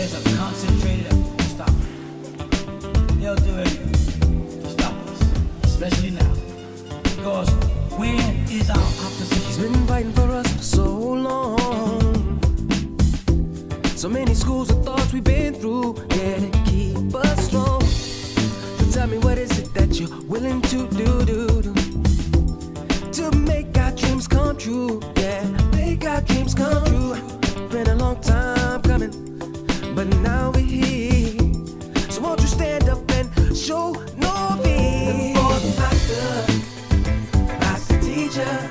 There's a concentrated effort to stop it. They'll do anything to stop us, especially now. Because when is our opposition? He's been fighting for us for so long. So many schools of thoughts we've been through, yeah, to keep us strong. So tell me, what is it that you're willing to do to make our dreams come true? Yeah, make our dreams come true. Been a long time coming, but now we're here. So won't you stand up and show no fear? For the master, master teacher.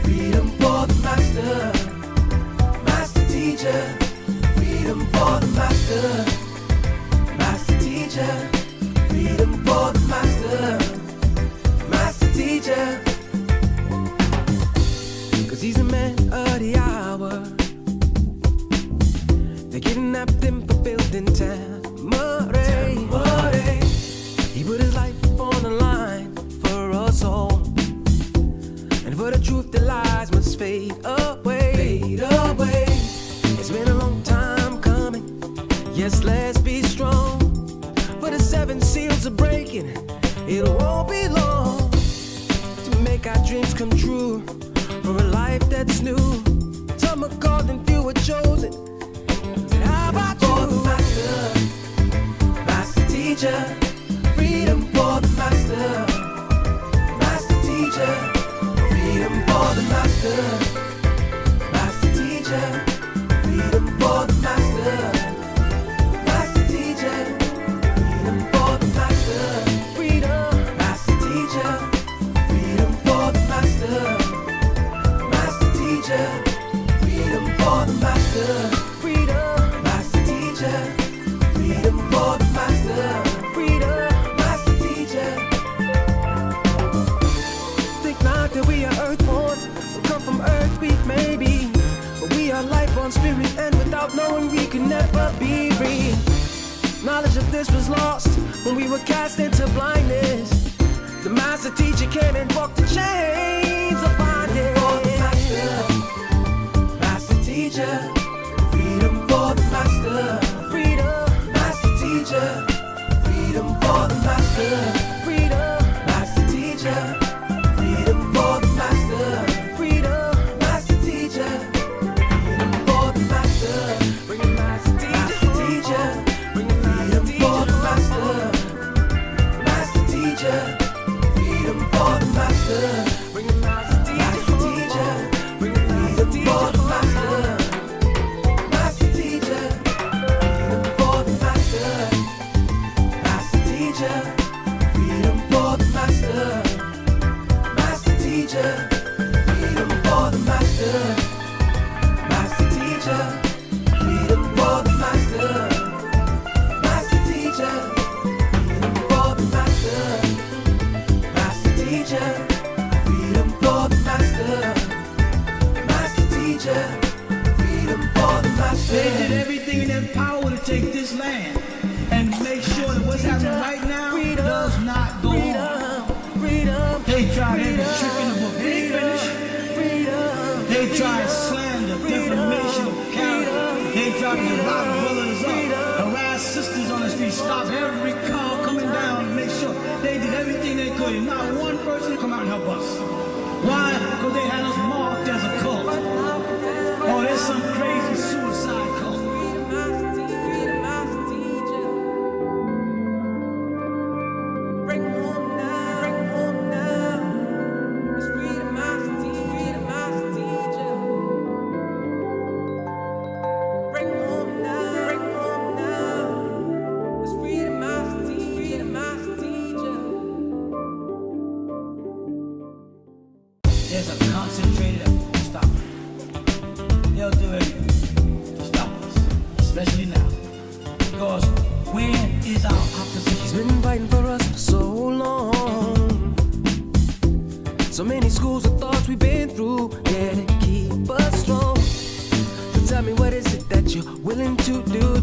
Freedom for the master, master teacher. Freedom for the master, master teacher. Freedom for the master, master teacher. 'Cause he's the man of the hour. They kidnapped him for building Tamarack. He put his life on the line for us all. And for the truth, the lies must fade away. Fade away. It's been a long time coming. Yes, let's be strong. For the 7 seals are breaking. It won't be long to make our dreams come true. For a life that's new. Some are called and few are chosen. How about you? For the master, master teacher. Freedom for the master, master teacher. Freedom for the master, master teacher. Freedom for the master, master teacher. Freedom for the master, freedom, master teacher. Freedom for the master, master teacher. Freedom for the master, freedom, master teacher. Freedom for the master, freedom, master teacher. Think not that we are earthborn, we come from earth, we may be, but we are life-born spirit, and without knowing we could never be free. Knowledge of this was lost when we were cast into blindness. The master teacher came and broke the chains of bondage. For the master, master teacher. Freedom for the master, freedom, master teacher. Freedom for the master, freedom, master teacher. Freedom for the master, freedom, master teacher. Freedom for the master, bring the master teacher. Bring the freedom for the master, master teacher. Freedom for the master, bring the master teacher. Bring the freedom for the master, master teacher. Freedom for the master, master teacher. Freedom for the master, master teacher. Freedom for the master, master teacher. Freedom for the master, master teacher. Freedom for the master, master teacher. Freedom for the master, master teacher. Freedom for the master. They did everything in their power to take this land and make sure that what's happening right now does not go on. They tried every trick in the book. They ain't finished. They tried slander, defamation of character. They tried to lock brothers up, harass sisters on the street, stop every car coming down and make sure they did everything they could. And not one person come out and help us. Why? Because they had us marked as a cult. Oh, there's some crazy suicide cult. There's a concentrated effort to stop it. They'll do anything to stop us, especially now. Because when is our opposition? He's been fighting for us for so long. So many schools of thoughts we've been through, yeah, to keep us strong. So tell me, what is it that you're willing to do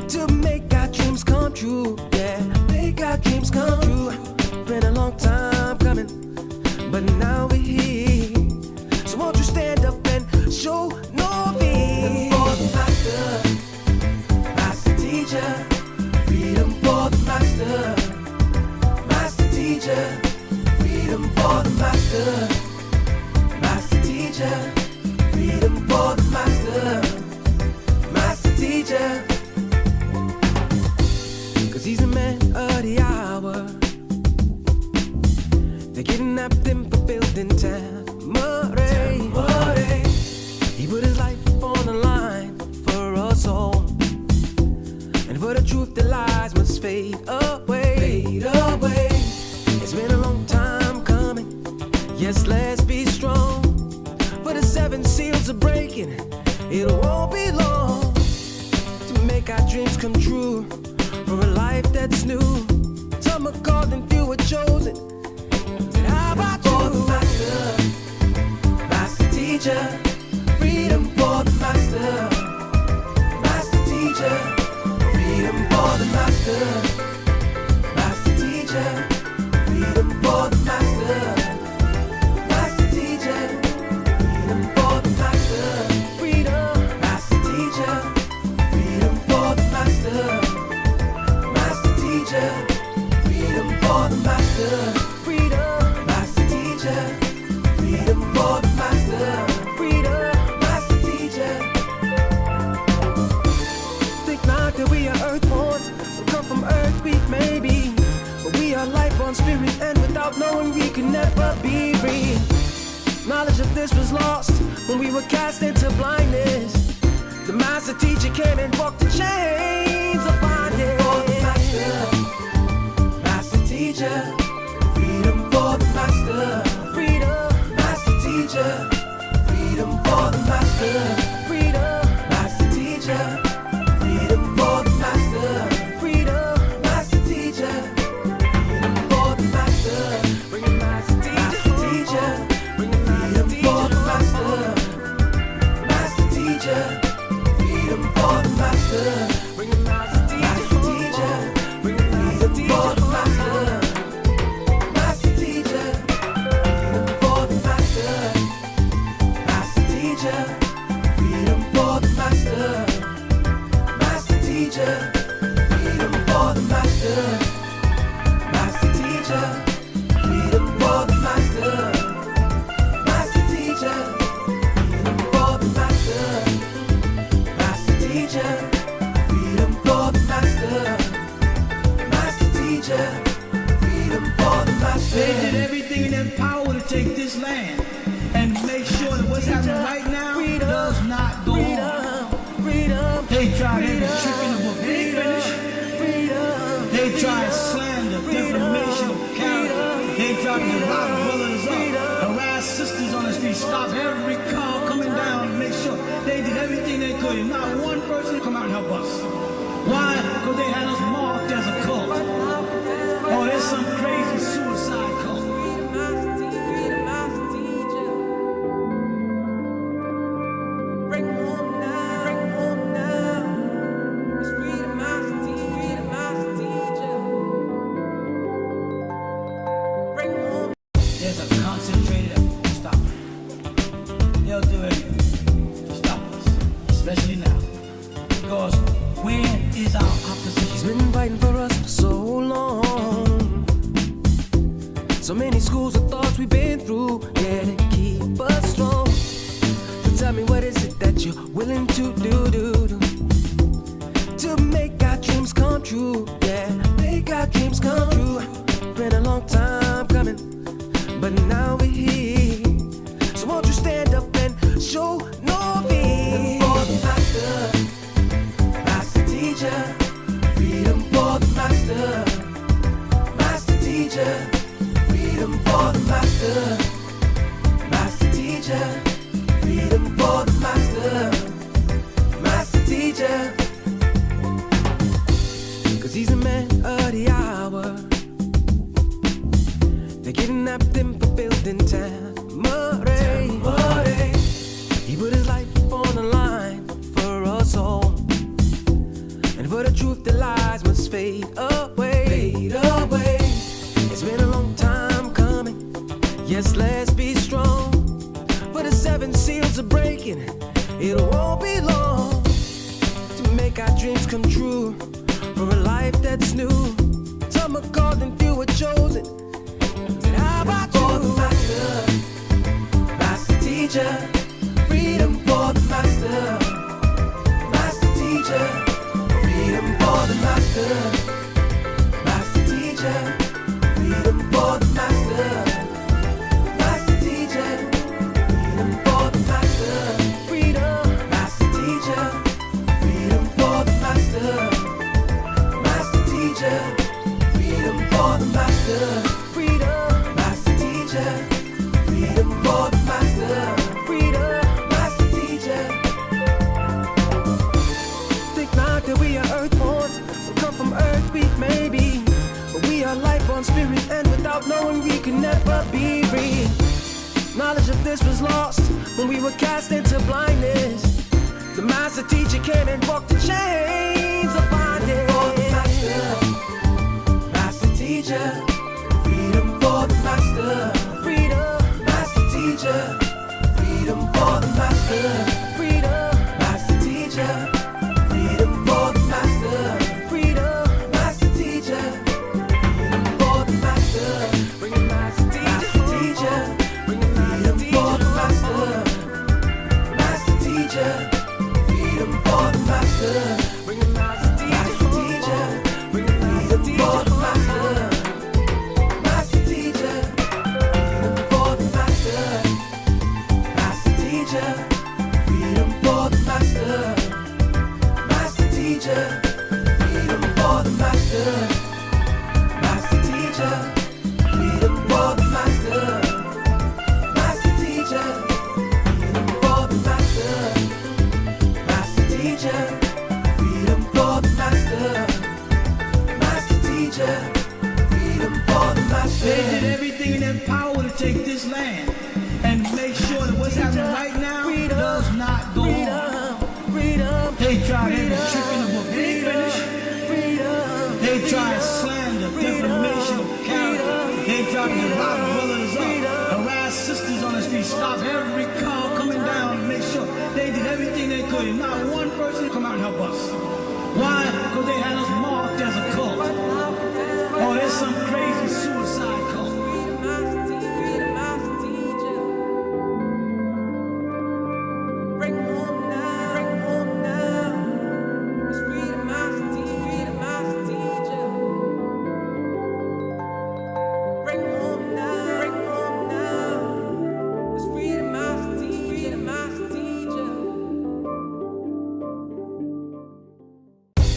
to make our dreams come true? Yeah, make our dreams come true. Been a long time coming, but now we're here. So won't you stand up and show no fear? For the master, 'cause he's a man of the hour. They kidnapped him for building Tamare. He put his life on the line for us all, and for the truth the lies must fade away. Fade away. It's been a long time coming. Yes, let's be strong. For the 7 seals are breaking. It won't be long to make our dreams come true. For a life that's new. Some are called and few are chosen. Said, how about you? For the master, master teacher. Freedom for the master, master teacher. Freedom for the master, master teacher. Freedom for the master, master teacher. Freedom for the master, freedom, master teacher. Freedom for the master, master teacher. Freedom for the master, freedom, master teacher. Freedom for the master, freedom, master teacher. Think not that we are earthborn, we come from earth, we may be, but we are life on spirit, and without knowing we can never be free. Knowledge of this was lost when we were cast into blindness. The master teacher came and broke the chains of bondage. For the master, master teacher. Freedom for the master, freedom, master teacher. Freedom for the master, freedom, master teacher. Freedom for the master, freedom, master teacher. Freedom for the master, bring it master teacher. Bring it freedom for the master, master teacher. Freedom for the master, bring it master teacher. Bring it freedom for the master, master teacher. Freedom for the master, master teacher. Freedom for the master, master teacher. Freedom for the master, master teacher. Freedom for the master, master teacher. Freedom for the master, master teacher. Freedom for the master, master teacher. Freedom for the master. They did everything in their power to take this land and make sure that what's happening right now does not go on. They tried every trick in the book. They ain't finished. They tried slander, defamation of character. They tried to rob brothers up, harass sisters on the street, stop every car coming down to make sure they did everything they could. And not one person come out and help us. Why? Because they had us marked as a cult. Oh, there's some crazy suicide cult. Bring home now, bring home now. It's freedom, master teacher. Bring home. There's a concentrated effort to stop it. They'll do anything to stop us, especially now. Because where is our opposition? He's been fighting for us for so long. So many schools of thoughts we've been through, yeah, to keep us strong. So tell me, what is it that you're willing to do to make our dreams come true? Yeah, make our dreams come true. Been a long time coming, but now we're here. So won't you stand up and show no fear? For the master, master teacher. Freedom for the master, master teacher. Freedom for the master, master teacher. Freedom for the master, master teacher. 'Cause he's a man of the hour. They kidnapped him for building Tamare. He put his life on the line for us all, and for the truth the lies must fade away. Fade away. It's been a long time coming. Yes, let's be strong. For the 7 seals are breaking. It won't be long to make our dreams come true. For a life that's new. Some are called and few are chosen. Said, how about you? For the master, master teacher. Freedom for the master, master teacher. Freedom for the master, teacher, freedom for the master. Master teacher, freedom for the master. Freedom, master teacher, freedom for the master. Master teacher, freedom for the master. Freedom, master teacher, freedom for the master. Freedom, master teacher. Think not that we are earthborn, we come from earth, we may be, but we are life on spirit, and without knowing we can never be free. Knowledge of this was lost when we were cast into blindness. The master teacher came and broke the chains of bondage. For the master, master teacher, freedom for the master. Freedom, master teacher, freedom for the master. Freedom, master teacher, freedom for the master. Freedom, master teacher, freedom for the master. Bring it, master teacher, bring it, freedom for the master. Master teacher, freedom for the master. Bring it, master teacher, bring it, freedom for the master. Master teacher, freedom for the master. Master teacher, freedom for the master. Master teacher, freedom for the master. Master teacher, freedom for the master. Master teacher, freedom for the master. Master teacher, freedom for the master. Master teacher, freedom for the master. They did everything in their power to take this land and make sure that what's happening right now does not go on. Freedom, They tried every trick in the book. They ain't finished. freedom. They tried slander, defamation of character. They tried to rob brothers up, harass sisters on the street, stop every car coming down to make sure they did everything they could. And not one person come out and help us. Why? Because they had us marked as a cult. Oh, there's some crazy suicide cult. Bring home now, bring home now. It's freedom, master teacher, freedom, master teacher. Bring home now, bring home now. It's freedom, master teacher, freedom, master teacher.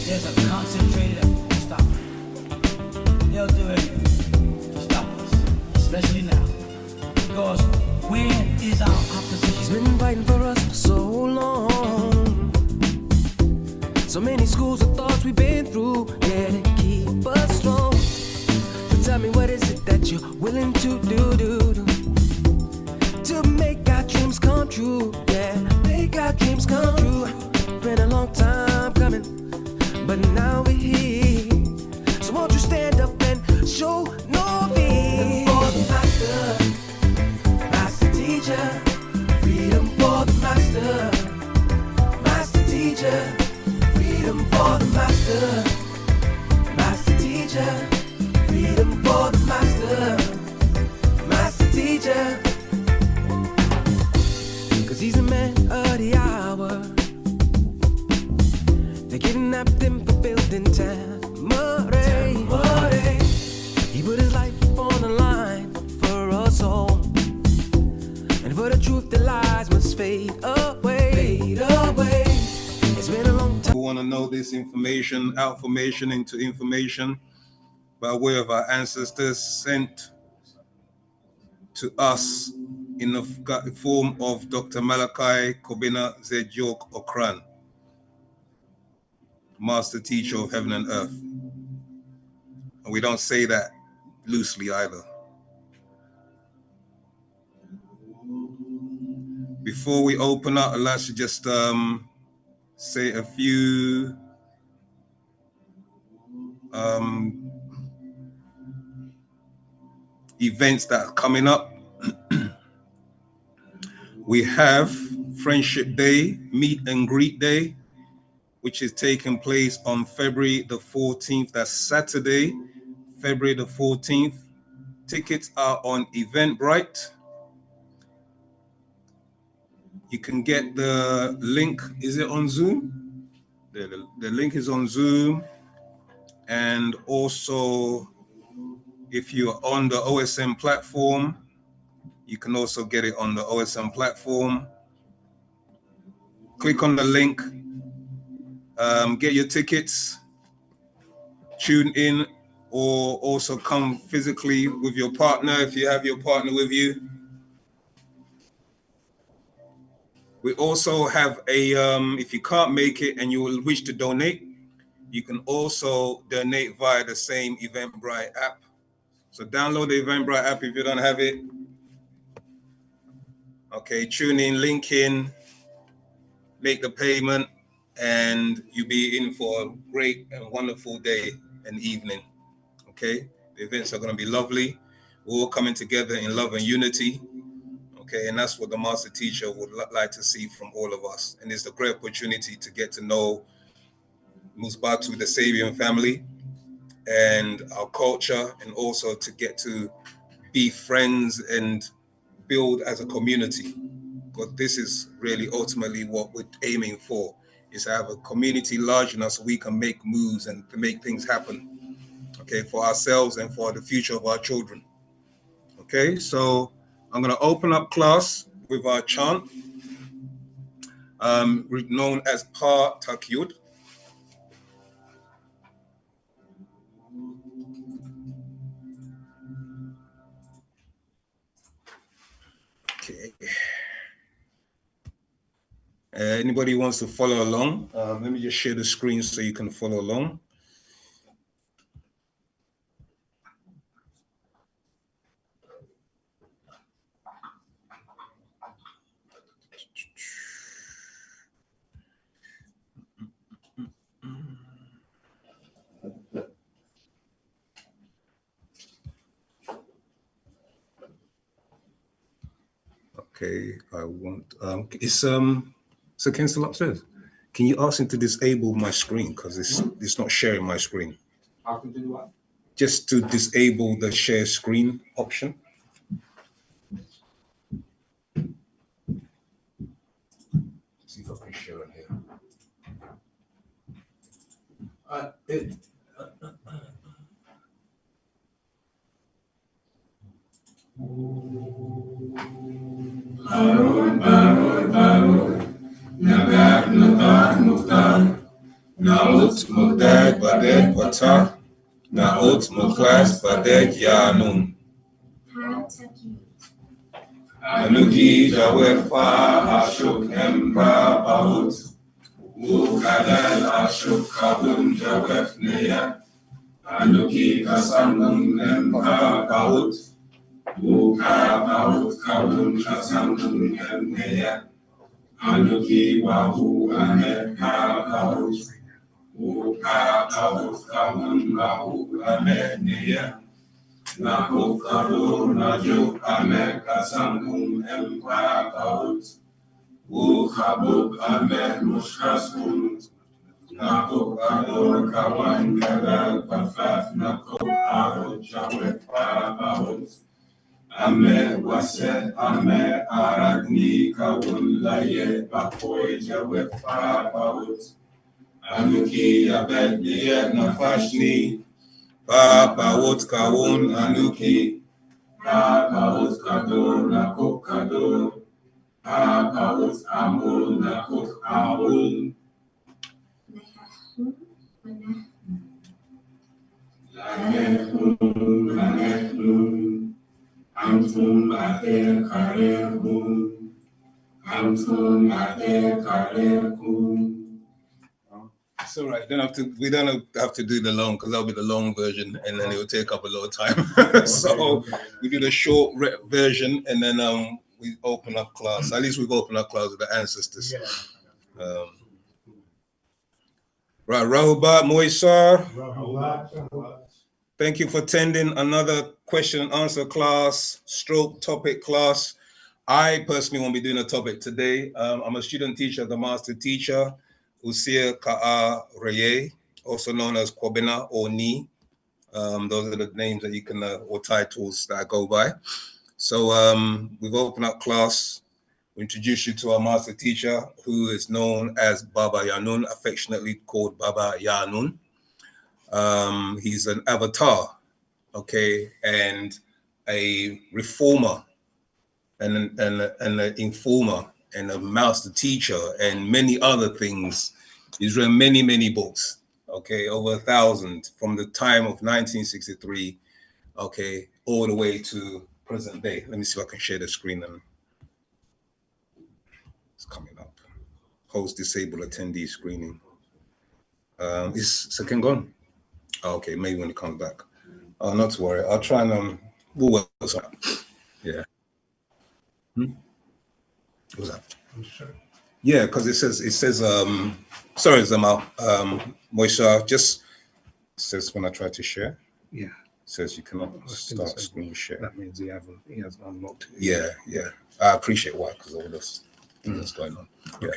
There's a concentrated effort to stop it. They'll do everything to stop us, especially now. Because where is our opposition? He's been fighting for us for so long. So many schools of thoughts we've been through, yeah, to keep us strong. So tell me, what is it that you're willing to do to make our dreams come true? Yeah, make our dreams come true. Been a long time coming, but now we're here. So won't you stand up and show no fear? For the master, master teacher, freedom for the master. Master teacher, freedom for the master. Master teacher, freedom for the master. Master teacher, 'cause he's a man of the hour. They kidnapped him for building Tamare. He put his life on the line for us all. And for the truth, the lies must fade away. Fade away. It's been a long time. We want to know this information, outformation into information by way of our ancestors sent to us in the form of Dr. Malachi Kobina Zedjok Okran, Master Teacher of Heaven and Earth. And we don't say that loosely either. Before we open up, I'd like to just say a few events that are coming up. We have Friendship Day, Meet and Greet Day, which is taking place on February the 14th. That's Saturday, February the 14th. Tickets are on Eventbrite. You can get the link. Is it on Zoom? The link is on Zoom. And also If you're on the OSM platform, you can also get it on the OSM platform. Click on the link, get your tickets, tune in, or also come physically with your partner if you have your partner with you. We also have a, if you can't make it and you will wish to donate, you can also donate via the same Eventbrite app. So download the Eventbrite app if you don't have it. Okay, tune in, link in, make the payment, and you'll be in for a great and wonderful day and evening. Okay, the events are going to be lovely. We're all coming together in love and unity. Okay, and that's what the master teacher would like to see from all of us. And it's a great opportunity to get to know Musbatu, the Sabian family, and our culture, and also to get to be friends and build as a community. Because this is really ultimately what we're aiming for, is to have a community large enough so we can make moves and to make things happen, okay, for ourselves and for the future of our children. Okay, so I'm going to open up class with our chant, known as Pa Takyud. Okay. Anybody wants to follow along? Let me just share the screen so you can follow along. Okay, I want, so Ken still upstairs? Can you ask him to disable my screen? Because it's not sharing my screen. How can do what? Just to disable the share screen option. See if I can share it here. Naut Mugdad Baded Pata, Naut Muklas Baded Yanun. Anuki Jawefa Ashok Emra Bahut, Ukadal Ashok Kabun Jawef Neya, Anuki Kasanun Emra Bahut, Uka Bahut Kabun Kasanun Neya, Anuki Bahu Ameka Bahut. Uka Bahut Kabun Bahu Ameka Nahu Kabur Naju Amek Kasangun Empa Kahut Ukhabuk Amek Mushkaskun Nahu Kabur Kawan Kadal Pafaf Nahu Ahut Jawet Pahut Amek Waset Amek Aragni Kawun Laye Bakoy Jawet Pahut Anuki Abed Diet Nafashni Pa Bahut Kawun Anuki, Pa Bahut Kador Nakuk Kador, Pa Bahut Amul Nakuk Amul. Lanehum, Antum Ate Karehum, Antum Ate Karehum. It's all right. We don't have to do the long, because that'll be the long version, and then it will take up a lot of time. So we do the short version, and then we open up class. At least we've opened up class with the ancestors. Right, Rahubat Moisar. Thank you for attending another question and answer class, stroke topic class. I personally won't be doing a topic today. I'm a student teacher, the master teacher. Usia Ka'a Reye, also known as Kwabena or Ni. Those are the names that you can, or titles that I go by. So we've opened up class. We introduce you to our master teacher, who is known as Baba Yanun, affectionately called Baba Yanun. He's an avatar okay, and a reformer, and an informer, and a master teacher, and many other things. He's written many books, okay, over 1,000 from the time of 1963, okay, all the way to present day. Let me see if I can share the screen, and it's coming up. Host disabled attendee screening. Is second gone? Oh, okay, maybe when it comes back. Oh, not to worry. I'll try and we'll work this out. Yeah. What was that? I'm sure. Yeah, because it says sorry, Zamal, Moisha, just says when I try to share. Yeah. It says you cannot start screen share. That means he hasn't unlocked it. Yeah. I appreciate why, because all this that's going on. Yeah.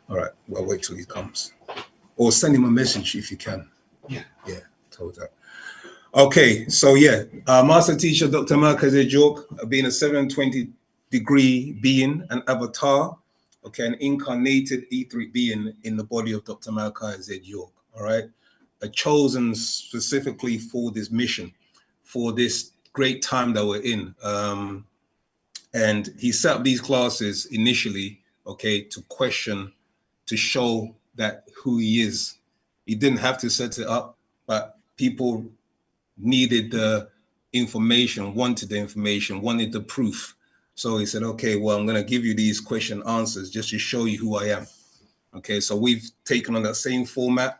All right. Well, wait till he comes. Or send him a message if you can. Yeah. Told that. Okay, so yeah, Master Teacher Dr. Marcus York, being a 720-degree being, an avatar, okay, an incarnated etheric being in the body of Dr. Malachi Z. York, all right, chosen specifically for this mission, for this great time that we're in. And he set up these classes initially, okay, to question, to show that who he is. He didn't have to set it up, but people needed the information, wanted the information, wanted the proof. So he said, okay, well, I'm going to give you these question answers just to show you who I am. Okay, so we've taken on that same format,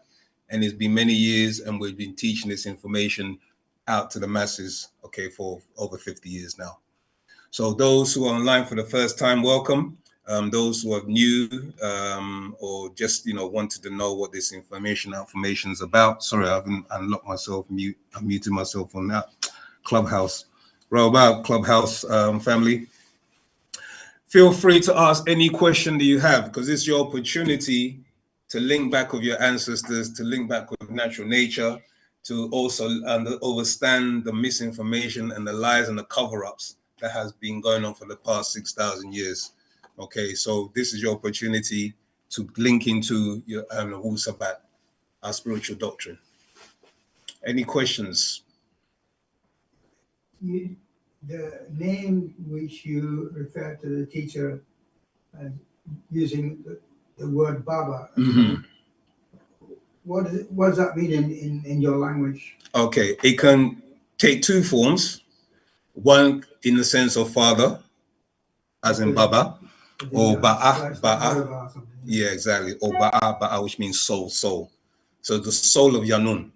and it's been many years, and we've been teaching this information out to the masses, okay, for over 50 years now. So those who are online for the first time, welcome. Those who are new or just, wanted to know what this information is about. Sorry, I haven't unlocked myself, I muted myself on that. Clubhouse. Roll about Clubhouse family. Feel free to ask any question that you have, because it's your opportunity to link back with your ancestors, to link back with natural nature, to also understand the misinformation and the lies and the cover-ups that has been going on for the past 6,000 years. Okay, so this is your opportunity to link into your Wu-Sabat, our spiritual doctrine. Any questions? The name which you refer to the teacher as using the word Baba, what does that mean in your language? Okay, it can take two forms. One in the sense of father, as in Baba, or Ba'a. Yeah, exactly. Or Ba'a, which means soul. So the soul of Yanun.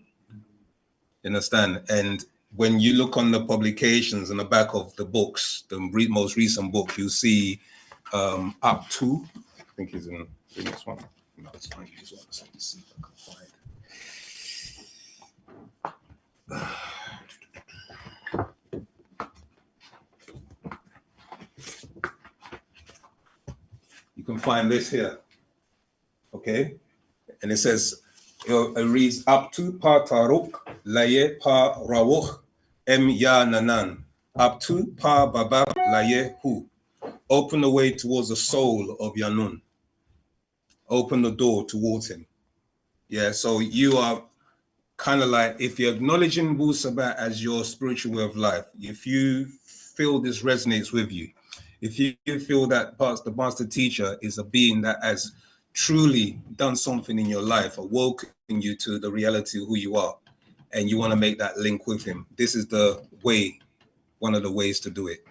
You understand? And when you look on the publications in the back of the books, the most recent book, you see up to, I think it's in this one. No, it's fine. This one. Let's see if I can find. You can find this here, okay? And it says, it reads, up to pa taruk laye pa rawuch em ya nanan, up to pa baba laye hu. Open the way towards the soul of Yanun. Open the door towards him. Yeah, so you are kind of like, if you're acknowledging Wu-Sabat as your spiritual way of life, if you feel this resonates with you, if you feel that the master teacher is a being that has truly done something in your life, awoken you to the reality of who you are, and you want to make that link with him, this is the way, one of the ways to do it,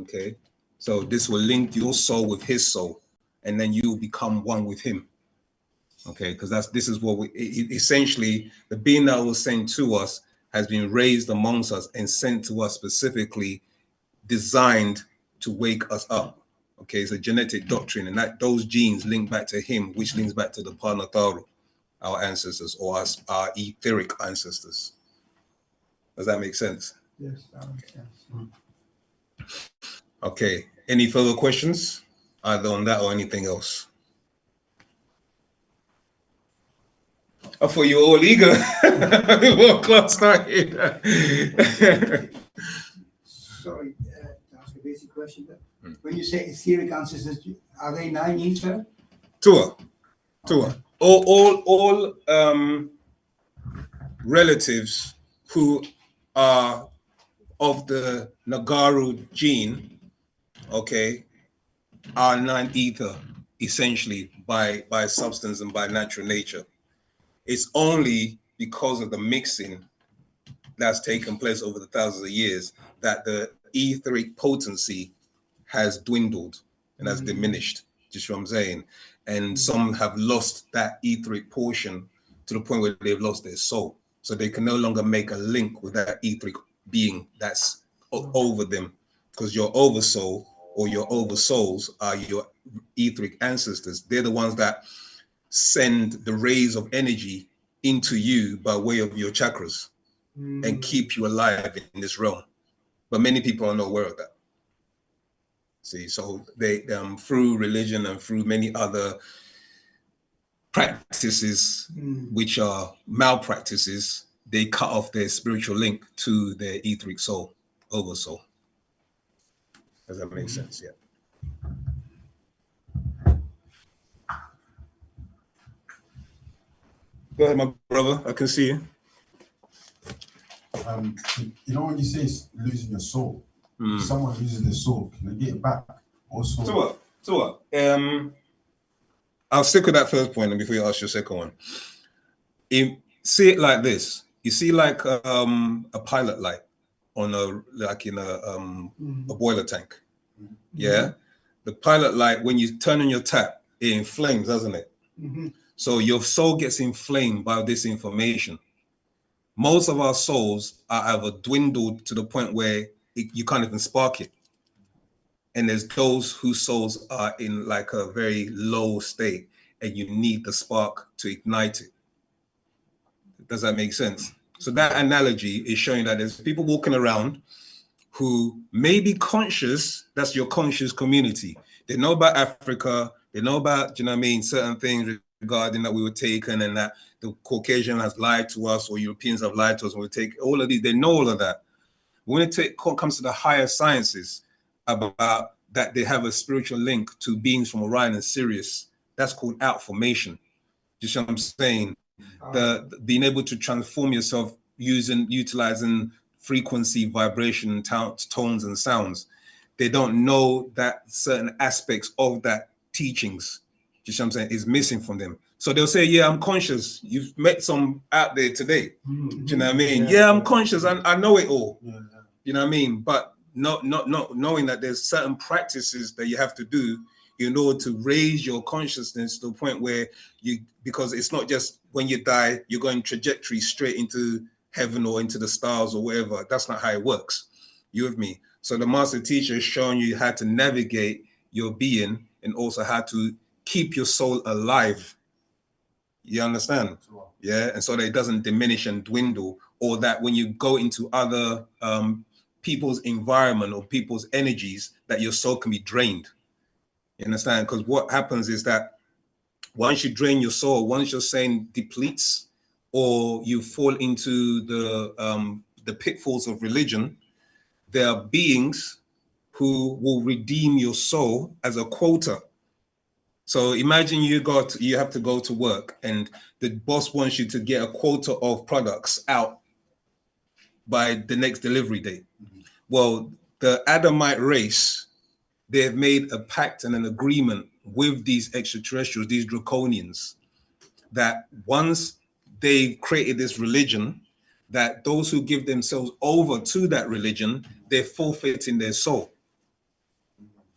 okay? So this will link your soul with his soul, and then you will become one with him, okay? Because this is what essentially, the being that was sent to us has been raised amongst us and sent to us specifically, designed to wake us up. Okay, it's a genetic doctrine, and that those genes link back to him, which links back to the Panataru, our ancestors, or our etheric ancestors. Does that make sense? Yes, that makes sense. Okay, any further questions either on that or anything else? I thought you were all eager. What class started? Sorry, to ask a basic question. When you say etheric ancestors, are they 9 in turn? Tua. All relatives who are of the Nagaru gene, okay, are non-ether, essentially, by substance and by natural nature. It's only because of the mixing that's taken place over the thousands of years that the etheric potency has dwindled and has diminished, just what I'm saying. And some have lost that etheric portion to the point where they've lost their soul. So they can no longer make a link with that etheric being that's over them, because your oversoul or your oversouls are your etheric ancestors. They're the ones that send the rays of energy into you by way of your chakras and keep you alive in this realm. But many people are not aware of that. See, so they through religion and through many other practices, which are malpractices, they cut off their spiritual link to their etheric soul, oversoul. Does that make sense? Yeah. Go ahead, my brother. I can see you. You know when you say losing your soul, someone loses their soul, can they get it back? Also, So what? I'll stick with that first point and before you ask your second one. See it like this. You see like a pilot light on a boiler tank. Yeah. The pilot light, when you turn on your tap, it inflames, doesn't it? So your soul gets inflamed by this information. Most of our souls are either dwindled to the point where you can't even spark it. And there's those whose souls are in like a very low state and you need the spark to ignite it. Does that make sense? So that analogy is showing that there's people walking around who may be conscious. That's your conscious community. They know about Africa. They know about, you know what I mean, certain things regarding that we were taken and that the Caucasian has lied to us or Europeans have lied to us and we take all of these. They know all of that. When it comes to the higher sciences about that they have a spiritual link to beings from Orion and Sirius, that's called outformation. Just what I'm saying, the being able to transform yourself utilizing frequency, vibration, tones and sounds. They don't know that certain aspects of that teachings, just what I'm saying, is missing from them. So they'll say, yeah, I'm conscious. You've met some out there today. Do you know what I mean? Yeah, I'm conscious. I know it all. You know what I mean? But not knowing that there's certain practices that you have to do in order to raise your consciousness to the point where because it's not just when you die, you're going trajectory straight into heaven or into the stars or whatever. That's not how it works. You with me? So the master teacher is showing you how to navigate your being and also how to keep your soul alive. You understand? Yeah. And so that it doesn't diminish and dwindle, or that when you go into other people's environment or people's energies, that your soul can be drained. You understand? Because what happens is that once you drain your soul, once your saying depletes, or you fall into the pitfalls of religion, there are beings who will redeem your soul as a quota. So imagine you have to go to work and the boss wants you to get a quota of products out by the next delivery date. Well, the Adamite race, they have made a pact and an agreement with these extraterrestrials, these draconians, that once they've created this religion, that those who give themselves over to that religion, they're forfeiting their soul.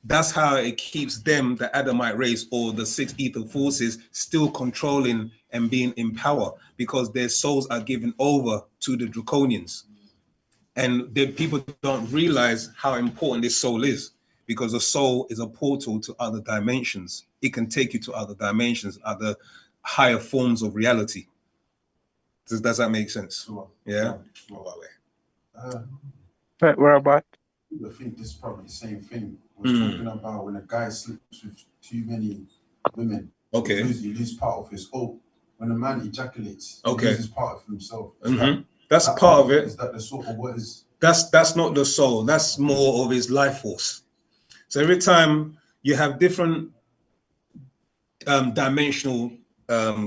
That's how it keeps them, the Adamite race or the six ether forces, still controlling and being in power, because their souls are given over to the draconians. And the people don't realize how important this soul is, because a soul is a portal to other dimensions. It can take you to other dimensions, other higher forms of reality. Does that make sense? Sure. Yeah. Where about? I think this is probably the same thing. We're talking about when a guy sleeps with too many women. Okay. You lose part of his soul. When a man ejaculates, he Okay. loses part of himself. That's part of it. Is that the sort of what is? That's not the soul. That's more of his life force. So every time you have different dimensional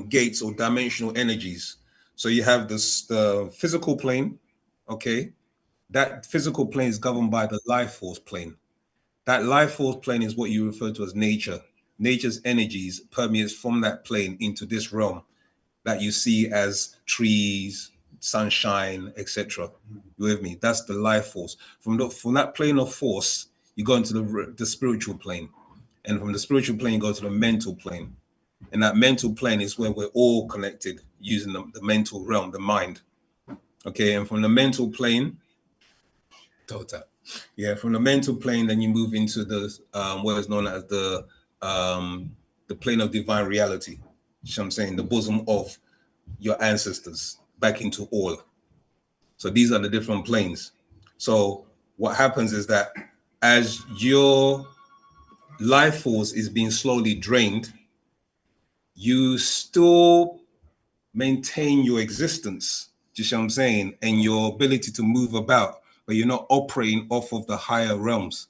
gates or dimensional energies. So you have the physical plane, okay? That physical plane is governed by the life force plane. That life force plane is what you refer to as nature. Nature's energies permeates from that plane into this realm that you see as trees, sunshine, etc. You with me? That's the life force. From that plane of force, you go into the spiritual plane. And from the spiritual plane, you go to the mental plane. And that mental plane is where we're all connected using the mental realm, the mind. Okay, and from the mental plane, from the mental plane, then you move into the what is known as the plane of divine reality. You know what I'm saying? The bosom of your ancestors back into all. So these are the different planes. So what happens is that as your life force is being slowly drained, you still maintain your existence, do you see what I'm saying? And your ability to move about, but you're not operating off of the higher realms.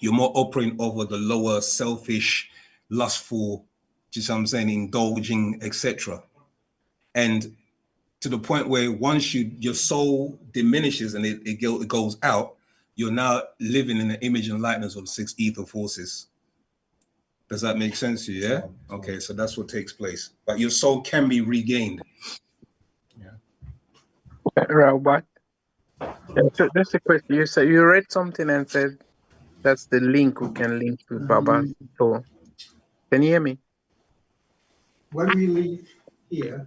You're more operating over the lower, selfish, lustful, do you see what I'm saying, indulging, etc. And to the point where once your soul diminishes and it goes out, you're now living in the image and likeness of 6 ether forces. Does that make sense to you? Yeah. Okay, so that's what takes place. But your soul can be regained. Robert. Yeah, so that's a question. You said you read something and said that's the link we can link to Baba. So can you hear me? When we leave here,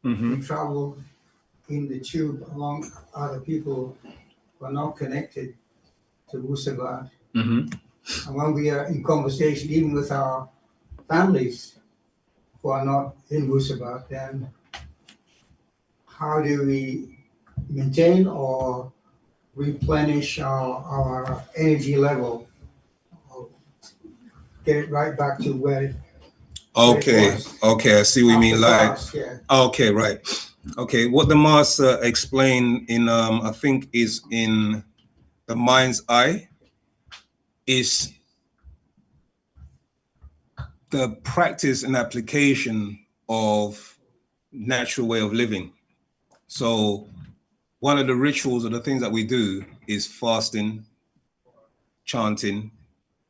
we travel in the tube along other people who are not connected to Wu-Sabat. And when we are in conversation, even with our families who are not in Wu-Sabat, then how do we maintain or replenish our energy level? Get it right back to where it was. Okay, I see what you mean. Like, Past, yeah. Okay, right. Okay, what the master explained in, I think is in The Mind's Eye, is the practice and application of natural way of living. So one of the rituals or the things that we do is fasting, chanting,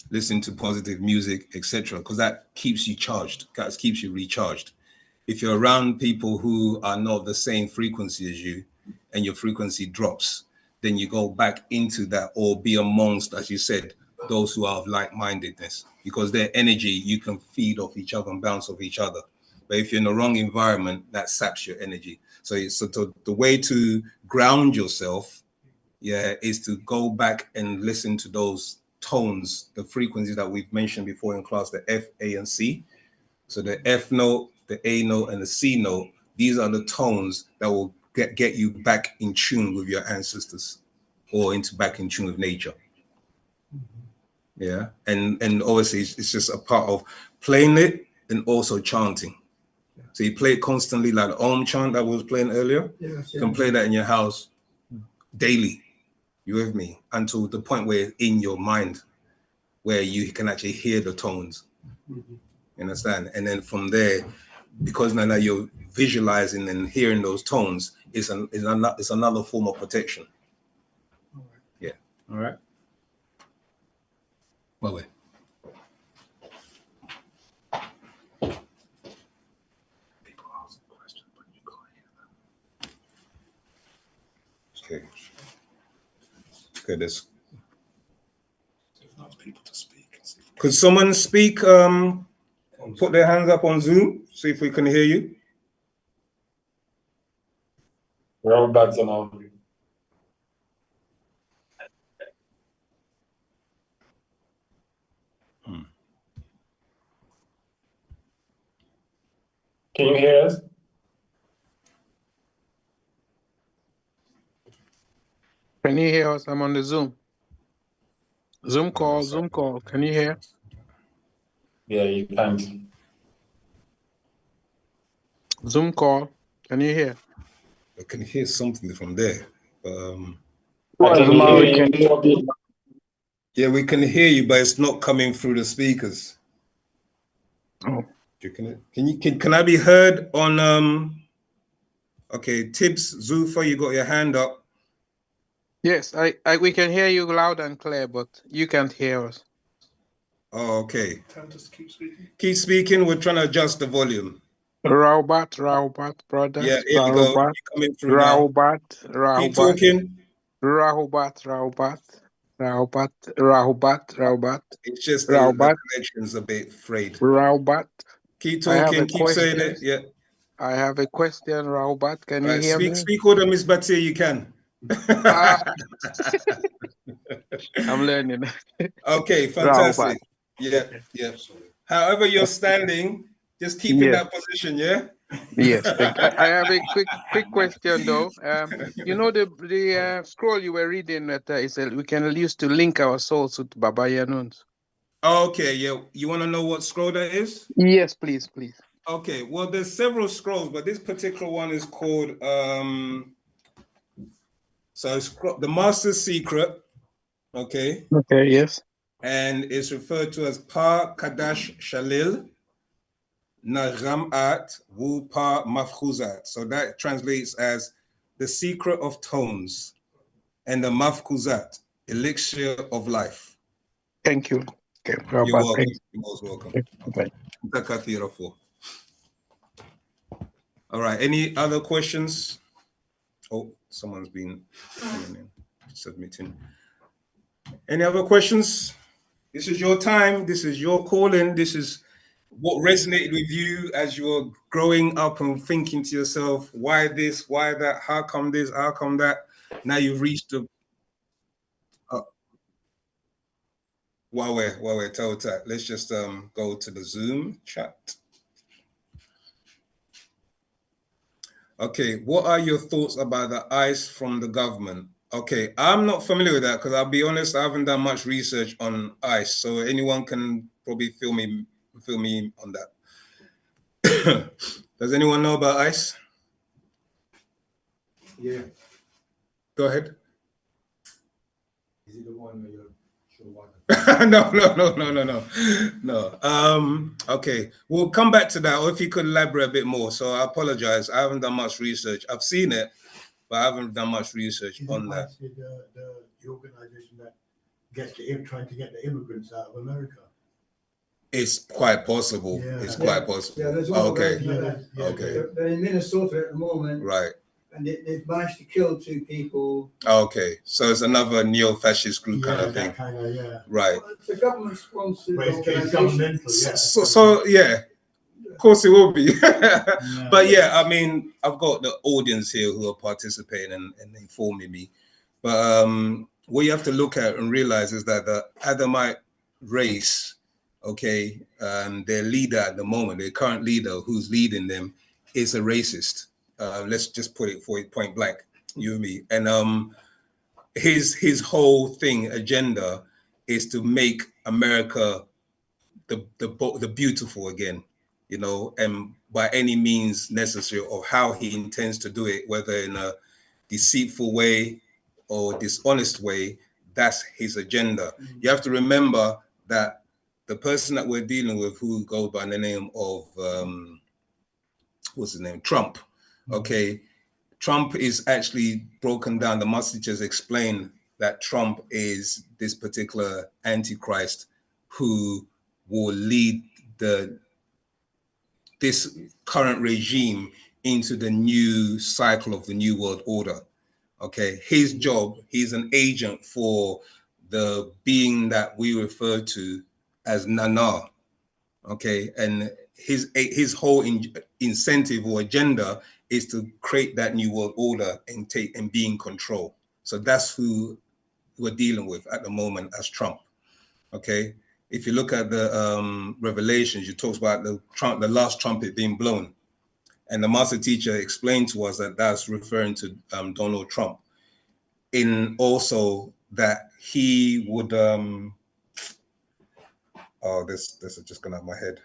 listening to positive music, etc., because that keeps you charged, that keeps you recharged. If you're around people who are not of the same frequency as you and your frequency drops, then you go back into that, or be amongst, as you said, those who are of like-mindedness, because their energy, you can feed off each other and bounce off each other. But if you're in the wrong environment, that saps your energy. So the way to ground yourself, is to go back and listen to those tones, the frequencies that we've mentioned before in class, the F, A, and C. So the F note, the A note, and the C note, these are the tones that will get you back in tune with your ancestors, or back in tune with nature. Yeah, and obviously it's just a part of playing it and also chanting. So you play it constantly, like the Om chant that was playing earlier. Yes, You can play that in your house daily. You with me? Until the point where it's in your mind, where you can actually hear the tones. You understand? And then from there, because now that you're visualizing and hearing those tones, it's another form of protection. Yeah. All right. Well, wait. People ask questions, but you can't hear them. Okay. Okay, there's not people to speak. Could someone speak? Put their hands up on Zoom, see if we can hear you. Robert Zamali. Can you hear us? Can you hear us? I'm on the Zoom. Zoom call. Can you hear? Yeah, you can't. Zoom call. Can you hear? I can hear something from there. I can hear you. Yeah, we can hear you, but it's not coming through the speakers. Oh. Can I be heard on okay, Tibbs Zufa, you got your hand up. Yes, we can hear you loud and clear, but you can't hear us. Oh, okay. Just keep speaking. Keep speaking. We're trying to adjust the volume. Raubat, brothers. Yeah, here we go. You're coming through now. Keep talking. Rahubat. It's just the connection's a bit frayed. Raubat. Keep talking. Keep saying it. Yeah. I have a question, Raubat. Can you hear me? Speak order, Miss Batir, you can. I'm learning. Okay, fantastic. Yeah. However you're standing, just keep in that position, yeah? Yes, I have a quick question though. You know the scroll you were reading that we can use to link our souls with Baba Yanun's. Okay, yeah. You want to know what scroll that is? Yes, please. Okay, well, there's several scrolls, but this particular one is called the Master's Secret. Okay. Okay. Yes. And it's referred to as Pa Kadash Shalil Naghamat Wu Pa Mafkhuzat. So that translates as the secret of tones and the Mafkhuzat, elixir of life. Thank you. Okay. You're welcome. You're most welcome. Okay. All right. Any other questions? Oh, someone's been submitting. Any other questions? This is your time. This is your calling. This is what resonated with you as you were growing up and thinking to yourself, why this, why that, how come this, how come that? Now you've reached the... While we're told that, let's just go to the Zoom chat. Okay, what are your thoughts about the ICE from the government? Okay, I'm not familiar with that because I'll be honest, I haven't done much research on ICE, so anyone can probably fill me on that. Does anyone know about ICE? Yeah. Go ahead. Is it the one where you're sure what? No. Okay, we'll come back to that, or if you could elaborate a bit more. So I apologize. I haven't done much research. I've seen it, but I haven't done much research on that. The organization that gets trying to get the immigrants out of America. It's quite possible. Yeah. It's quite possible. Yeah, there's one okay. They're in Minnesota at the moment. Right. And they've managed to kill 2 people. Okay, so it's another neo-fascist group kind of thing. Right. Well, it's a government-sponsored organization. So yeah, of course it will be. But yeah, I mean, I've got the audience here who are participating and informing me. But what you have to look at and realize is that the Adamite race, okay, their leader at the moment, their current leader who's leading them, is a racist. Let's just put it point blank, you and me. And his whole agenda is to make America the beautiful again, you know, and by any means necessary, of how he intends to do it, whether in a deceitful way or dishonest way, that's his agenda. You have to remember that the person that we're dealing with, who goes by the name of what's his name, Trump. Okay, Trump is actually broken down. The message has explained that Trump is this particular antichrist who will lead this current regime into the new cycle of the New World Order. Okay, his job, he's an agent for the being that we refer to as Nana. Okay, and his whole incentive or agenda is to create that new world order and be in control. So that's who we're dealing with at the moment as Trump. Okay, if you look at the Revelations, it talks about the last trumpet being blown, and the master teacher explained to us that that's referring to Donald Trump. In also that he would this is just gone out of my head.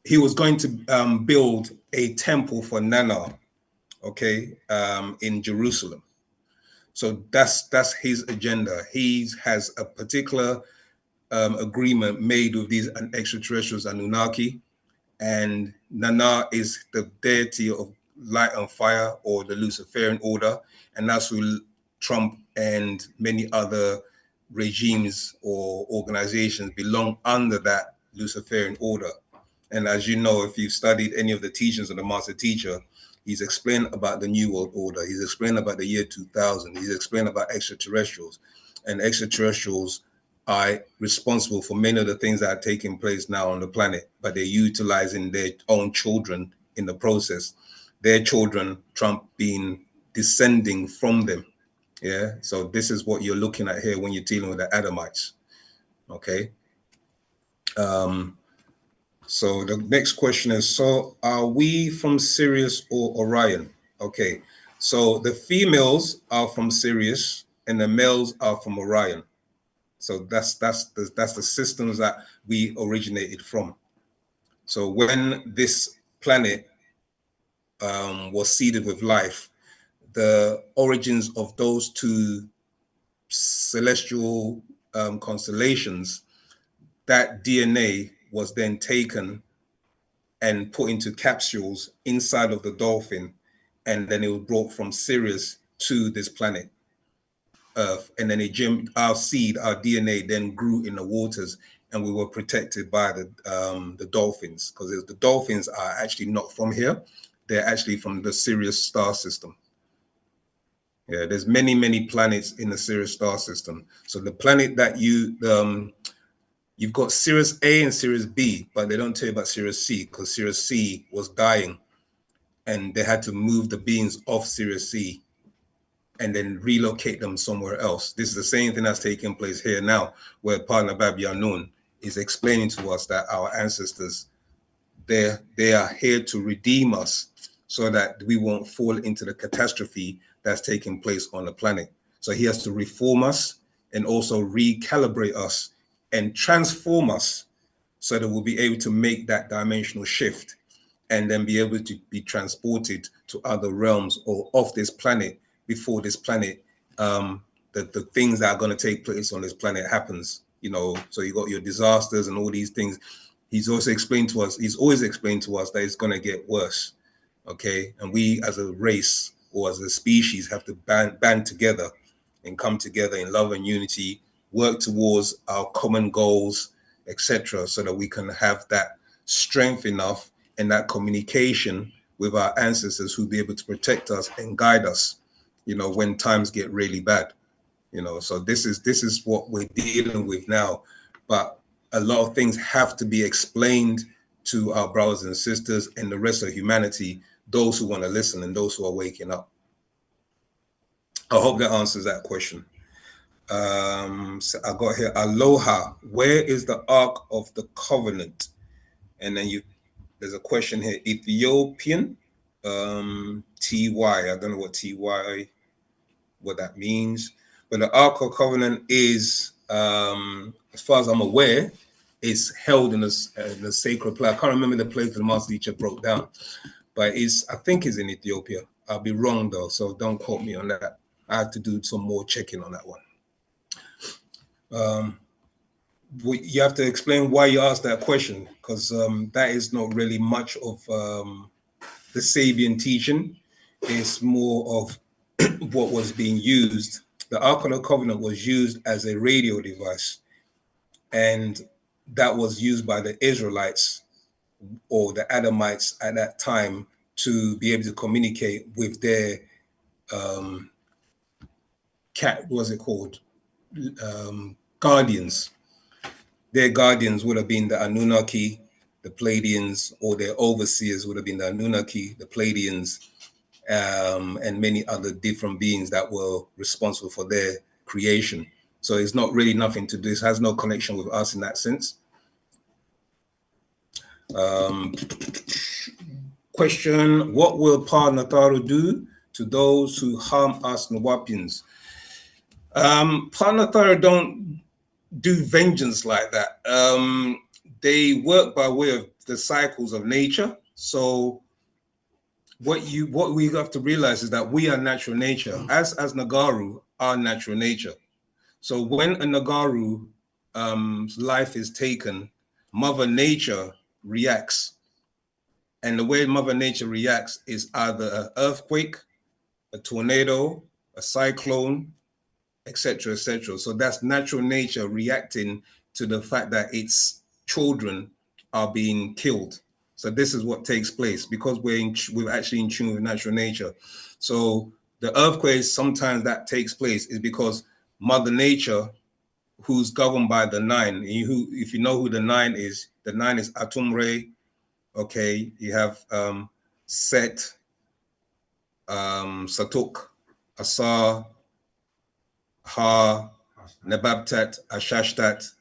He was going to build a temple for Nana, okay, in Jerusalem. So that's his agenda. He has a particular agreement made with these extraterrestrials, Anunnaki, and Nana is the deity light and fire, or the Luciferian order, and that's who Trump and many other regimes or organizations belong under, that Luciferian order. And as you know, if you've studied any of the teachings of the master teacher, he's explained about the New World Order. He's explained about the year 2000. He's explained about extraterrestrials. And extraterrestrials are responsible for many of the things that are taking place now on the planet, but they're utilizing their own children in the process. Their children, Trump being descending from them. Yeah. So this is what you're looking at here when you're dealing with the Adamites. Okay. So the next question is, so are we from Sirius or Orion? Okay, so the females are from Sirius and the males are from Orion. So that's the systems that we originated from. So when this planet was seeded with life, the origins of those two celestial constellations, that DNA was then taken and put into capsules inside of the dolphin, and then it was brought from Sirius to this planet Earth, and then our seed, our DNA, then grew in the waters, and we were protected by the dolphins, because the dolphins are actually not from here; they're actually from the Sirius star system. Yeah, there's many planets in the Sirius star system. So the planet that you've got Sirius A and Sirius B, but they don't tell you about Sirius C, because Sirius C was dying and they had to move the beings off Sirius C and then relocate them somewhere else. This is the same thing that's taking place here now, where Partner Babyanun is explaining to us that our ancestors, they are here to redeem us so that we won't fall into the catastrophe that's taking place on the planet. So he has to reform us and also recalibrate us and transform us so that we'll be able to make that dimensional shift and then be able to be transported to other realms or off this planet before this planet, the things that are going to take place on this planet happens. You know, so you got your disasters and all these things. He's also explained to us, he's always explained to us that it's going to get worse. Okay. And we as a race or as a species have to band together and come together in love and unity, work towards our common goals, etc., so that we can have that strength enough and that communication with our ancestors who'll be able to protect us and guide us, you know, when times get really bad. You know, so this is what we're dealing with now. But a lot of things have to be explained to our brothers and sisters and the rest of humanity, those who want to listen and those who are waking up. I hope that answers that question. So I got here, aloha, where is the Ark of the Covenant? And then there's a question here, Ethiopian, TY, I don't know what TY, what that means. But the Ark of Covenant is, as far as I'm aware, is held in the sacred place. I can't remember the place the master teacher broke down, but I think it's in Ethiopia. I'll be wrong though, so don't quote me on that. I have to do some more checking on that one. You have to explain why you asked that question, because that is not really much of the Sabian teaching. It's more of what was being used. The Ark of the Covenant was used as a radio device, and that was used by the Israelites or the Adamites at that time to be able to communicate with their guardians. Their guardians would have been the Anunnaki, the Pleiadians, or their overseers would have been the Anunnaki, the Pleiadians, and many other different beings that were responsible for their creation. So it's not really nothing to do. This has no connection with us in that sense. Question, what will Pa Nataru do to those who harm us Nawapians? Pa Nataru don't do vengeance like that. They work by way of the cycles of nature. So what we have to realize is that we are natural nature, as Nagaru are natural nature. So when a Nagaru life is taken, Mother Nature reacts And the way Mother Nature reacts is either an earthquake, a tornado, a cyclone, etc., etc. So that's natural nature reacting to the fact that its children are being killed. So this is what takes place because we're actually in tune with natural nature. So the earthquakes, sometimes that takes place is because Mother Nature, who's governed by the nine, if you know who the nine is Atum-Re. Okay, you have Set, Satuk, Asar, Ha, Nebabtat, Ashashtat.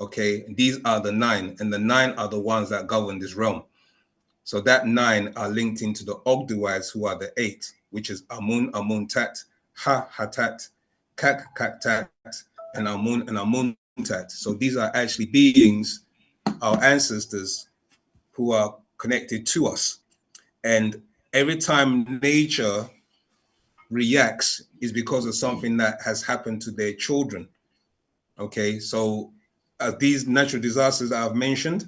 Okay, these are the nine, and the nine are the ones that govern this realm. So that nine are linked into the Ogdoads, who are the eight, which is Amun, Amuntat, Ha, Hatat, Kak, Kaktat, and Amuntat. So these are actually beings, our ancestors, who are connected to us. And every time nature reacts is because of something that has happened to their children. Okay, so these natural disasters that I've mentioned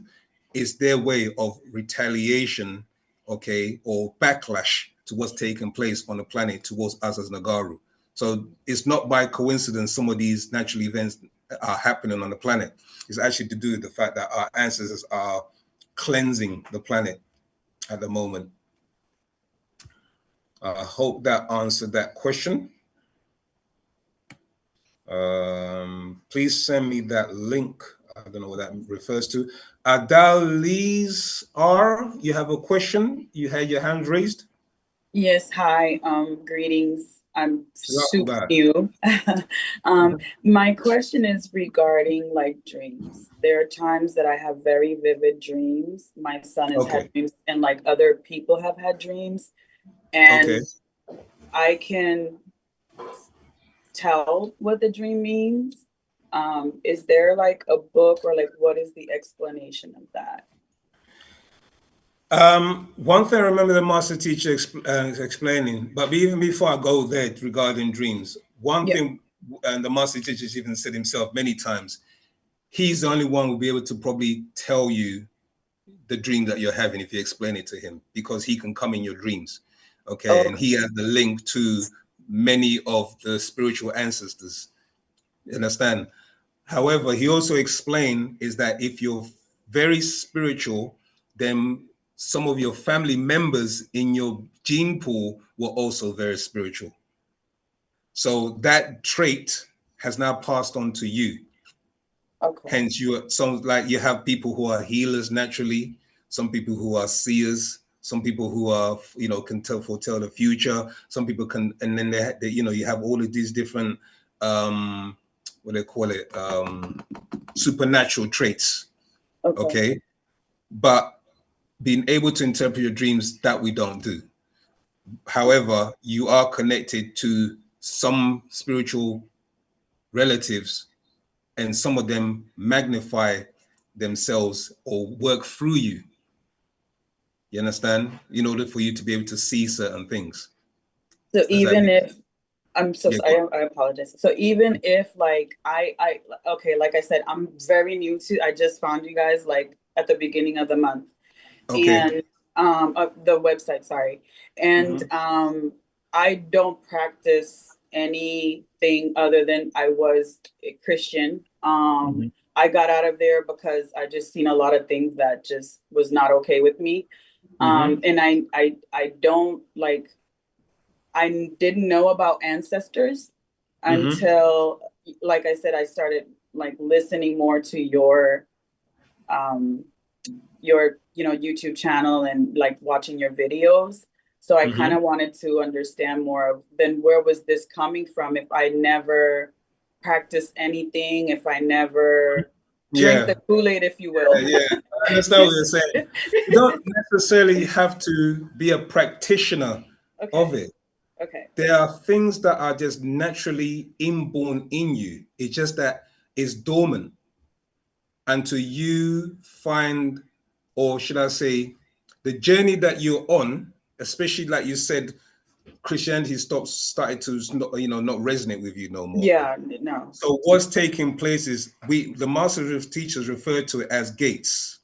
is their way of retaliation, okay, or backlash to what's taking place on the planet towards us as Nagaru. So it's not by coincidence some of these natural events are happening on the planet. It's actually to do with the fact that our ancestors are cleansing the planet at the moment. I hope that answered that question. Please send me that link. I don't know what that refers to. Adaliz R, you have a question? You had your hand raised? Yes, hi. Greetings. I'm super Bad. new. My question is regarding like dreams. There are times that I have very vivid dreams. My son has had dreams, and like other people have had dreams, and I can tell what the dream means. Is there like a book, or like what is the explanation of that? One thing I remember the master teacher explaining, but even before I go there regarding dreams, one thing, and the master teacher even said himself many times, he's the only one who will be able to probably tell you the dream that you're having if you explain it to him, because he can come in your dreams. Okay. And he has the link to many of the spiritual ancestors. You understand? However, he also explained is that if you're very spiritual, then some of your family members in your gene pool were also very spiritual. So that trait has now passed on to you. Okay. Hence, you have people who are healers naturally, some people who are seers, some people who are, can foretell the future. Some people can, and then they you have all of these different, what they call it, supernatural traits. Okay. But being able to interpret your dreams, that we don't do. However, you are connected to some spiritual relatives, and some of them magnify themselves or work through you. You understand? In order for you to be able to see certain things. So even if, I'm so sorry, I apologize. So even if like okay, like I said, I'm very new to, I just found you guys like at the beginning of the month. And of the website, sorry. And I don't practice anything other than I was a Christian. I got out of there because I just seen a lot of things that just was not okay with me. And I don't like, I didn't know about ancestors until, like I said, I started like listening more to your YouTube channel and like watching your videos. So I kind of wanted to understand more of then where was this coming from if I never practiced anything, if I never drank the Kool-Aid, if you will. Yeah, I understand what you're saying. You don't necessarily have to be a practitioner of it. Okay. There are things that are just naturally inborn in you. It's just that it's dormant. Until you find, or should I say, the journey that you're on, especially like you said, Christianity started to not resonate with you no more. Yeah, no. So what's taking place is the master teachers refer to it as gates.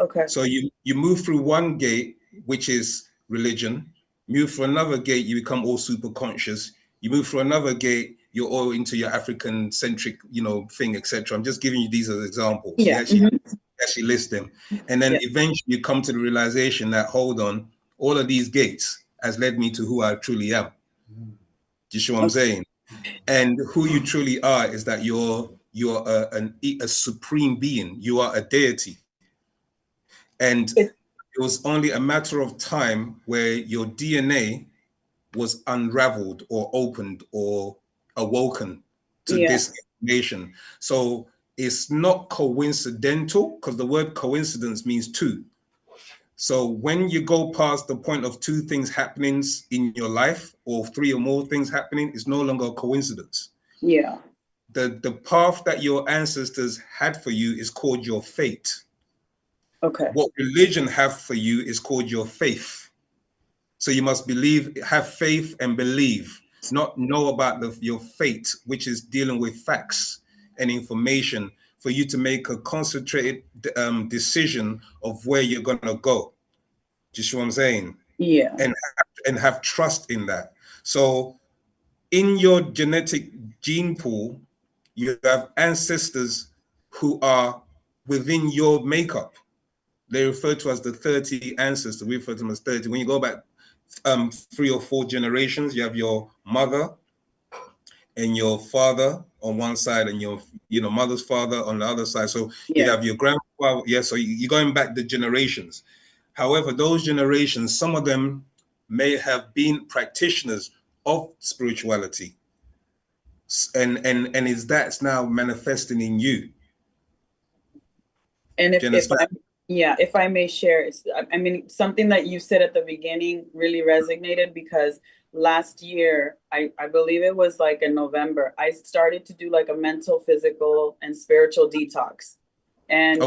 Okay. So you move through one gate, which is religion. Move through another gate, you become all super conscious. You move through another gate, you're all into your African centric, thing, etc. I'm just giving you these as examples. Yeah. You actually list them. And then eventually you come to the realization that, hold on, all of these gates has led me to who I truly am. Do you see what I'm saying? And who you truly are is that you're a supreme being. You are a deity. And it was only a matter of time where your DNA was unraveled or opened or awoken to this information. So it's not coincidental, because the word coincidence means two. So when you go past the point of two things happening in your life, or three or more things happening, it's no longer a coincidence. Yeah. The path that your ancestors had for you is called your fate. Okay. What religion have for you is called your faith. So you must believe, have faith and believe, not know about your fate, which is dealing with facts and information for you to make a concentrated decision of where you're going to go. Do you see what I'm saying? Yeah. And have trust in that. So in your genetic gene pool, you have ancestors who are within your makeup. They refer to as the 30 ancestors. We refer to them as 30. When you go back 3 or 4 generations, you have your mother and your father on one side, and your mother's father on the other side. So you have your grandfather. Yeah, so you're going back the generations. However, those generations, some of them may have been practitioners of spirituality, and is that's now manifesting in you. And if I may share, something that you said at the beginning really resonated, because last year, I believe it was like in November, I started to do like a mental, physical, and spiritual detox. And,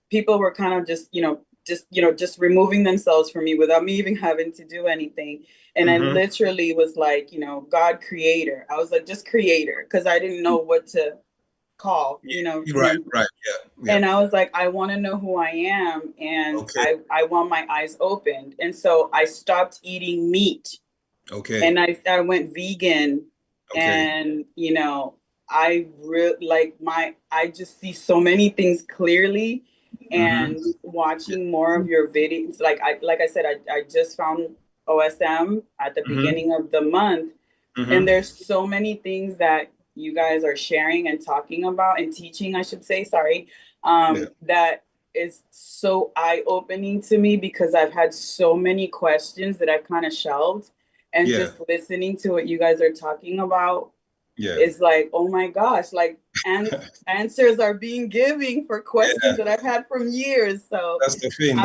people were kind of just removing themselves from me without me even having to do anything. And I literally was like, God creator. I was like, just creator, because I didn't know what to call, Right. Yeah. And I was like, I want to know who I am, and I want my eyes opened. And so I stopped eating meat. Okay. And I went vegan. And I really I just see so many things clearly. And watching more of your videos, like I said, I just found OSM at the beginning of the month. And there's so many things that you guys are sharing and talking about and teaching, I should say, that is so eye-opening to me, because I've had so many questions that I've kind of shelved, and just listening to what you guys are talking about is like, oh my gosh, like answers are being given for questions that I've had from years. So that's the thing.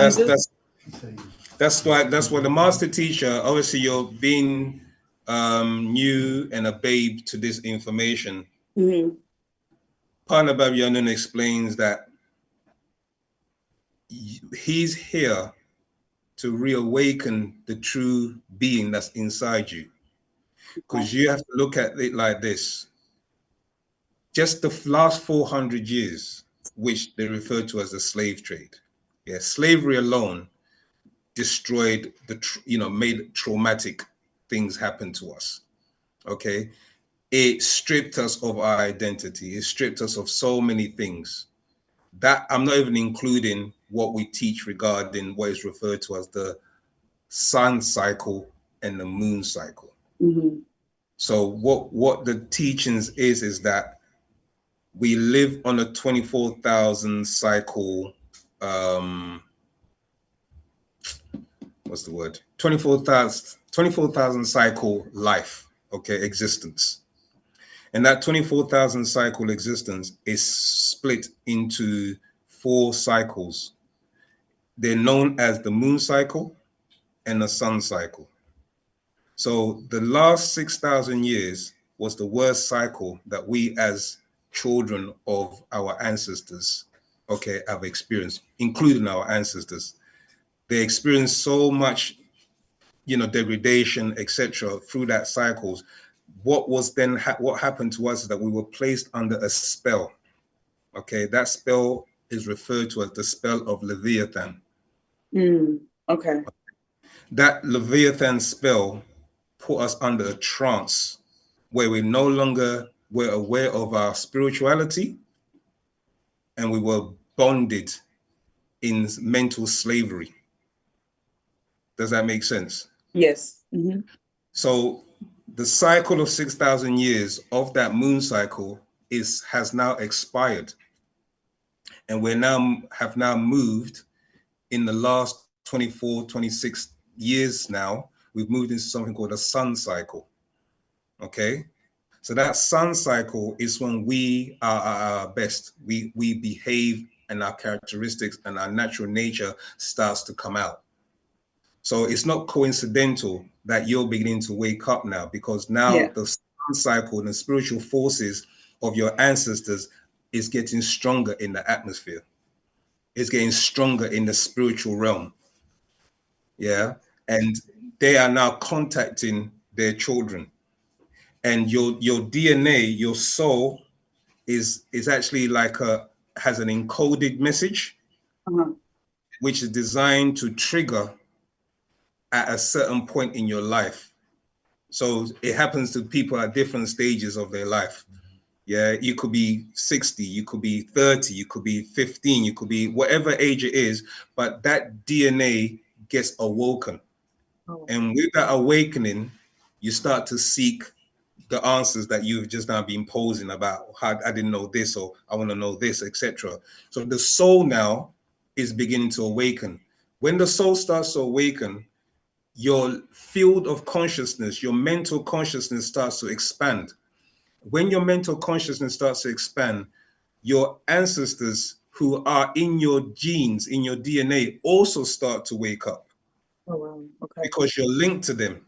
That's why the master teacher, obviously you're being new and a babe to this information. Partner Babyanon explains that he's here to reawaken the true being that's inside you. Because you have to look at it like this. Just the last 400 years, which they refer to as the slave trade. Yeah, slavery alone destroyed made traumatic things happen to us. Okay. It stripped us of our identity. It stripped us of so many things. That I'm not even including what we teach regarding what is referred to as the sun cycle and the moon cycle. So what the teachings is that we live on a 24,000 cycle, what's the word? 24,000 cycle life, okay, existence. And that 24,000 cycle existence is split into 4 cycles. They're known as the moon cycle and the sun cycle. So the last 6,000 years was the worst cycle that we as children of our ancestors, okay, have experienced, including our ancestors. They experienced so much, degradation, etc., through that cycles. What was then what happened to us is that we were placed under a spell. Okay, that spell is referred to as the spell of Leviathan. Okay. That Leviathan spell put us under a trance where we no longer were aware of our spirituality, and we were bonded in mental slavery. Does that make sense? Yes. Mm-hmm. So the cycle of 6,000 years of that moon cycle has now expired, and have now moved in the last 24, 26 years now. We've moved into something called a sun cycle. Okay, so that sun cycle is when we are at our best. We behave, and our characteristics and our natural nature starts to come out. So it's not coincidental that you're beginning to wake up now, because now the sun cycle and the spiritual forces of your ancestors is getting stronger in the atmosphere. It's getting stronger in the spiritual realm. Yeah. And they are now contacting their children. And your DNA, your soul is actually has an encoded message, which is designed to trigger at a certain point in your life. So it happens to people at different stages of their life. Yeah, you could be 60, you could be 30, you could be 15, you could be whatever age it is, but that DNA gets awoken. And with that awakening, you start to seek the answers that you've just now been posing about. How I didn't know this, or I want to know this, etc. So the soul now is beginning to awaken. When the soul starts to awaken, your field of consciousness, your mental consciousness starts to expand. When your mental consciousness starts to expand, your ancestors who are in your genes, in your DNA, also start to wake up. Oh, wow. Okay. Because you're linked to them.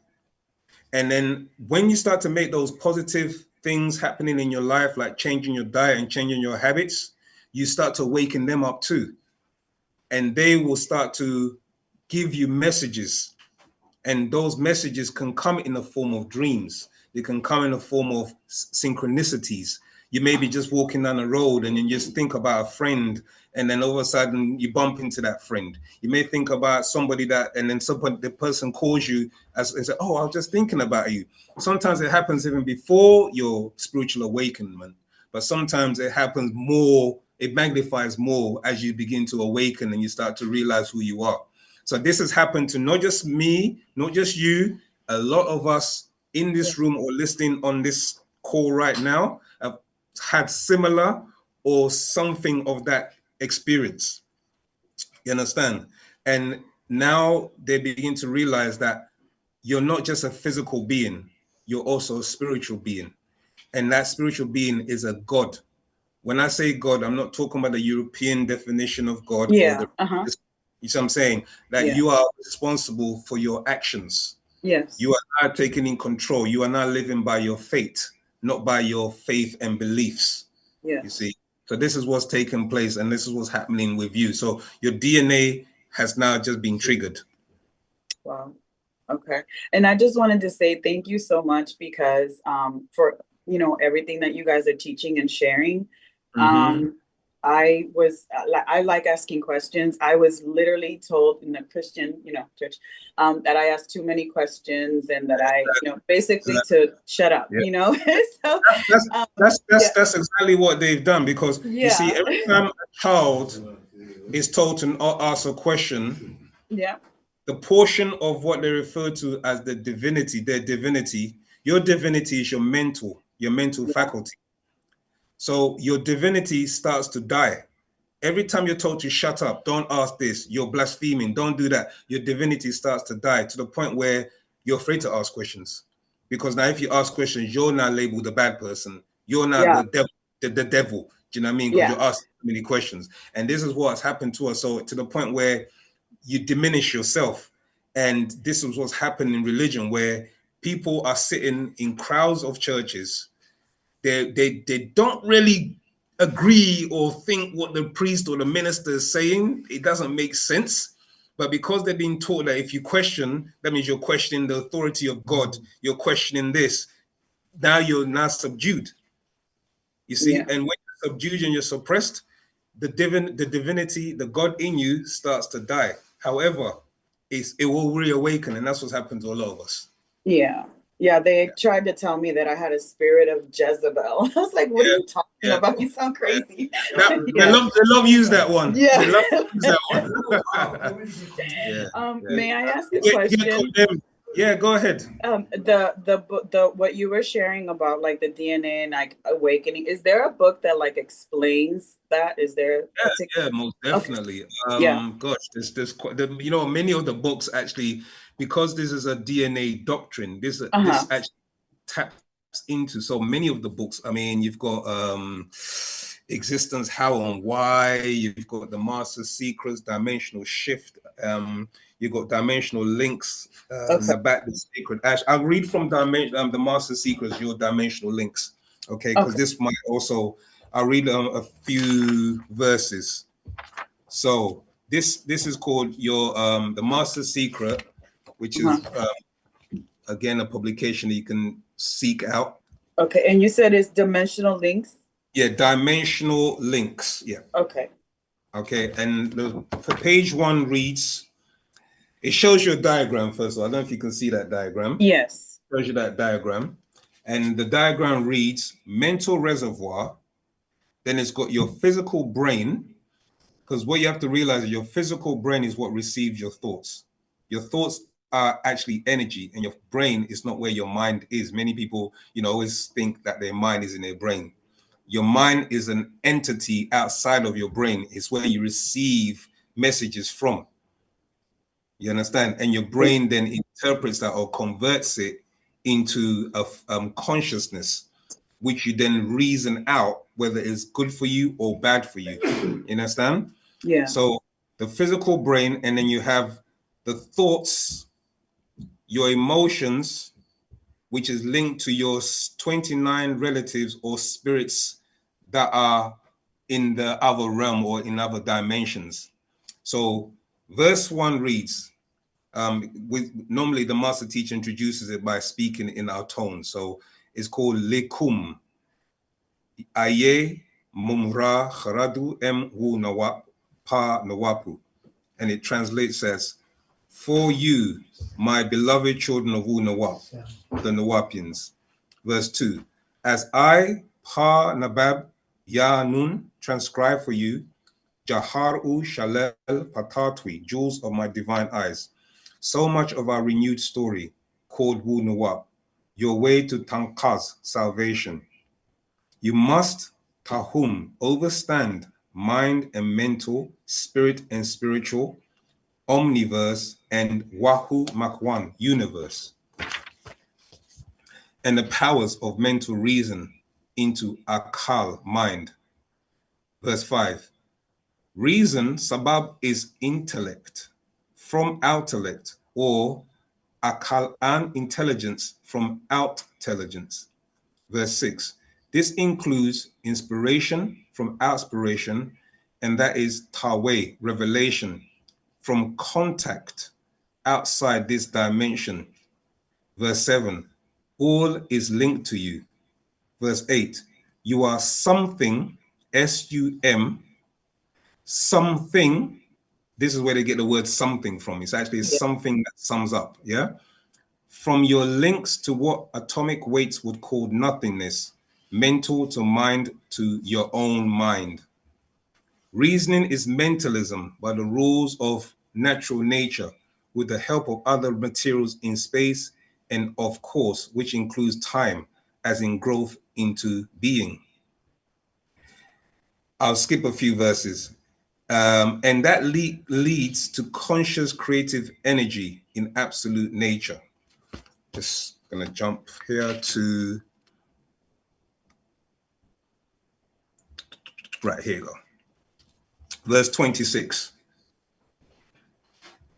And then when you start to make those positive things happening in your life, like changing your diet and changing your habits, you start to waken them up too. And they will start to give you messages. And those messages can come in the form of dreams. They can come in the form of synchronicities. You may be just walking down the road and you just think about a friend, and then all of a sudden you bump into that friend. You may think about somebody and then the person calls you and say, "Oh, I was just thinking about you." Sometimes it happens even before your spiritual awakening, but sometimes it happens more, it magnifies more as you begin to awaken and you start to realize who you are. So this has happened to not just me, not just you, a lot of us in this room or listening on this call right now have had similar or something of that experience. You understand? And now they begin to realize that you're not just a physical being, you're also a spiritual being. And that spiritual being is a God. When I say God, I'm not talking about the European definition of God, or the you see what I'm saying? That you are responsible for your actions. Yes. You are now taking in control. You are now living by your fate, not by your faith and beliefs. Yeah. You see? So this is what's taking place, and this is what's happening with you. So your DNA has now just been triggered. Wow. Okay. And I just wanted to say thank you so much, because for everything that you guys are teaching and sharing. I like asking questions. I was literally told in a Christian, church, that I asked too many questions, and that I, basically to shut up, So that's exactly what they've done, because you see, every time a child is told to ask a question, the portion of what they refer to as the divinity, their divinity, your divinity is your mental faculty. So your divinity starts to die. Every time you're told to shut up, don't ask this, you're blaspheming, don't do that, your divinity starts to die, to the point where you're afraid to ask questions. Because now if you ask questions, you're now labeled the bad person. You're now the devil. Do you know what I mean? Because you're asking too many questions. And this is what's happened to us. So to the point where you diminish yourself. And this is what's happened in religion, where people are sitting in crowds of churches. They don't really agree or think what the priest or the minister is saying. It doesn't make sense. But because they're being taught that if you question, that means you're questioning the authority of God. You're questioning this. Now you're now subdued. You see, and when you're subdued and you're suppressed, the divinity, the God in you starts to die. However, it will reawaken, and that's what's happened to a lot of us. Yeah. Yeah, they tried to tell me that I had a spirit of Jezebel. I was like, what are you talking about? You sound crazy. They love use that one. Yeah. They love to use that one. May I ask a question? Yeah, go ahead. The what you were sharing about like the DNA and like awakening, is there a book that like explains that? Is there? Yeah, most definitely. Okay. Gosh, there's quite, many of the books actually, because this is a DNA doctrine, this actually taps into so many of the books. I mean, you've got Existence, How and Why, you've got The Master Secrets, Dimensional Shift, you've got Dimensional Links, Nabat, the Sacred Ash. I'll read from The Master Secrets, your Dimensional Links, okay? Because this might also, I'll read a few verses. So this is called your The Master Secret, which is again a publication that you can seek out. Okay, and you said it's Dimensional Links? Yeah, Dimensional Links. Yeah. Okay. Okay, and page 1 reads, it shows you a diagram first of all. I don't know if you can see that diagram. Yes. It shows you that diagram. And the diagram reads mental reservoir. Then it's got your physical brain, because what you have to realize is your physical brain is what receives your thoughts. Your thoughts are actually energy, and your brain is not where your mind is. Many people, always think that their mind is in their brain. Your mind is an entity outside of your brain. It's where you receive messages from. You understand? And your brain then interprets that or converts it into a consciousness, which you then reason out whether it's good for you or bad for you. You understand? Yeah. So the physical brain, and then you have the thoughts, your emotions, which is linked to your 29 relatives or spirits that are in the other realm or in other dimensions. So verse 1 reads, normally the master teacher introduces it by speaking in our tone. So it's called Lekum. Aye mumra kharadu em wu nawap pa nawapu. And it translates as, for you, my beloved children of Wu Nawap, the Nawapians. Verse 2, as I, Pa Nabab Ya Nun, transcribe for you, Jaharu Shalel Patatwi, jewels of my divine eyes. So much of our renewed story called Wu Nawab, your way to Tankaz, salvation. You must, Tahum, overstand mind and mental, spirit and spiritual, omniverse, and Wahu Makwan, universe, and the powers of mental reason into Akal, mind. Verse 5, reason, sabab, is intellect, from outellect, or Akal, and intelligence from out-intelligence. Verse 6, this includes inspiration from outspiration, and that is Taweh, revelation, from contact outside this dimension. Verse 7, all is linked to you. Verse 8, you are something, S-U-M, something. This is where they get the word something from. It's actually something that sums up, yeah? From your links to what atomic weights would call nothingness, mental to mind to your own mind. Reasoning is mentalism by the rules of natural nature with the help of other materials in space and of course, which includes time as in growth into being. I'll skip a few verses. And that leads to conscious creative energy in absolute nature. Just gonna jump here to, right, here you go. Verse 26.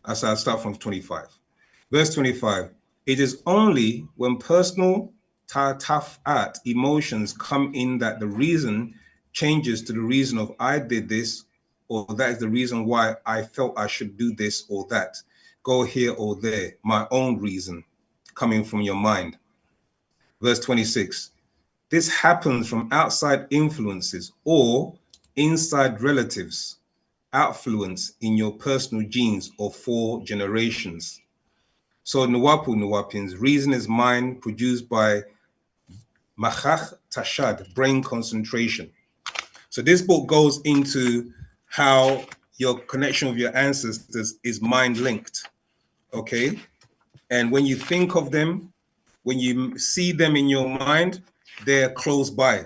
I'll start from 25. Verse 25, it is only when personal ta'taf'at, emotions, come in that the reason changes to the reason of I did this, or that is the reason why I felt I should do this or that, go here or there, my own reason coming from your mind. Verse 26, this happens from outside influences or inside relatives affluence in your personal genes of 4 generations. So Nwapins, reason is mind produced by Machach Tashad, brain concentration. So this book goes into how your connection with your ancestors is mind linked, okay? And when you think of them, when you see them in your mind, they're close by.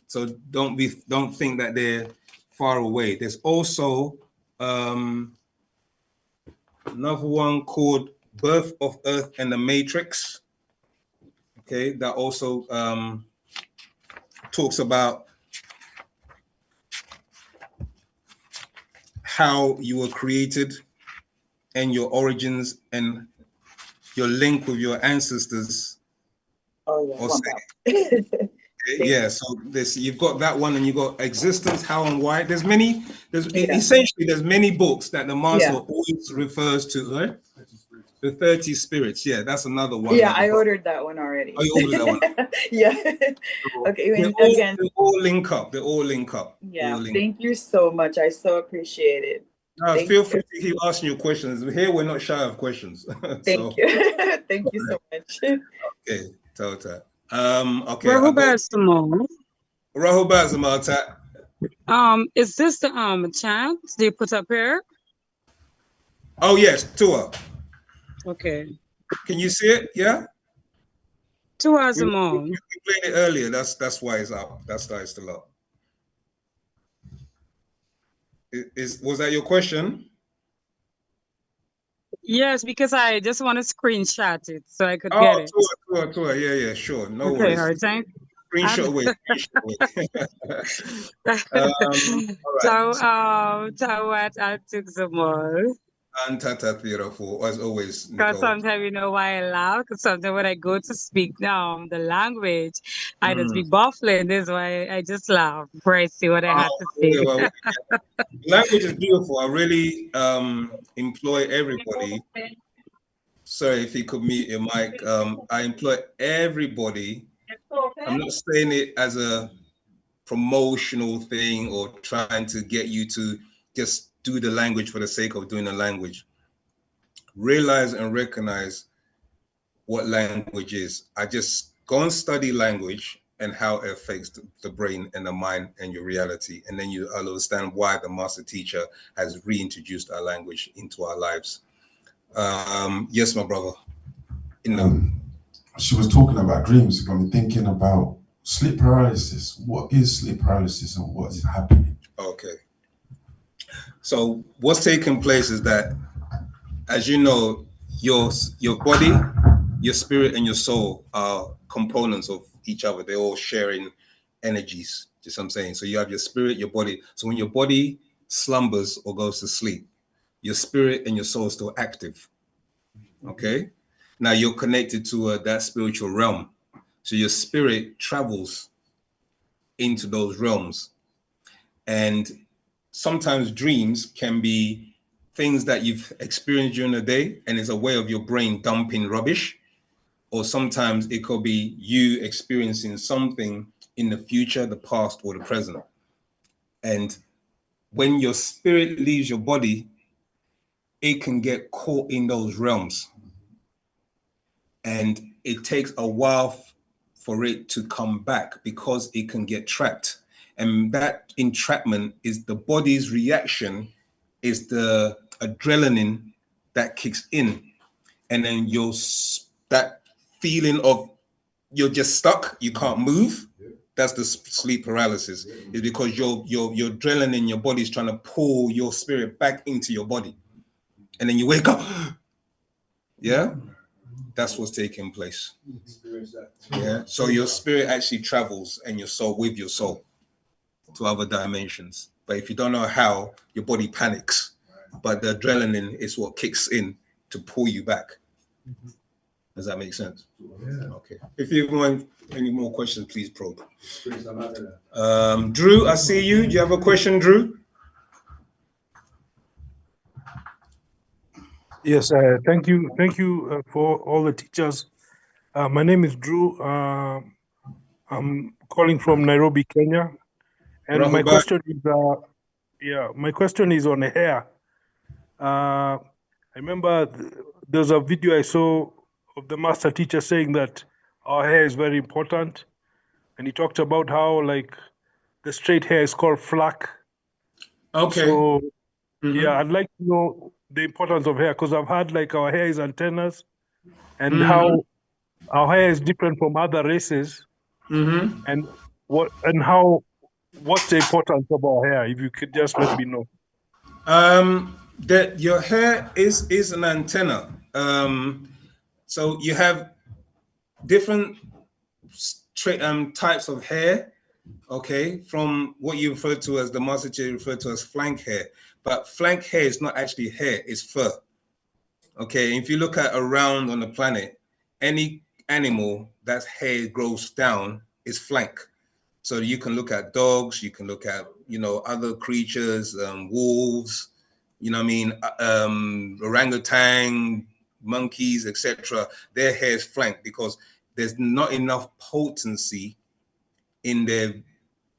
So don't think that they're far away. There's also another one called Birth of Earth and the Matrix. Okay, that also talks about how you were created and your origins and your link with your ancestors. Oh yeah. Yeah, so you've got that one, and you've got existence, how and why. Essentially there's many books that the master always refers to, right? The 30 spirits. Yeah, that's another one. Yeah, I ordered that one already. Oh, you ordered that one? Yeah. Okay, again. They all link up. They all link up. Yeah, thank you so much. I so appreciate it. Feel free to keep asking your questions. Here, we're not shy of questions. Thank you. Thank you so much. Okay, Tota. Okay. Rahubat Simone. Rahubat Simone. Is this the chant they put up here? Oh yes, Tua. Okay. Can you see it? Yeah. Tua Simone. We played it earlier. That's why it's up. That's why it's still up. Was that your question? Yes, because I just want to screenshot it so I could get it. Tua. Yeah, sure. No okay, worries. All right, thank you. Screenshot away. Tawat I took some more. And Tata beautiful, as always. Because sometimes you know why I laugh. Because sometimes when I go to speak now the language, I just be baffling. That's why I just laugh before I see what I have to say. Well, language is beautiful. I really employ everybody. Sorry if you could mute your mic. I employ everybody. I'm not saying it as a promotional thing or trying to get you to just do the language for the sake of doing the language. Realize and recognize what language is. I just go and study language and how it affects the brain and the mind and your reality. And then you'll understand why the master teacher has reintroduced our language into our lives. Yes, my brother. She was talking about dreams. I'm thinking about sleep paralysis. What is sleep paralysis and what is happening? Okay. So what's taking place is that, as you know, your body, your spirit, and your soul are components of each other. They're all sharing energies, just what I'm saying. So you have your spirit, your body. So when your body slumbers or goes to sleep, your spirit and your soul are still active. Okay? Now you're connected to that spiritual realm. So your spirit travels into those realms. And sometimes dreams can be things that you've experienced during the day, and it's a way of your brain dumping rubbish. Or sometimes it could be you experiencing something in the future, the past, or the present. And when your spirit leaves your body, it can get caught in those realms. And it takes a while for it to come back because it can get trapped. And that entrapment is the body's reaction, is the adrenaline that kicks in. And then that feeling of you're just stuck, you can't move. That's the sleep paralysis. It's because your adrenaline in your body is trying to pull your spirit back into your body. And then you wake up. Yeah? That's what's taking place. Yeah. So your spirit actually travels and your soul with your soul to other dimensions. But if you don't know how, your body panics. But the adrenaline is what kicks in to pull you back. Does that make sense? Yeah. Okay. If you want any more questions, please probe. Drew, I see you. Do you have a question, Drew? Yes, thank you for all the teachers. My name is Drew. I'm calling from Nairobi, Kenya, and my question is, Yeah, my question is on hair. I remember there's a video I saw of the master teacher saying that our hair is very important, and he talked about how like the straight hair is called flack. Okay. So yeah, I'd like to know the importance of hair because I've had like our hair is antennas, and how our hair is different from other races, and what's the importance of our hair? If you could just let me know. That your hair is an antenna. So you have different types of hair, okay, from what you refer to as the master teacher referred to as flank hair. But flank hair is not actually hair, it's fur. Okay, if you look at around on the planet, any animal that's hair grows down is flank. So you can look at dogs, you can look at, you know, other creatures, wolves, you know what I mean, orangutan, monkeys, etc. Their hair is flank because there's not enough potency in their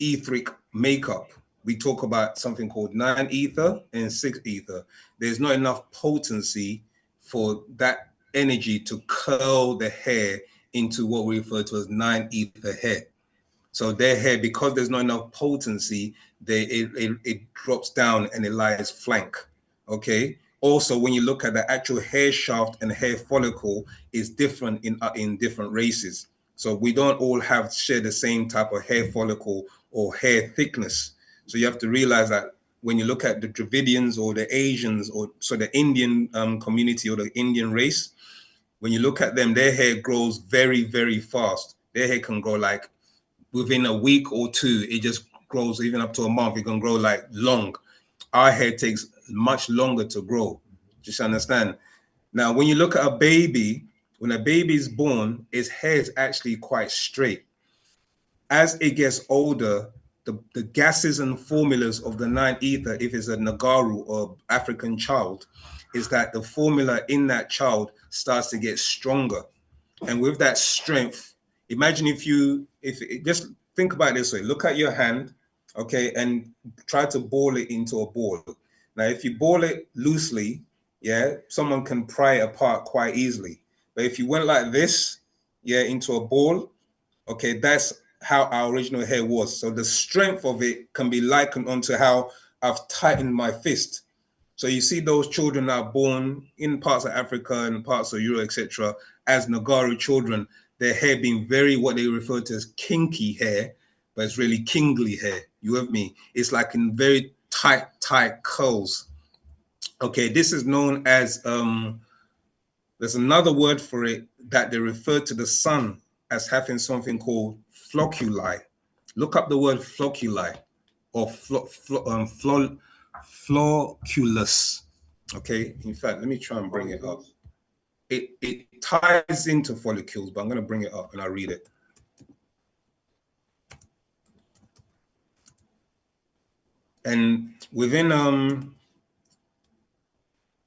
etheric makeup. We talk about something called 9 ether and 6 ether. There's not enough potency for that energy to curl the hair into what we refer to as 9 ether hair. So their hair, because there's not enough potency, it drops down and it lies flank. Okay. Also, when you look at the actual hair shaft and hair follicle, is different in different races. So we don't all share the same type of hair follicle or hair thickness. So you have to realize that when you look at the Dravidians or the Asians, or so the Indian community or the Indian race, when you look at them, their hair grows very, very fast. Their hair can grow like within a week or two, it just grows even up to a month. It can grow like long. Our hair takes much longer to grow. Just understand. Now, when you look at a baby, when a baby is born, its hair is actually quite straight. As it gets older, the gases and formulas of the 9 ether, if it's a Nagaru or African child, is that the formula in that child starts to get stronger. And with that strength, imagine if just think about it this way, look at your hand, okay, and try to ball it into a ball. Now, if you ball it loosely, yeah, someone can pry it apart quite easily. But if you went like this, yeah, into a ball, okay, that's how our original hair was. So the strength of it can be likened onto how I've tightened my fist. So you see those children that are born in parts of Africa and parts of Europe, etc., as Nagaru children, their hair being very what they refer to as kinky hair, but it's really kingly hair. You with me? It's like in very tight curls. Okay, this is known as, there's another word for it that they refer to the sun as having something called flocculi. Look up the word flocculi or flocculus. Okay, in fact, let me try and bring it up. It ties into follicles, but I'm going to bring it up and I'll read it. And within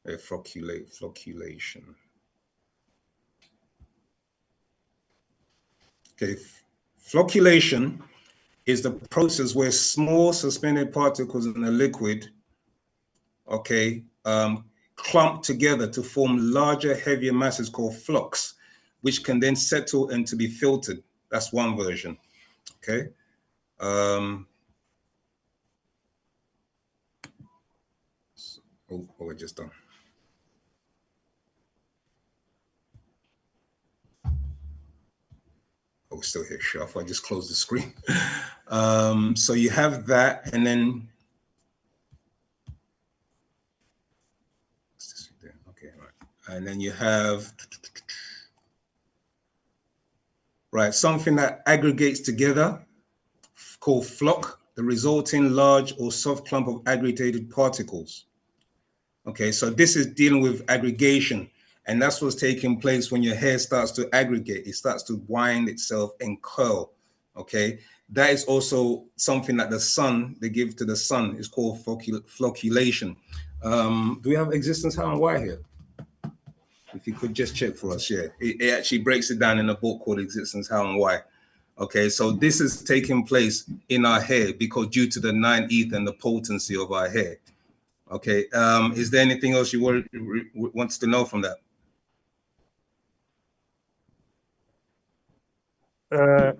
flocculation. Okay, flocculation is the process where small suspended particles in a liquid, okay, clump together to form larger, heavier masses called flocks, which can then settle and to be filtered. That's one version, okay? We're just done. Oh, we're still here, sure. I just closed the screen. So you have that, and then okay, right. And then you have something that aggregates together called flock, the resulting large or soft clump of aggregated particles. Okay, so this is dealing with aggregation, and that's what's taking place when your hair starts to aggregate. It starts to wind itself and curl. Okay, that is also something that the sun, they give to the sun, is called flocculation. Do we have existence how and why here? If you could just check for us, yeah. It actually breaks it down in a book called Existence, How and Why. Okay, so this is taking place in our hair because due to the 9 ether and the potency of our hair. Okay, is there anything else you wants to know from that?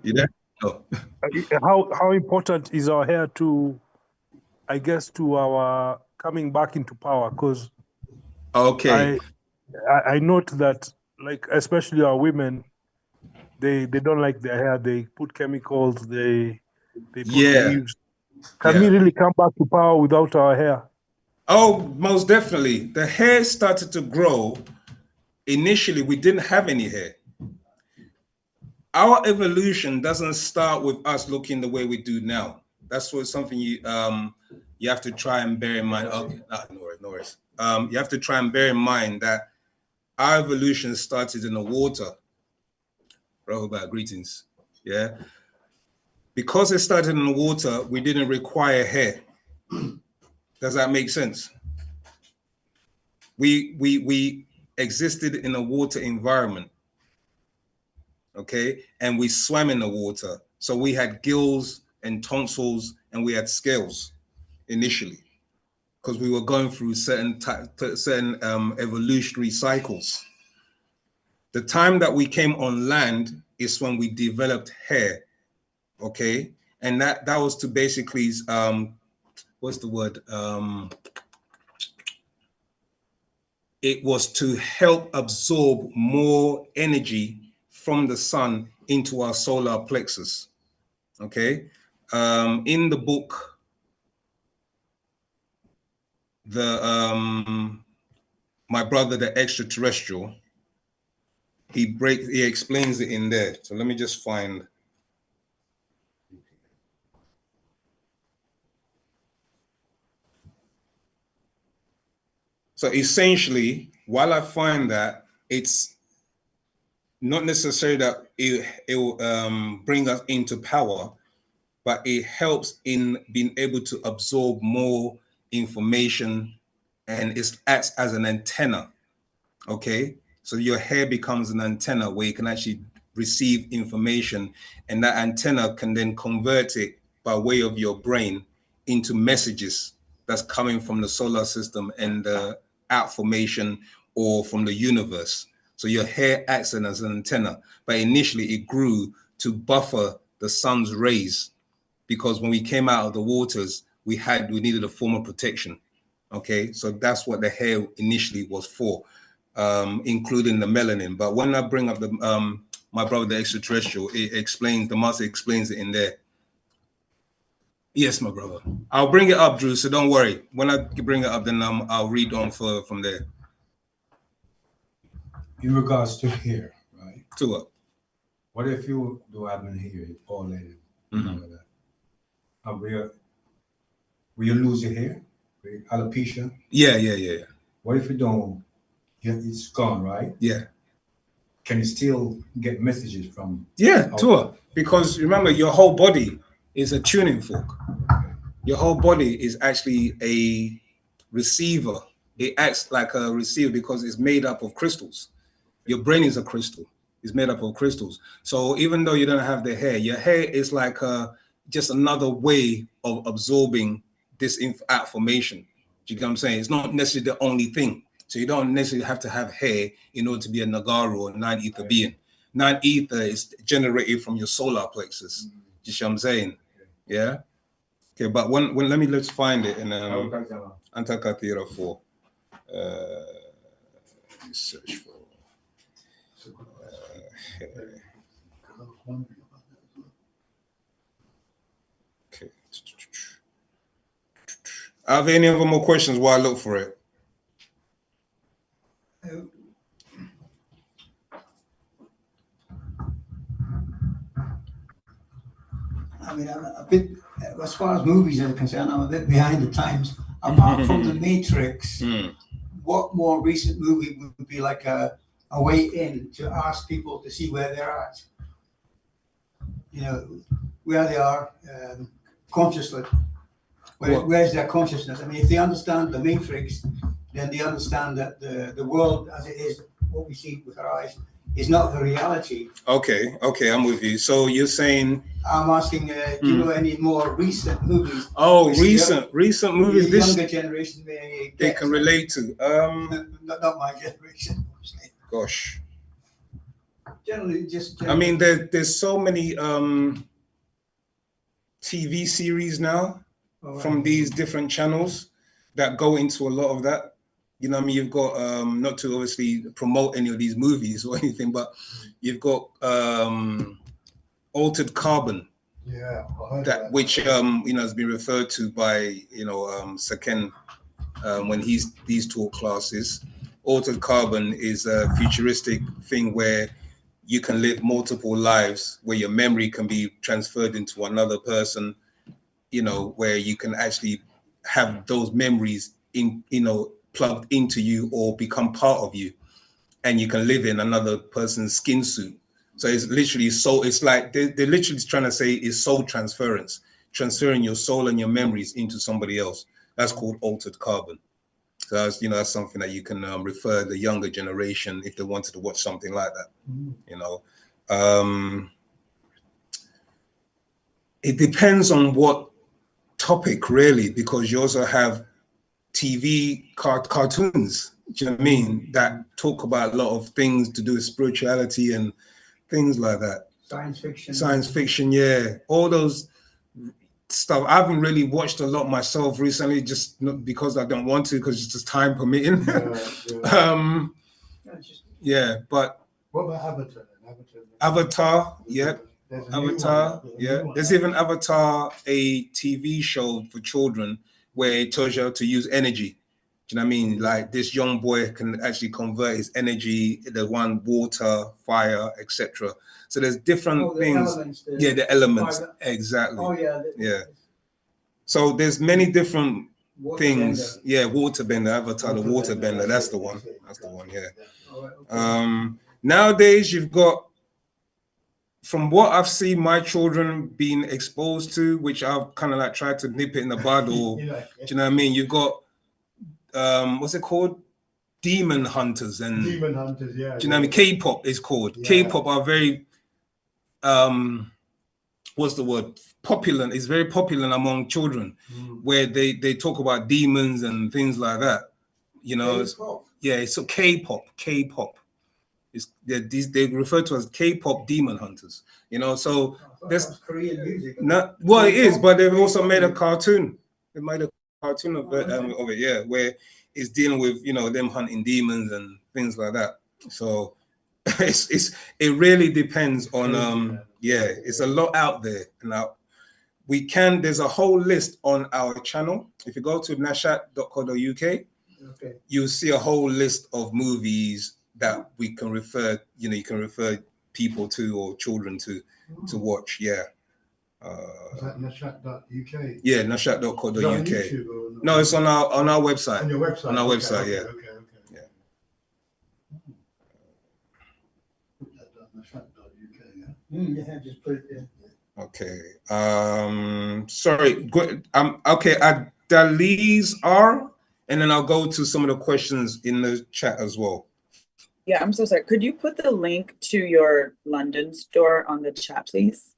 You there? Oh. How important is our hair to, I guess, to our coming back into power? Because okay, I note that, like, especially our women, they don't like their hair. They put chemicals. They put weaves. Can we really come back to power without our hair? Oh, most definitely. The hair started to grow. Initially, we didn't have any hair. Our evolution doesn't start with us looking the way we do now. That's what something you have to try and bear in mind. Okay, no worries. You have to try and bear in mind that our evolution started in the water. Rohobat, greetings. Yeah. Because it started in the water, we didn't require hair. Does that make sense? We existed in a water environment. Okay, and we swam in the water. So we had gills and tonsils and we had scales initially because we were going through certain evolutionary cycles. The time that we came on land is when we developed hair. Okay, and that was to basically what's the word? It was to help absorb more energy from the sun into our solar plexus. Okay, in the book, My Brother the Extraterrestrial, he explains it in there. So let me just find. So essentially, while I find that it's not necessarily that it will bring us into power, but it helps in being able to absorb more information, and it acts as an antenna. Okay, so your hair becomes an antenna where you can actually receive information, and that antenna can then convert it by way of your brain into messages that's coming from the solar system and the out formation or from the universe. So your hair acts as an antenna, but initially it grew to buffer the sun's rays, because when we came out of the waters, we needed a form of protection. Okay, so that's what the hair initially was for, including the melanin. But when I bring up the My Brother the Extraterrestrial, the master explains it in there. Yes, my brother. I'll bring it up, Drew, so don't worry. When I bring it up, then I'll read on further from there. In regards to hair, right? To what? What if you do have an hair, all in, like that? Will you lose your hair? Alopecia? Yeah. What if you don't? It's gone, right? Yeah. Can you still get messages from? Yeah, Tua. Because remember, your whole body is a tuning fork. Your whole body is actually a receiver. It acts like a receiver because it's made up of crystals. Your brain is a crystal. It's made up of crystals. So even though you don't have the hair, your hair is like just another way of absorbing this information. Do you get what I'm saying? It's not necessarily the only thing. So you don't necessarily have to have hair in order to be a Nagaru or 9 ether being. 9 ether is generated from your solar plexus. Do you see what I'm saying? Yeah. Okay, but let's find it in Antakatira 4. Search for okay. Are there any other more questions while I look for it? I mean, I'm a bit, as far as movies are concerned, I'm a bit behind the times. Apart from The Matrix, what more recent movie would be like a way in to ask people to see where they're at? You know, where they are consciously. Where's their consciousness? I mean, if they understand The Matrix, then they understand that the world as it is, what we see with our eyes, is not the reality. Okay, I'm with you. So you're saying... I'm asking, do you know any more recent movies? Oh, recent movies. The younger generation they can relate to. Not my generation. Gosh. Generally, just. I mean, there's so many TV series now from these different channels that go into a lot of that. You know what I mean? You've got, not to obviously promote any of these movies or anything, but you've got Altered Carbon. Yeah. Which, you know, has been referred to by, you know, Saken when these taught classes. Altered Carbon is a futuristic thing where you can live multiple lives, where your memory can be transferred into another person, you know, where you can actually have those memories in, you know, plugged into you or become part of you, and you can live in another person's skin suit. So it's literally it's like they're literally trying to say is soul transference, transferring your soul and your memories into somebody else. That's called Altered Carbon. So that's, you know, that's something that you can refer the younger generation if they wanted to watch something like that. You know, it depends on what topic really, because you also have TV cartoons. Do you know what I mean? That talk about a lot of things to do with spirituality and things like that. Science fiction, yeah. All those stuff. I haven't really watched a lot myself recently, just not because I don't want to, because it's just time permitting. Yeah, but what about Avatar? Avatar, yeah. Avatar, yeah. There's even Avatar, a TV show for children where it tells you how to use energy. Do you know what I mean? Like this young boy can actually convert his energy, the one water, fire, etc. So there's different things. The elements, exactly. Oh yeah. Yeah. So there's many different things. Yeah, waterbender, Avatar, the waterbender. That's the one. That's the one. Yeah. Nowadays you've got, from what I've seen my children being exposed to, which I've kind of like tried to nip it in the bud, or do you know what I mean? You've got what's it called? Demon hunters, yeah. Do you know what I mean? K-pop is called. Yeah. K-pop are very what's the word? Popular. It's very popular among children, where they talk about demons and things like that. You know, it's so K-pop. They refer to as K-pop demon hunters. You know, so there's Korean music. It is, but they've also made a cartoon. They made a cartoon of it, yeah, where it's dealing with, you know, them hunting demons and things like that. So it really depends on it's a lot out there. Now there's a whole list on our channel. If you go to nashat.co.uk, you'll see a whole list of movies that we can refer, you know, you can refer people to or children to watch. Yeah. Is that nashat.uk? Yeah, nashat.co.uk. No, it's on our website. On your website. On our website, yeah. Okay. Yeah. Nashat.uk, yeah. Yeah, just put it there. Okay. Sorry. Okay. Adaliz R, and then I'll go to some of the questions in the chat as well. Yeah, I'm so sorry. Could you put the link to your London store on the chat, please?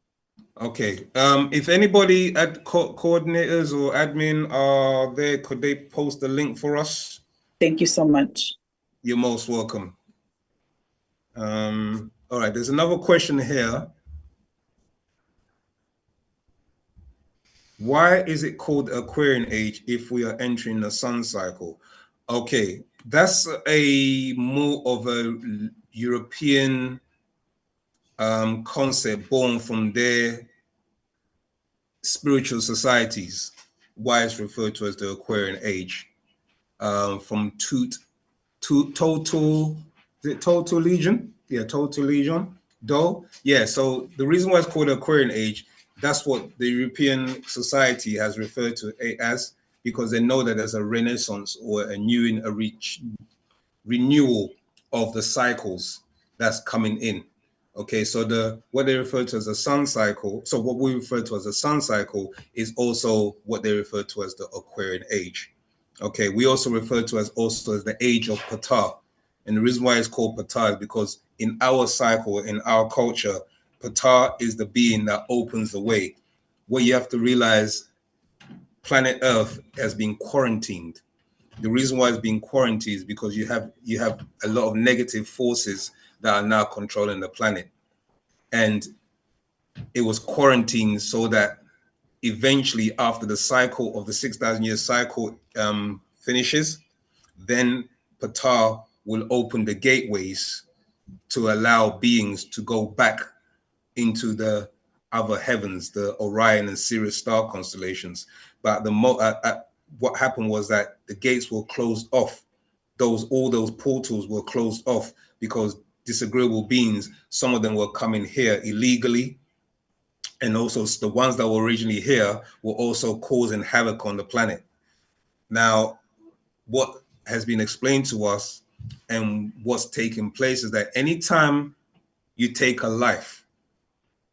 Okay. If anybody at coordinators or admin are there, could they post the link for us? Thank you so much. You're most welcome. All right. There's another question here. Why is it called Aquarian age if we are entering the sun cycle? Okay, that's a more of a European concept born from their spiritual societies, why it's referred to as the Aquarian age. From Total Legion? Yeah, Total Legion. Yeah, so the reason why it's called Aquarian age, that's what the European society has referred to it as, because they know that there's a renaissance or a renewal of the cycles that's coming in. Okay, so what they refer to as a sun cycle, so what we refer to as a sun cycle is also what they refer to as the Aquarian age. Okay, we also refer to as the age of Ptah, And the reason why it's called Ptah is because in our cycle, in our culture, Ptah is the being that opens the way. What you have to realize, planet Earth has been quarantined. The reason why it's being quarantined is because you have a lot of negative forces that are now controlling the planet. And it was quarantined so that eventually, after the cycle of the 6,000 year cycle finishes, then Ptah will open the gateways to allow beings to go back into the other heavens, the Orion and Sirius star constellations. But what happened was that the gates were closed off. All those portals were closed off because disagreeable beings, some of them were coming here illegally, and also the ones that were originally here were also causing havoc on the planet. Now, what has been explained to us and what's taking place is that anytime you take a life,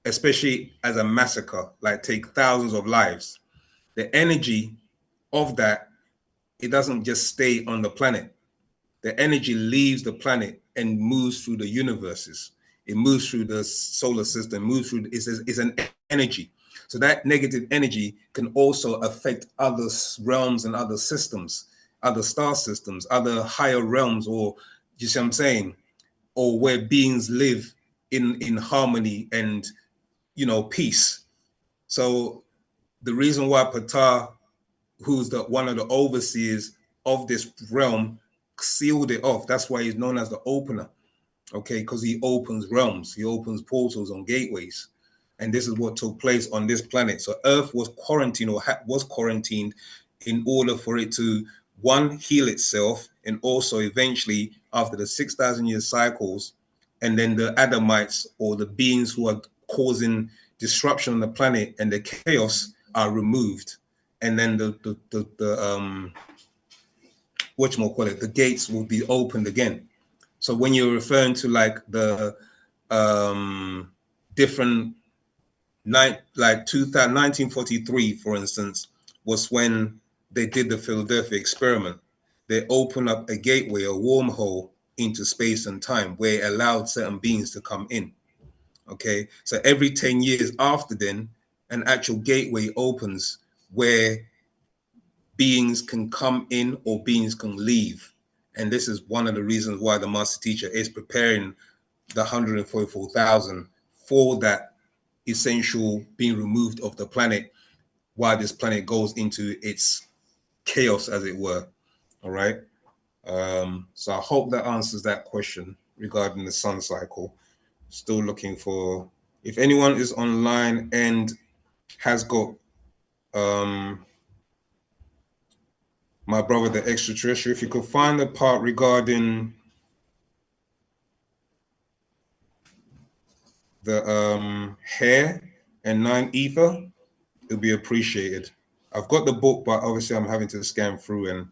especially as a massacre, like take thousands of lives, the energy of that, it doesn't just stay on the planet. The energy leaves the planet and moves through the universes. It moves through the solar system, moves through, it's an energy. So that negative energy can also affect other realms and other systems, other star systems, other higher realms, or you see what I'm saying? Or where beings live in harmony and, you know, peace. So the reason why Ptah, who's one of the overseers of this realm, sealed it off. That's why he's known as the opener, okay? Because he opens realms, he opens portals on gateways. And this is what took place on this planet. So Earth was quarantined, or was quarantined, in order for it to, one, heal itself, and also eventually, after the 6,000 year cycles, and then the Adamites, or the beings who are causing disruption on the planet and the chaos, are removed. And then the gates will be opened again. So when you're referring to like the different 1943, for instance, was when they did the Philadelphia experiment. They opened up a gateway, a wormhole into space and time, where it allowed certain beings to come in. Okay, so every 10 years after then, an actual gateway opens where beings can come in or beings can leave. And this is one of the reasons why the master teacher is preparing the 144,000 for that essential being removed of the planet, while this planet goes into its chaos, as it were. All right. So I hope that answers that question regarding the sun cycle. Still looking for, if anyone is online and has got my brother, the extraterrestrial, if you could find the part regarding the hair and 9 ether, it'll be appreciated. I've got the book, but obviously I'm having to scan through, and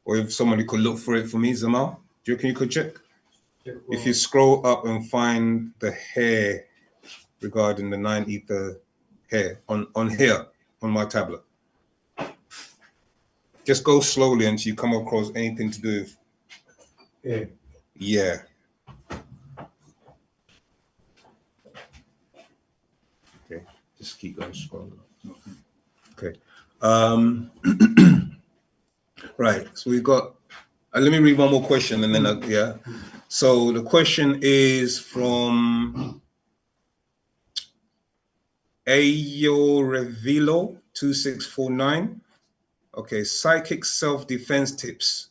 or if somebody could look for it for me, Zamal, do you reckon you could check? If you scroll up and find the hair regarding the 9 ether hair on here, on my tablet. Just go slowly until you come across anything to do with. Yeah. Okay, just keep going scrolling. Okay. Right, so we've got, let me read one more question and then, yeah. So the question is from Ayorevilo 2649. Okay, psychic self-defense tips.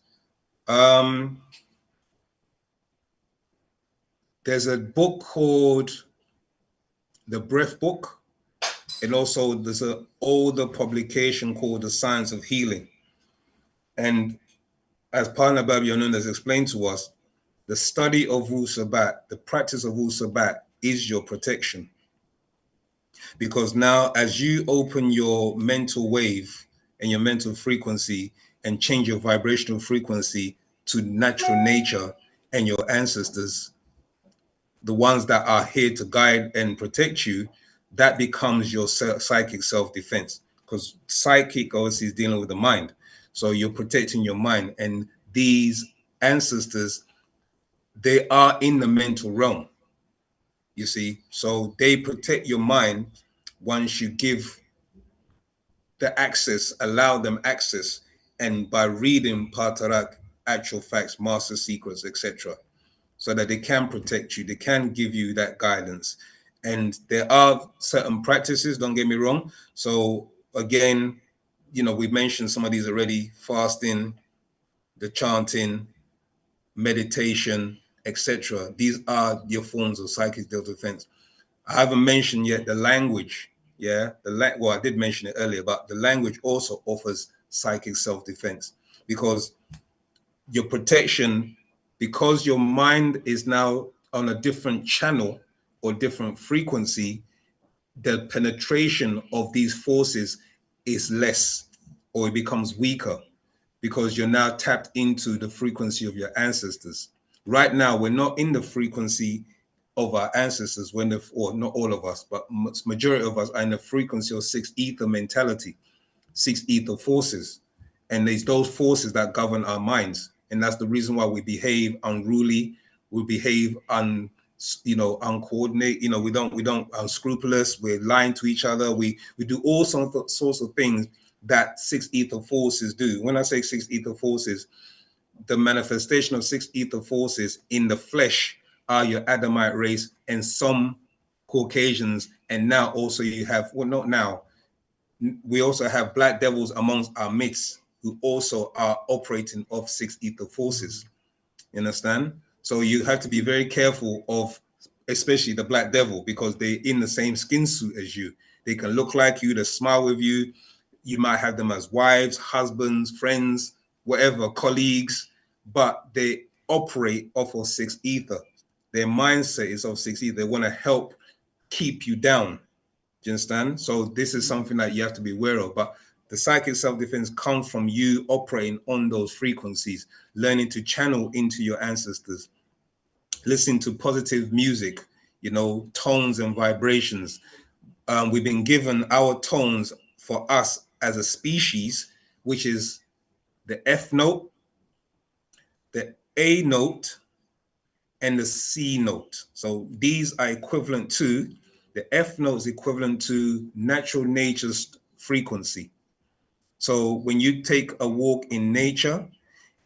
There's a book called The Breath Book, and also there's an older publication called The Science of Healing. And as Partner Babi Yanun has explained to us, the study of Wu-Sabat, the practice of Wu-Sabat is your protection. Because now as you open your mental wave and your mental frequency and change your vibrational frequency to natural nature and your ancestors, the ones that are here to guide and protect you, that becomes your psychic self-defense. Because psychic obviously is dealing with the mind. So you're protecting your mind, and these ancestors, they are in the mental realm, you see. So they protect your mind once you give the access, allow them access, and by reading Patarak, actual facts, master secrets, etc., so that they can protect you, they can give you that guidance. And there are certain practices, don't get me wrong. So again, you know, we mentioned some of these already: fasting, the chanting, meditation, etc. These are your forms of psychic self-defense. I haven't mentioned yet the language. Yeah, well, I did mention it earlier, but the language also offers psychic self-defense, because your protection, because your mind is now on a different channel or different frequency, the penetration of these forces is less, or it becomes weaker, because you're now tapped into the frequency of your ancestors. Right now, we're not in the frequency of our ancestors, when or not all of us, but majority of us are in the frequency of 6 ether mentality, 6 ether forces. And it's those forces that govern our minds. And that's the reason why we behave unruly, we behave uncoordinated, we don't unscrupulous, we're lying to each other, we do all sorts of things that 6 ether forces do. When I say 6 ether forces, the manifestation of 6 ether forces in the flesh are your Adamite race and some Caucasians, and now also you have, well, not now, we also have black devils amongst our midst who also are operating off 6 ether forces. You understand? So you have to be very careful of, especially the black devil, because they're in the same skin suit as you. They can look like you, they smile with you. You might have them as wives, husbands, friends, whatever, colleagues, but they operate off of 6 ether. Their mindset is of 6 ether. They want to help keep you down. Do you understand? So this is something that you have to be aware of. But the psychic self-defense comes from you operating on those frequencies, learning to channel into your ancestors, listening to positive music, tones and vibrations. We've been given our tones for us as a species, which is the F note, the A note, and the C note. So these are equivalent to, the F note is equivalent to natural nature's frequency. So when you take a walk in nature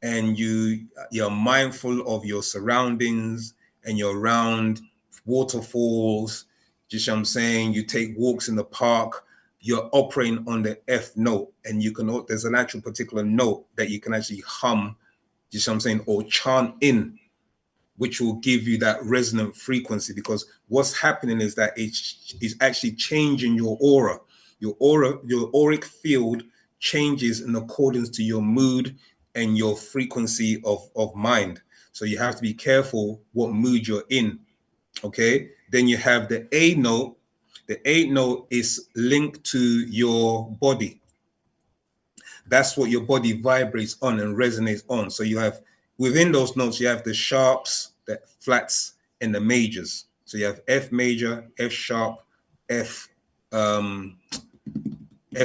and you're mindful of your surroundings and you're around waterfalls, just what I'm saying, you take walks in the park, you're operating on the F note, and there's an actual particular note that you can actually hum, just what I'm saying, or chant in, which will give you that resonant frequency, because what's happening is that it's actually changing your aura. Your auric field changes in accordance to your mood and your frequency of mind. So you have to be careful what mood you're in, okay? Then you have the A note. The A note is linked to your body. That's what your body vibrates on and resonates on. So you have, within those notes, you have the sharps, the flats, and the majors. So you have F major, F sharp, F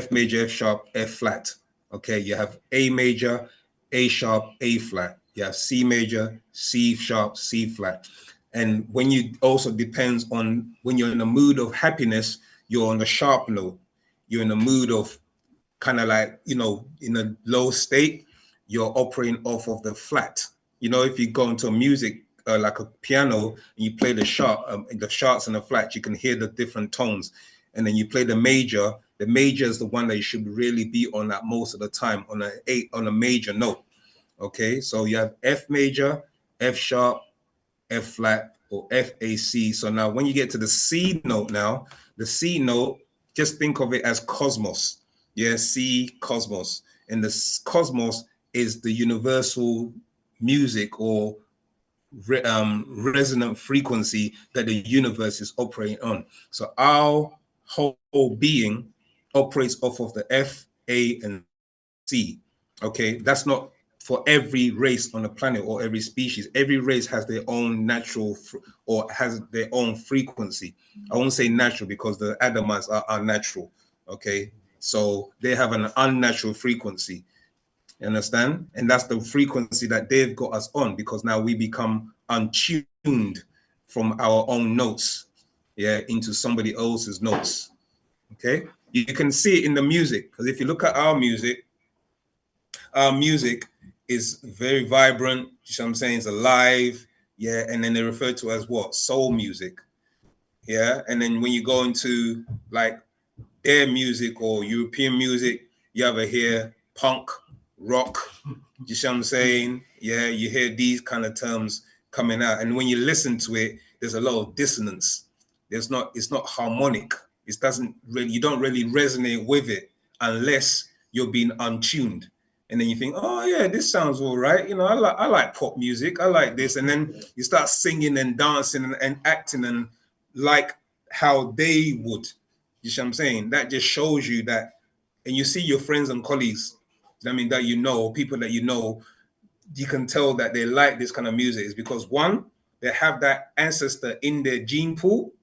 major, F sharp, F flat. Okay, you have A major, A sharp, A flat. You have C major, C sharp, C flat. And when you also depends on, when you're in a mood of happiness, you're on the sharp note. You're in a mood of kind of like, in a low state, you're operating off of the flat. If you go into a music, like a piano, and you play the sharps and the flats, you can hear the different tones. And then you play the major is the one that you should really be on at most of the time, on a major note. Okay, so you have F major, F sharp, F flat, or FAC. So now when you get to the C note now, the C note, just think of it as cosmos. Yeah, C, cosmos. And the cosmos is the universal music or resonant frequency that the universe is operating on. So our whole being operates off of the F, A, and C. Okay, that's not for every race on the planet or every species. Every race has their own natural or has their own frequency. I won't say natural because the Adamites are unnatural. Okay, so they have an unnatural frequency. You understand? And that's the frequency that they've got us on, because now we become untuned from our own notes, yeah, into somebody else's notes. Okay, you can see it in the music, because if you look at our music is very vibrant. You know what I'm saying? It's alive, yeah. And then they refer to as what? Soul music, yeah. And then when you go into like their music or European music, you ever hear punk, rock, you see what I'm saying? Yeah, you hear these kind of terms coming out. And when you listen to it, there's a lot of dissonance. It's not harmonic. It doesn't really, you don't really resonate with it unless you're being untuned. And then you think, oh yeah, this sounds all right. You know, I like pop music. I like this. And then you start singing and dancing and acting and like how they would. You see what I'm saying? That just shows you that, and you see your friends and colleagues, I mean, that you know, people that you know, you can tell that they like this kind of music is because one, they have that ancestor in their gene pool,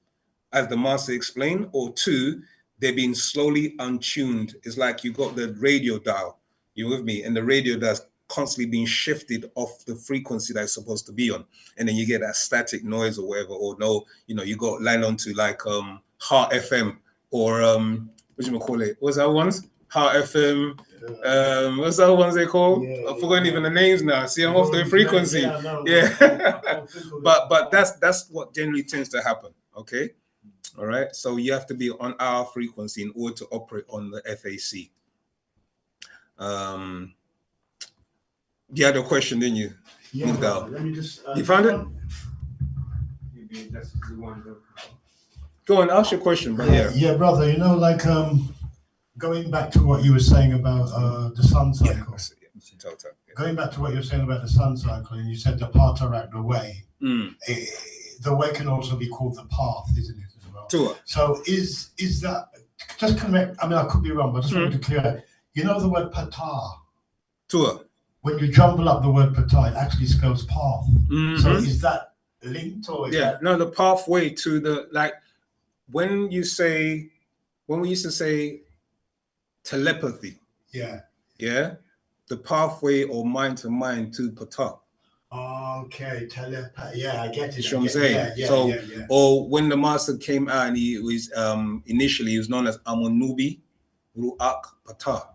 as the master explained, or two, they've been slowly untuned. It's like you got the radio dial, you with me? And the radio dial's constantly being shifted off the frequency that it's supposed to be on. And then you get that static noise or whatever, or no, you know, you got line onto like Heart FM or what you call it? What's that ones? Heart FM. What's that ones they call? I've forgotten even the names now. See, I'm off the frequency. Yeah. but that's what generally tends to happen. Okay. All right. So you have to be on our frequency in order to operate on the FAC. You had a question, didn't you? Yeah. Let me just. You found it? Maybe that's the one. Go on, ask your question, but yeah, brother. You know, like going back to what you were saying about the sun cycle. Going back to what you were saying about the sun cycle, and you said the Patarak, the way. The way can also be called the path, isn't it, as well? Sure. So is that just correct? I mean, I could be wrong, but I just wanted to clear it. You know the word patah. Sure. When you jumble up the word patah, it actually spells path. So is that linked or? Is that... No, the pathway to the, like when we used to say telepathy. Yeah. Yeah. The pathway or mind to mind to patah. Okay, telepathy. Yeah, I get it. You know what I'm saying? Or when the master came out and he was initially he was known as Amunubi Ruach Patah.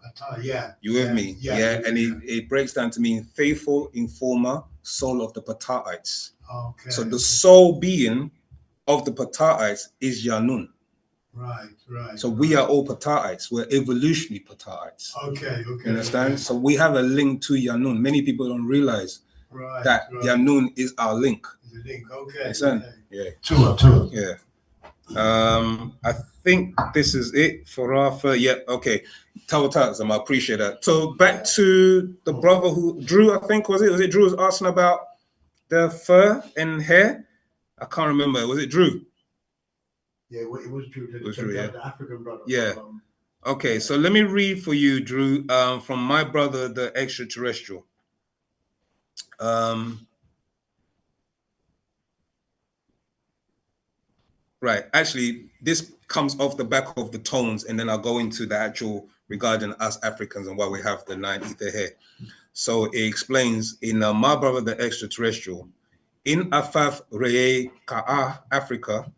Yeah. You with me? Yeah. And it breaks down to mean faithful informer, soul of the Patahites. Okay. So the soul being of the Patahites is Yanun. Right. So we are all Patahites. We're evolutionary Patahites. Okay. You understand? Okay. So we have a link to Yanun. Many people don't realize that Yanun is our link. The link. Okay. Understand? Okay. Yeah. Tua. Yeah. I think this is it for our first. Yeah. Okay. Tawatazam, I appreciate that. So back to the brother who Drew. I think was it Drew was asking about the fur and hair. I can't remember. Was it Drew? Yeah, it was Drew. The African brother. Yeah. Okay, so let me read for you, Drew, from my brother, the extraterrestrial. Right. Actually, this comes off the back of the tones, and then I'll go into the actual regarding us Africans and why we have the 9 ether hair. So it explains in my brother, the extraterrestrial, in Afaf Reye Ka'a, Africa,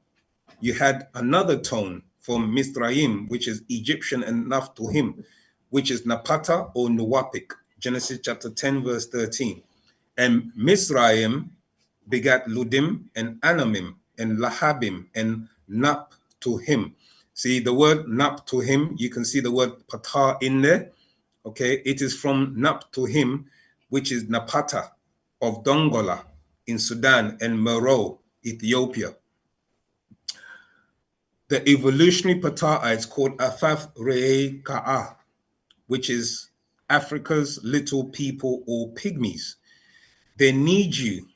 you had another tone from Mizraim, which is Egyptian, and Naphtuhim, which is Napata or Nuwapik, Genesis chapter 10, verse 13. And Mizraim begat Ludim and Anamim and Lahabim and Naptuhim. See the word Naptuhim, you can see the word Patah in there. Okay, it is from Naptuhim, which is Napata of Dongola in Sudan and Meroe, Ethiopia. The evolutionary Patahites called Afaf Re'e Ka'a, which is Africa's little people or pygmies. They need you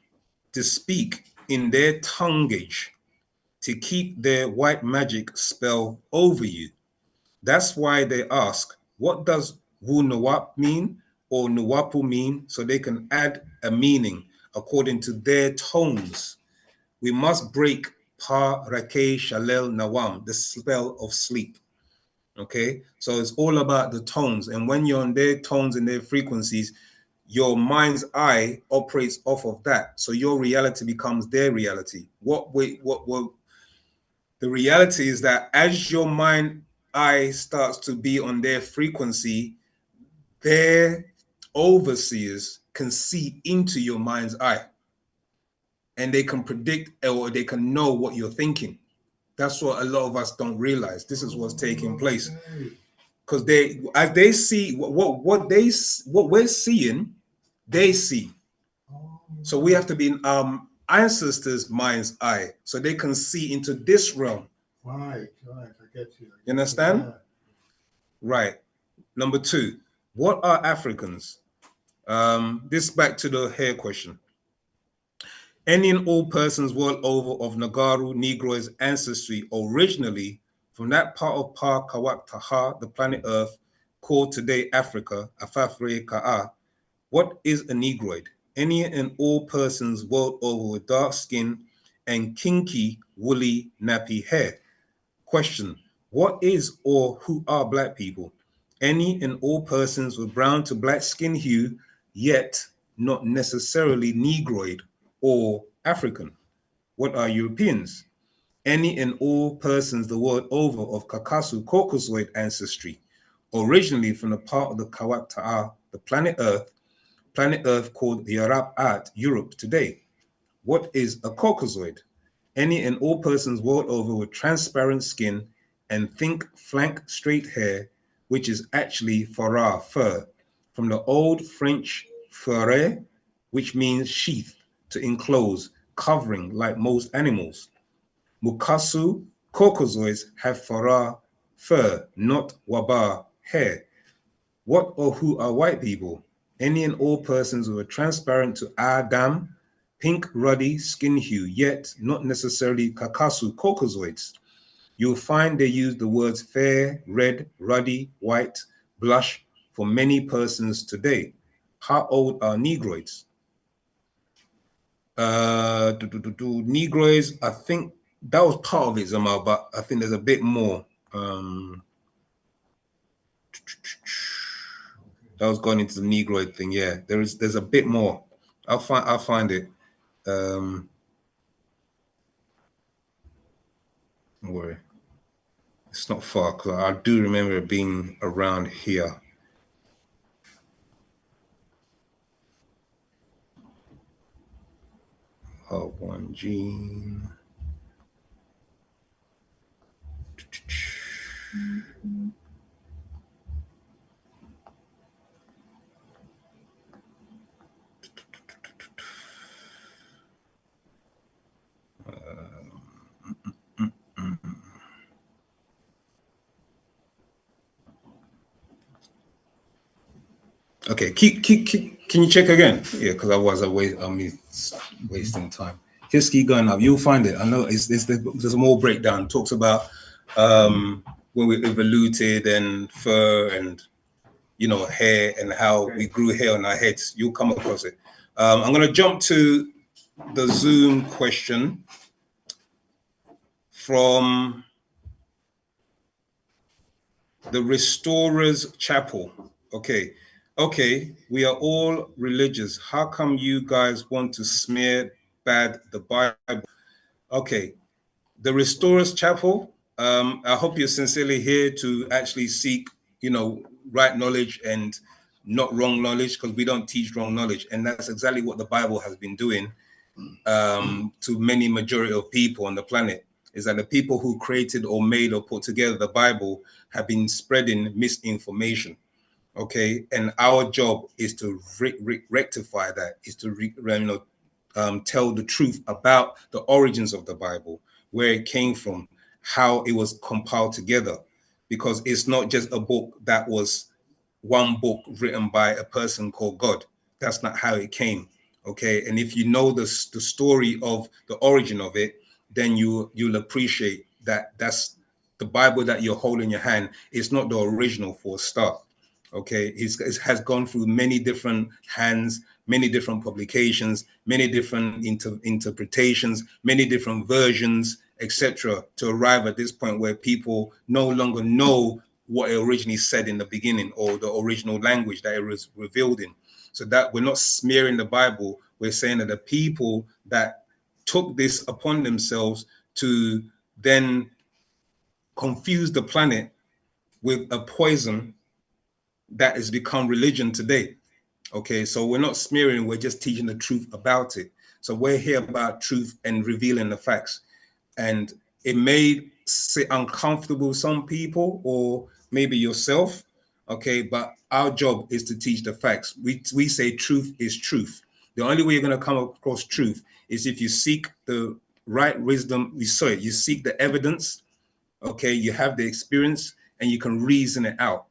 to speak in their tonguage to keep their white magic spell over you. That's why they ask, what does Wu-Nawap mean or Nuwapu mean, so they can add a meaning according to their tones. We must break Pa Rake Shalel Nawam, the spell of sleep. Okay, so it's all about the tones, and when you're on their tones and their frequencies, your mind's eye operates off of that. So your reality becomes their reality. What the reality is that as your mind eye starts to be on their frequency, their overseers can see into your mind's eye, and they can predict or they can know what you're thinking. That's what a lot of us don't realize. This is what's taking place, because as they see what we're seeing, they see. So we have to be in ancestors' mind's eye, so they can see into this realm. Right, I get you. You understand? Yeah. Right. Number 2, what are Africans? This back to the hair question. Any and all persons world over of Nagaru Negroes ancestry originally from that part of Pa Kawak Taha, the planet Earth, called today Africa, Afafre Ka'a. What is a Negroid? Any and all persons world over with dark skin and kinky, woolly, nappy hair. Question, what is or who are black people? Any and all persons with brown to black skin hue, yet not necessarily Negroid or African. What are Europeans? Any and all persons the world over of Kakasu Caucasoid ancestry, originally from the part of the Kawak Ta'a, the planet Earth called the Arab Art, Europe today. What is a Caucasoid? Any and all persons world over with transparent skin and think flank straight hair, which is actually fara, fur, from the old French fere, which means sheath, to enclose, covering like most animals. Mukasu Caucasoids have fara, fur, not waba, hair. What or who are white people? Any and all persons who are transparent to Adam, pink, ruddy skin hue, yet not necessarily Kakasu Caucasoids. You'll find they use the words fair, red, ruddy, white, blush for many persons today. How old are Negroids? Negroids, I think that was part of it, Zamal, but I think there's a bit more. That was going into the Negroid thing. Yeah, there's a bit more. I'll find it. Don't worry. It's not far, because I do remember it being around here. Oh, one gene. Okay, can you check again? Yeah, because otherwise I'm wasting time. History going up, you'll find it. I know there's more breakdown. Talks about when we evoluted and fur and hair and how we grew hair on our heads. You'll come across it. I'm going to jump to the Zoom question from the Restorers Chapel. Okay, we are all religious. How come you guys want to smear bad the Bible? Okay, the Restorers Chapel, I hope you're sincerely here to actually seek, right knowledge and not wrong knowledge, because we don't teach wrong knowledge. And that's exactly what the Bible has been doing to many majority of people on the planet, is that the people who created or made or put together the Bible have been spreading misinformation. Okay, and our job is to rectify that, is to tell the truth about the origins of the Bible, where it came from, how it was compiled together, because it's not just a book that was one book written by a person called God. That's not how it came. Okay, and if you know the story of the origin of it, then you'll appreciate that that's the Bible that you're holding in your hand. It's not the original for a start. Okay, it has gone through many different hands, many different publications, many different interpretations, many different versions, etc., to arrive at this point where people no longer know what it originally said in the beginning, or the original language that it was revealed in. So that we're not smearing the Bible. We're saying that the people that took this upon themselves to then confuse the planet with a poison that has become religion today. Okay, so we're not smearing, we're just teaching the truth about it. So we're here about truth and revealing the facts. And it may sit uncomfortable with some people, or maybe yourself, okay, but our job is to teach the facts. We say truth is truth. The only way you're going to come across truth is if you seek the right wisdom, you seek the evidence, okay, you have the experience, and you can reason it out.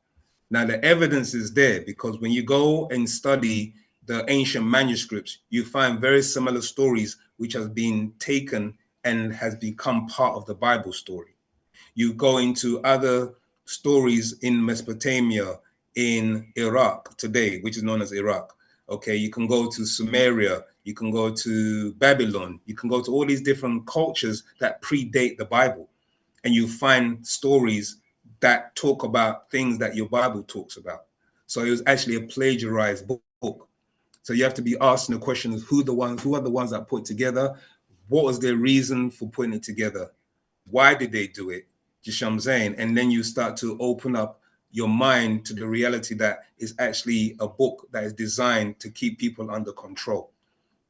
Now, the evidence is there because when you go and study the ancient manuscripts, you find very similar stories which have been taken and has become part of the Bible story. You go into other stories in Mesopotamia, in Iraq today, which is known as Iraq. Okay, you can go to Sumeria, you can go to Babylon, you can go to all these different cultures that predate the Bible, and you find stories that talk about things that your Bible talks about. So it was actually a plagiarized book. So you have to be asking the question of who are the ones that put it together? What was their reason for putting it together? Why did they do it? You see what I'm saying? And then you start to open up your mind to the reality that it's actually a book that is designed to keep people under control.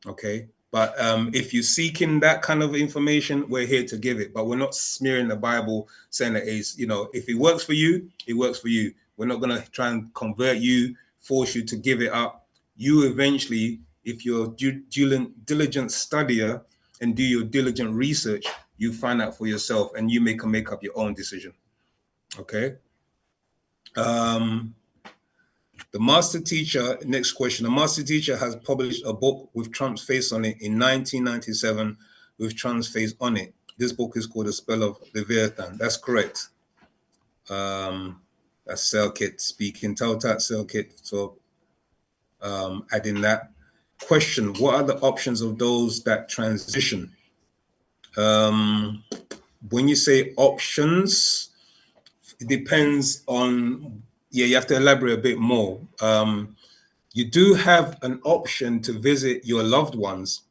Okay. But if you're seeking that kind of information, we're here to give it. But we're not smearing the Bible saying that it's, if it works for you, it works for you. We're not going to try and convert you, force you to give it up. You eventually, if you're diligent studier and do your diligent research, you find out for yourself and you can make up your own decision. Okay. The master teacher, next question. The master teacher has published a book with Trump's face on it in 1997 with Trump's face on it. This book is called The Spell of Leviathan. That's correct. That's Selkit speaking. Tautat Selkit. So adding that. Question, what are the options of those that transition? When you say options, it depends on, you have to elaborate a bit more. You do have an option to visit your loved ones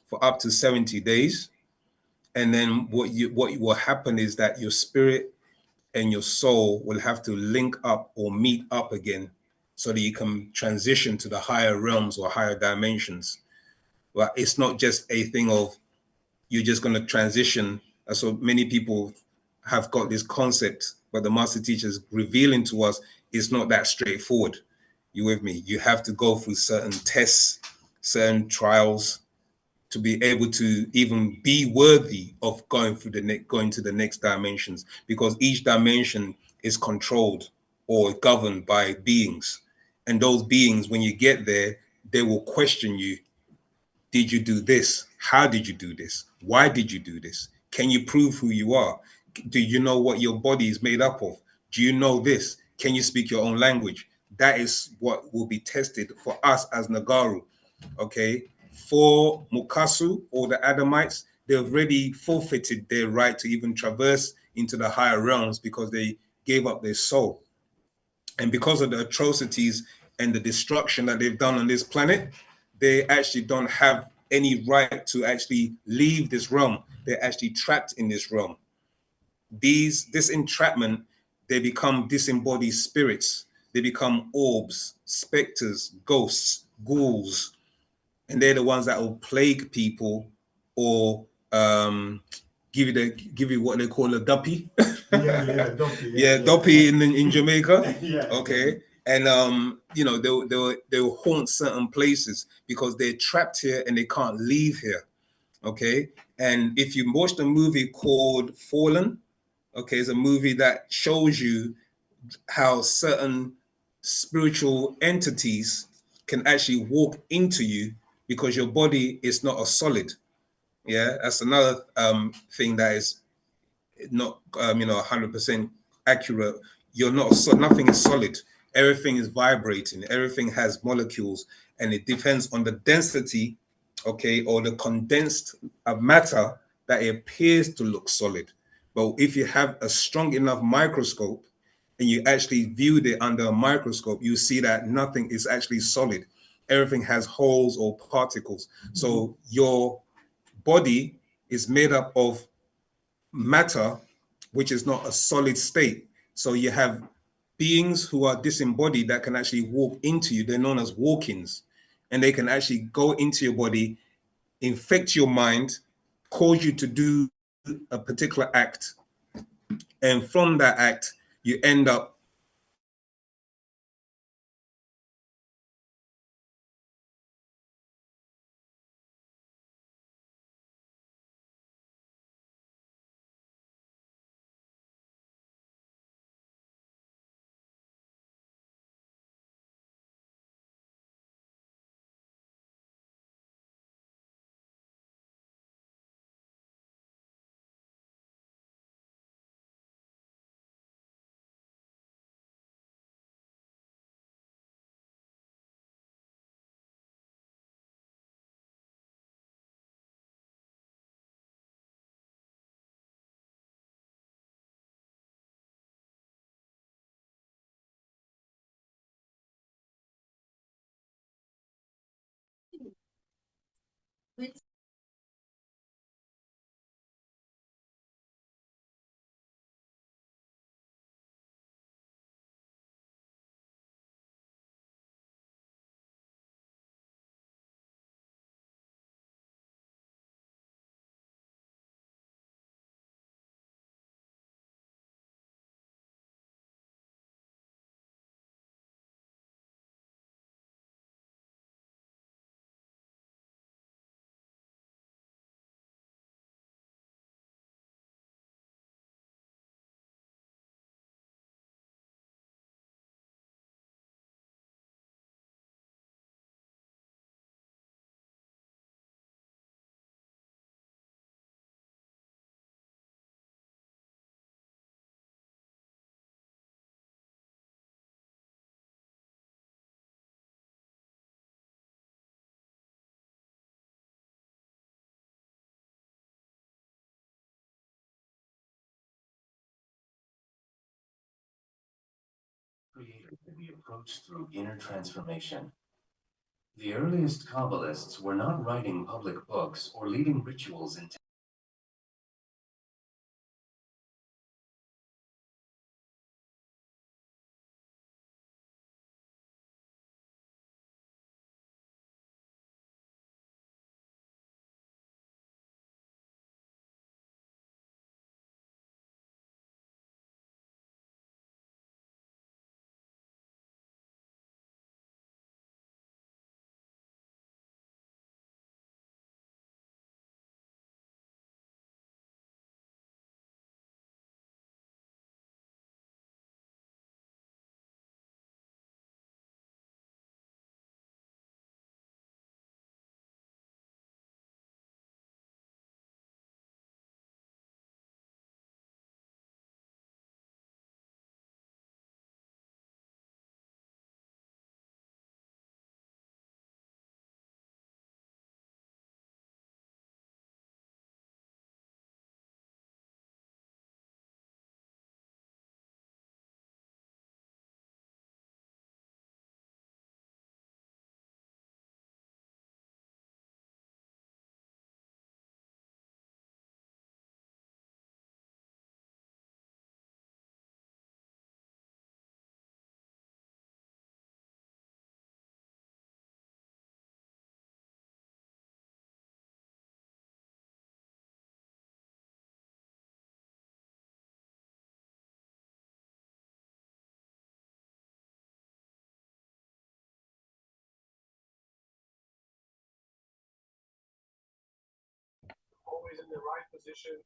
for up to 70 days. And then what will happen is that your spirit and your soul will have to link up or meet up again so that you can transition to the higher realms or higher dimensions. But it's not just a thing of you're just going to transition. So many people have got this concept, but the master teacher is revealing to us it's not that straightforward. You with me? You have to go through certain tests, certain trials to be able to even be worthy of going to the next dimensions, because each dimension is controlled or governed by beings. And those beings, when you get there, they will question you. Did you do this? How did you do this? Why did you do this? Can you prove who you are? Do you know what your body is made up of? Do you know this? Can you speak your own language? That is what will be tested for us as Nagaru, okay? For Mukasu or the Adamites, they've already forfeited their right to even traverse into the higher realms because they gave up their soul. And because of the atrocities and the destruction that they've done on this planet, they actually don't have any right to actually leave this realm. They're actually trapped in this realm. This entrapment, they become disembodied spirits. They become orbs, specters, ghosts, ghouls, and they're the ones that will plague people or give you what they call a duppy. Duppy. Yeah, duppy in Jamaica. Yeah. Okay. And they'll haunt certain places because they're trapped here and they can't leave here. Okay. And if you watch the movie called Fallen, okay, it's a movie that shows you how certain spiritual entities can actually walk into you because your body is not a solid. Yeah, that's another thing that is not 100% accurate. You're not nothing is solid. Everything is vibrating. Everything has molecules, and it depends on the density, okay, or the condensed matter that it appears to look solid. But if you have a strong enough microscope, and you actually viewed it under a microscope, you see that nothing is actually solid. Everything has holes or particles. So your body is made up of matter, which is not a solid state. So you have beings who are disembodied that can actually walk into you. They're known as walk-ins, and they can actually go into your body, infect your mind, cause you to do a particular act. And from that act, you end up created can be approached through inner transformation. The earliest Kabbalists were not writing public books or leading rituals in Always in the right position.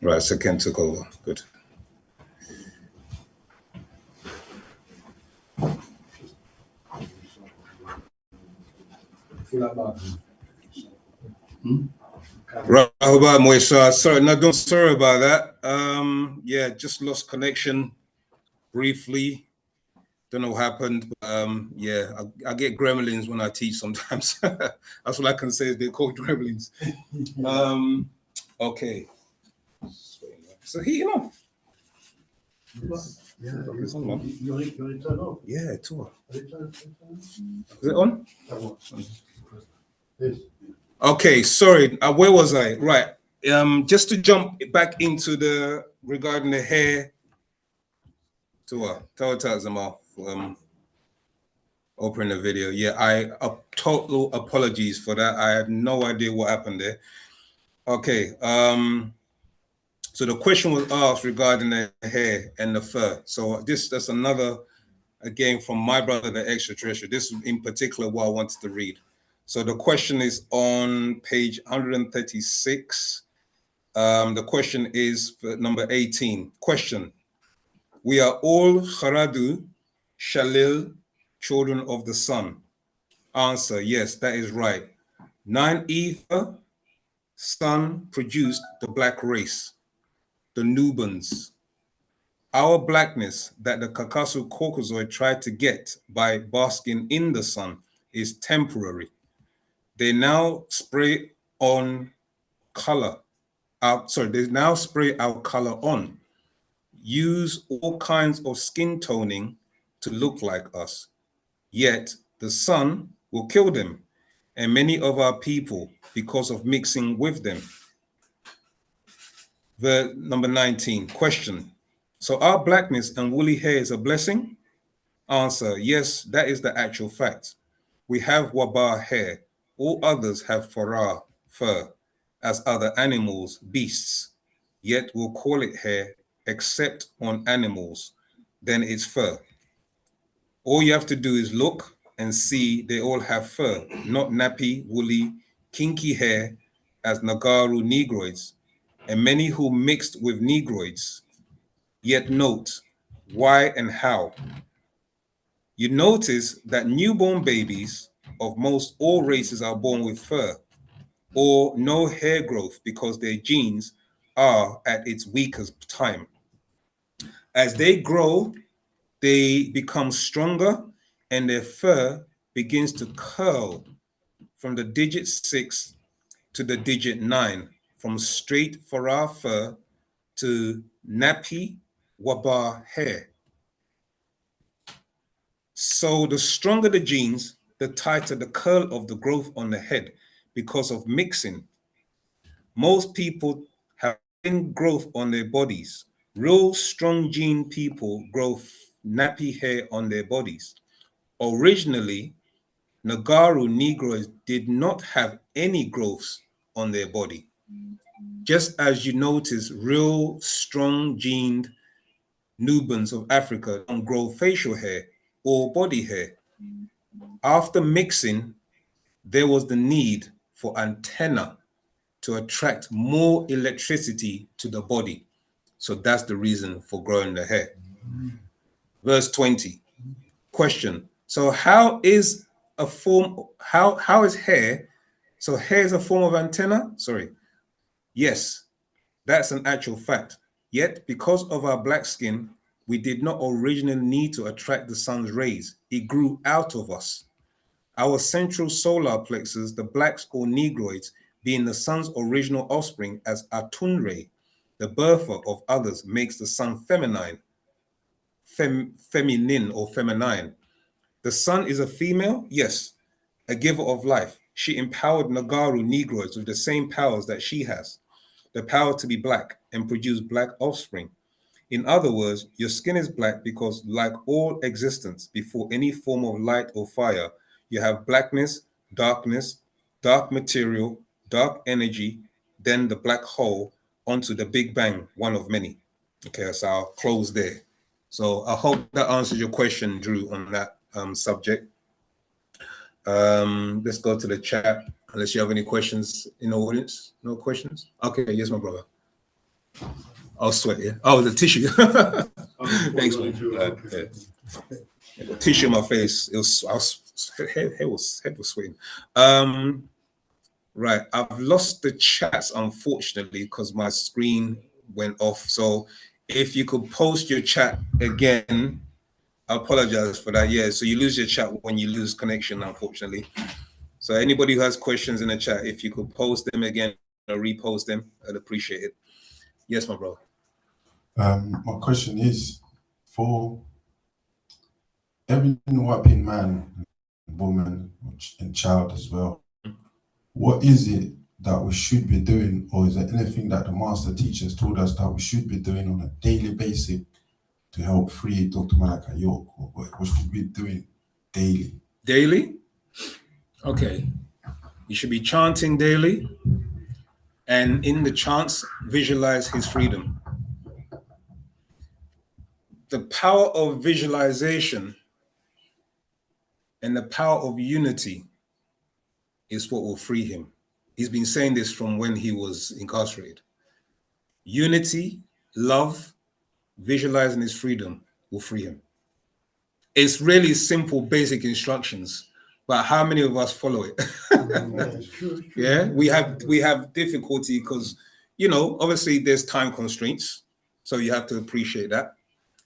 Right, so Ken took over. Good. Right, about Moisa. Sorry, no, don't sorry about that. Yeah, just lost connection briefly. Don't know what happened. Yeah, I get gremlins when I teach sometimes. That's what I can say is they're called gremlins. Okay. So heating off. Yeah, you turn off. Yeah, tour. Is it on? This. Okay, sorry. Where was I? Right. Just to jump back into the regarding the hair tour. Zamal, opening the video. Yeah, total apologies for that. I have no idea what happened there. Okay. So the question was asked regarding the hair and the fur. So that's another, again, from my brother, the extraterrestrial. This is in particular what I wanted to read. So the question is on page 136. The question is for number 18. Question: we are all Kharadu, Shalil, children of the sun. Answer: yes, that is right. 9 ether, sun produced the black race, the Nubans. Our blackness that the Kakasu Caucasoid tried to get by basking in the sun is temporary. They now spray on color. They now spray our color on. Use all kinds of skin toning to look like us. Yet the sun will kill them and many of our people because of mixing with them. The number 19, question: so our blackness and woolly hair is a blessing? Answer: yes, that is the actual fact. We have wabar hair. All others have farah, fur, as other animals, beasts. Yet we'll call it hair, except on animals. Then it's fur. All you have to do is look and see they all have fur, not nappy, woolly, kinky hair as Nagaru Negroids, and many who mixed with Negroids. Yet note why and how. You notice that newborn babies of most all races are born with fur or no hair growth because their genes are at its weakest time. As they grow, they become stronger and their fur begins to curl from the digit 6 to the digit 9, from straight farah fur to nappy wabar hair. So the stronger the genes, the tighter the curl of the growth on the head because of mixing. Most people have thin growth on their bodies. Real strong gene people grow nappy hair on their bodies. Originally, Nagaru Negroes did not have any growths on their body. Just as you notice real strong gened Nubans of Africa don't grow facial hair or body hair. After mixing, there was the need for antenna to attract more electricity to the body. So that's the reason for growing the hair. Verse 20, question: so how is hair? So hair is a form of antenna? Sorry. Yes, that's an actual fact. Yet, because of our black skin, we did not originally need to attract the sun's rays. It grew out of us. Our central solar plexus, the blacks or negroids, being the sun's original offspring as Atunre, the birther of others, makes the sun feminine, feminine or feminine. The sun is a female, yes, a giver of life. She empowered Nagaru Negroids with the same powers that she has, the power to be black and produce black offspring. In other words, your skin is black because, like all existence before any form of light or fire, you have blackness, dark material, dark energy, then the black hole onto the Big Bang, one of many. Okay, so I'll close there. So I hope that answers your question, Drew, on that subject. Let's go to the chat. Unless you have any questions in the audience. No questions? Okay, yes, my brother. I'll sweat, yeah. Oh, the tissue. Thanks, man. Yeah. Tissue in my face. Head was sweating. Right, I've lost the chats unfortunately because my screen went off. So if you could post your chat again, I apologize for that. Yeah, so you lose your chat when you lose connection, unfortunately. So anybody who has questions in the chat, if you could post them again or repost them, I'd appreciate it. Yes, my bro. My question is, for every developing man, woman, and child as well, what is it that we should be doing, or is there anything that the master teachers told us that we should be doing on a daily basis to help free Dr. Malaka York? What should we be doing daily? Daily? Okay. You should be chanting daily, and in the chants, visualize his freedom. The power of visualization and the power of unity is what will free him. He's been saying this from when he was incarcerated. Unity, love, visualizing his freedom will free him. It's really simple, basic instructions, but how many of us follow it? Yeah, we have difficulty because, you know, obviously there's time constraints, so you have to appreciate that.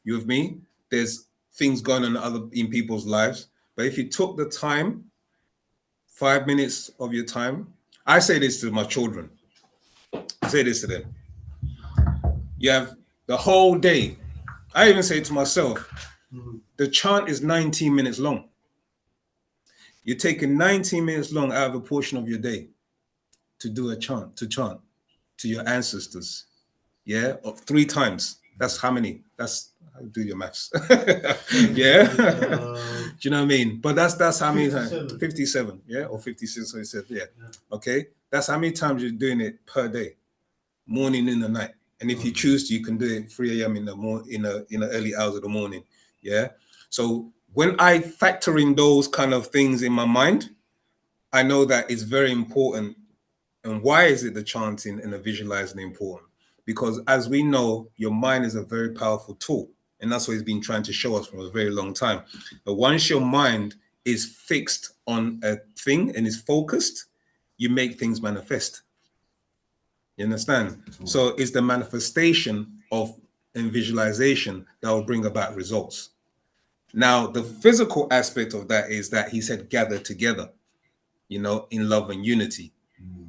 You with me? There's things going on in people's lives, but if you took the time, 5 minutes of your time, I say this to my children. I say this to them. You have the whole day. I even say it to myself, the chant is 19 minutes long. You're taking 19 minutes long out of a portion of your day to do a chant, to your ancestors. Yeah, 3 times. That's how many? That's do your maths. Yeah. Do you know what I mean? But that's how many times? 57, yeah, or 56. So he said, yeah. Okay. That's how many times you're doing it per day, morning and the night. And if you choose to, you can do it 3 a.m. in the early hours of the morning. Yeah. So when I factor in those kind of things in my mind, I know that it's very important. And why is it the chanting and the visualizing important? Because as we know, your mind is a very powerful tool. And that's what he's been trying to show us for a very long time. But once your mind is fixed on a thing and is focused, you make things manifest. You understand? So it's the manifestation of and visualization that will bring about results. Now, the physical aspect of that is that he said, gather together, you know, in love and unity.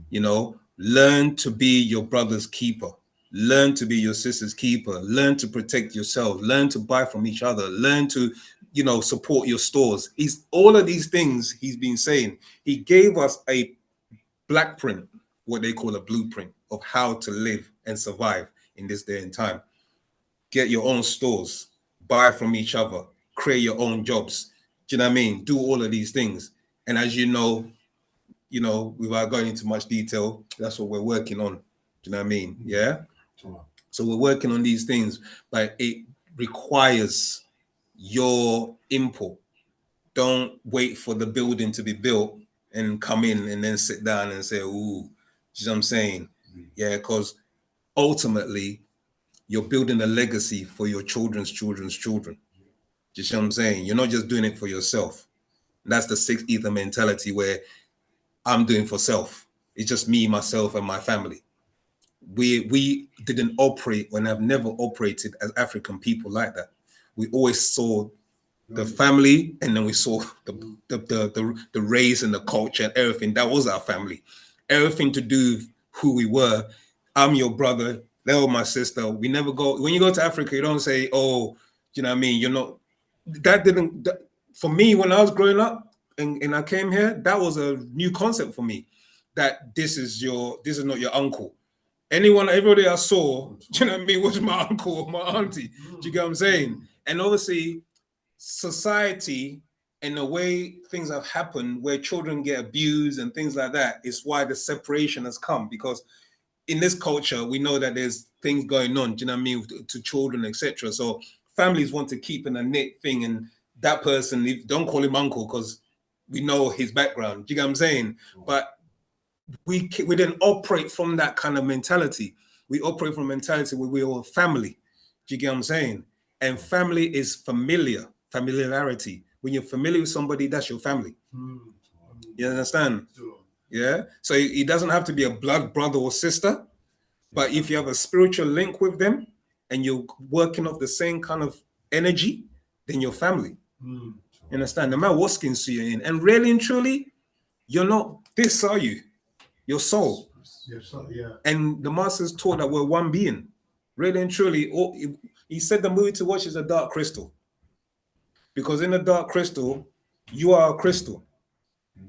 You know, learn to be your brother's keeper. Learn to be your sister's keeper. Learn to protect yourself. Learn to buy from each other. Learn to, you know, support your stores. All of these things he's been saying. He gave us a black print, what they call a blueprint of how to live and survive in this day and time. Get your own stores. Buy from each other. Create your own jobs. Do you know what I mean? Do all of these things. And as you know, without going into much detail, that's what we're working on. Do you know what I mean? Yeah. So we're working on these things, but it requires your input. Don't wait for the building to be built and come in and then sit down and say, ooh, you know what I'm saying? Yeah, because ultimately you're building a legacy for your children's children's children. Do you see what I'm saying? You're not just doing it for yourself. That's the 6th ether mentality where I'm doing for self. It's just me, myself, and my family. We didn't operate, and have never operated as African people like that. We always saw the family, and then we saw the race and the culture and everything. That was our family. Everything to do with who we were. I'm your brother. They're my sister. We never go. When you go to Africa, you don't say, "Oh, you know what I mean?" You're not. For me, when I was growing up and I came here, that was a new concept for me. That this is not your uncle. Everybody I saw, you know what I mean, was my uncle or my auntie. Do you get what I'm saying? And obviously, society and the way things have happened, where children get abused and things like that, is why the separation has come. Because in this culture, we know that there's things going on, do you know what I mean, to children, etc. So families want to keep in a knit thing, and that person, don't call him uncle, because we know his background. Do you get what I'm saying? But we didn't operate from that kind of mentality. We operate from a mentality where we're all family. Do you get what I'm saying? And family is familiarity. When you're familiar with somebody, that's your family. You understand? Yeah. So it doesn't have to be a blood brother or sister, but if you have a spiritual link with them and you're working off the same kind of energy, then you're family. You understand? No matter what skin suit you're in. And really and truly, you're not this, are you? Your soul. Yeah. And the masters taught that we're one being. Really and truly, he said the movie to watch is a dark crystal. Because in the dark crystal, you are a crystal.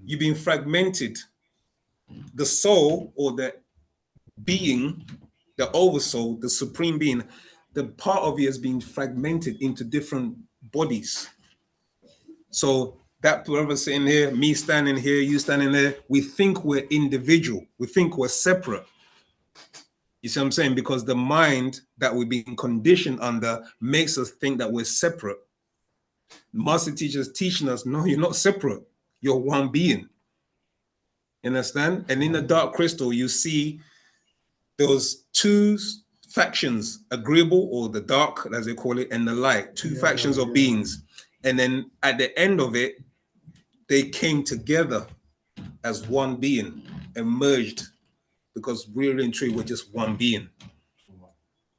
You've been fragmented. The soul or the being, the oversoul, the supreme being, the part of you has been fragmented into different bodies. So that whoever sitting here, me standing here, you standing there, we think we're individual. We think we're separate. You see what I'm saying? Because the mind that we've been conditioned under makes us think that we're separate. Master teachers teaching us, no, you're not separate. You're one being. You understand? And in the dark crystal, you see those two factions, agreeable or the dark, as they call it, and the light, two factions of beings. And then at the end of it, they came together as one being and merged, because really and truly we're just one being.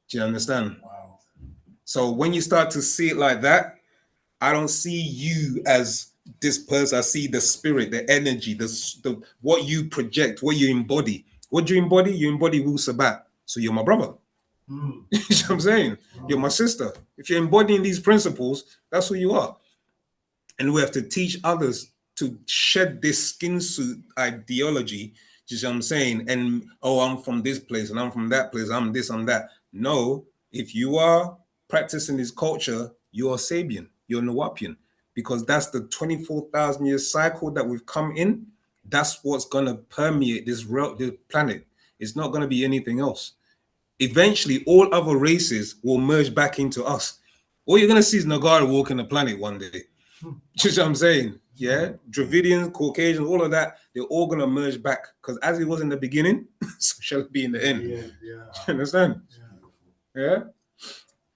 Do you understand? Wow. So when you start to see it like that, I don't see you as this person. I see the spirit, the energy, the what you project, what you embody. What do you embody? You embody Wu-Sabat. So you're my brother. You know what I'm saying? You're my sister. If you're embodying these principles, that's who you are. And we have to teach others to shed this skin suit ideology. You see what I'm saying? And, oh, I'm from this place and I'm from that place. I'm this, I'm that. No, if you are practicing this culture, you're Sabian, you're Nawapian, because that's the 24,000 year cycle that we've come in. That's what's going to permeate this planet. It's not going to be anything else. Eventually, all other races will merge back into us. All you're going to see is Nagara walking the planet one day. You know what I'm saying? Yeah, Dravidians, Caucasians, all of that, they're all going to merge back, because as it was in the beginning, so shall it be in the end. Yeah. You understand? Yeah.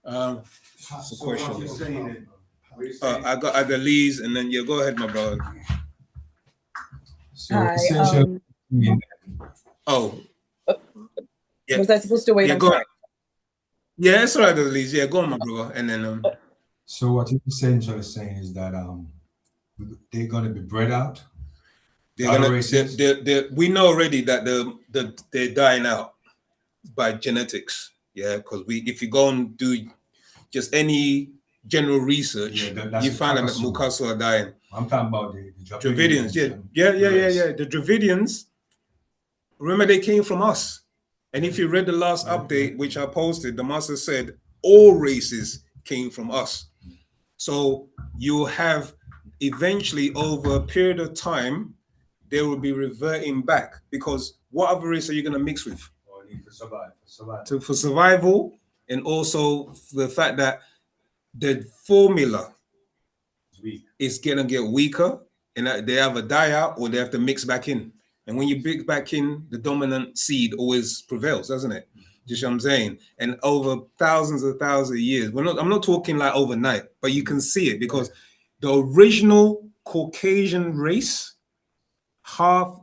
That's a question. I got Adeliz, and then go ahead, my brother. So essentially, yeah. Was I supposed to wait? Yeah, go on. Yeah, it's all right, Adeliz. Yeah, go on, my brother, and then So what you're essentially saying is that they're going to be bred out. We know already that they're dying out by genetics. Yeah, because if you go and do just any general research, you find that Mukasu are dying. I'm talking about the Dravidians. Yeah. The Dravidians, remember, they came from us. And if you read the last update, which I posted, the master said all races came from us. So you have eventually, over a period of time, they will be reverting back, because what other race are you going to mix with? For survival, and also the fact that the formula is going to get weaker, and that they have a die out or they have to mix back in. And when you mix back in, the dominant seed always prevails, doesn't it? Just what I'm saying. And over thousands of years, I'm not talking like overnight, but you can see it, because the original Caucasian race,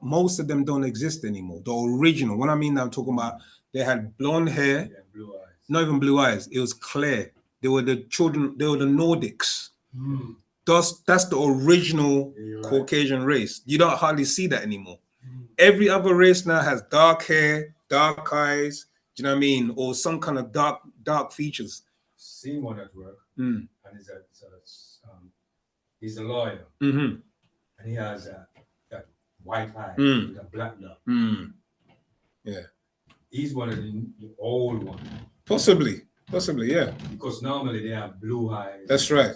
most of them don't exist anymore. The original, what I mean, I'm talking about, they had blonde hair, blue eyes. Not even blue eyes. It was clear. They were the children. They were the Nordics. That's the original Caucasian race. You don't hardly see that anymore. Every other race now has dark hair, dark eyes. Do you know what I mean? Or some kind of dark features. Seen one at work, and he's a lawyer, and he has that white eye with a black dot. Yeah, he's one of the old ones. Possibly, yeah. Because normally they have blue eyes. That's right.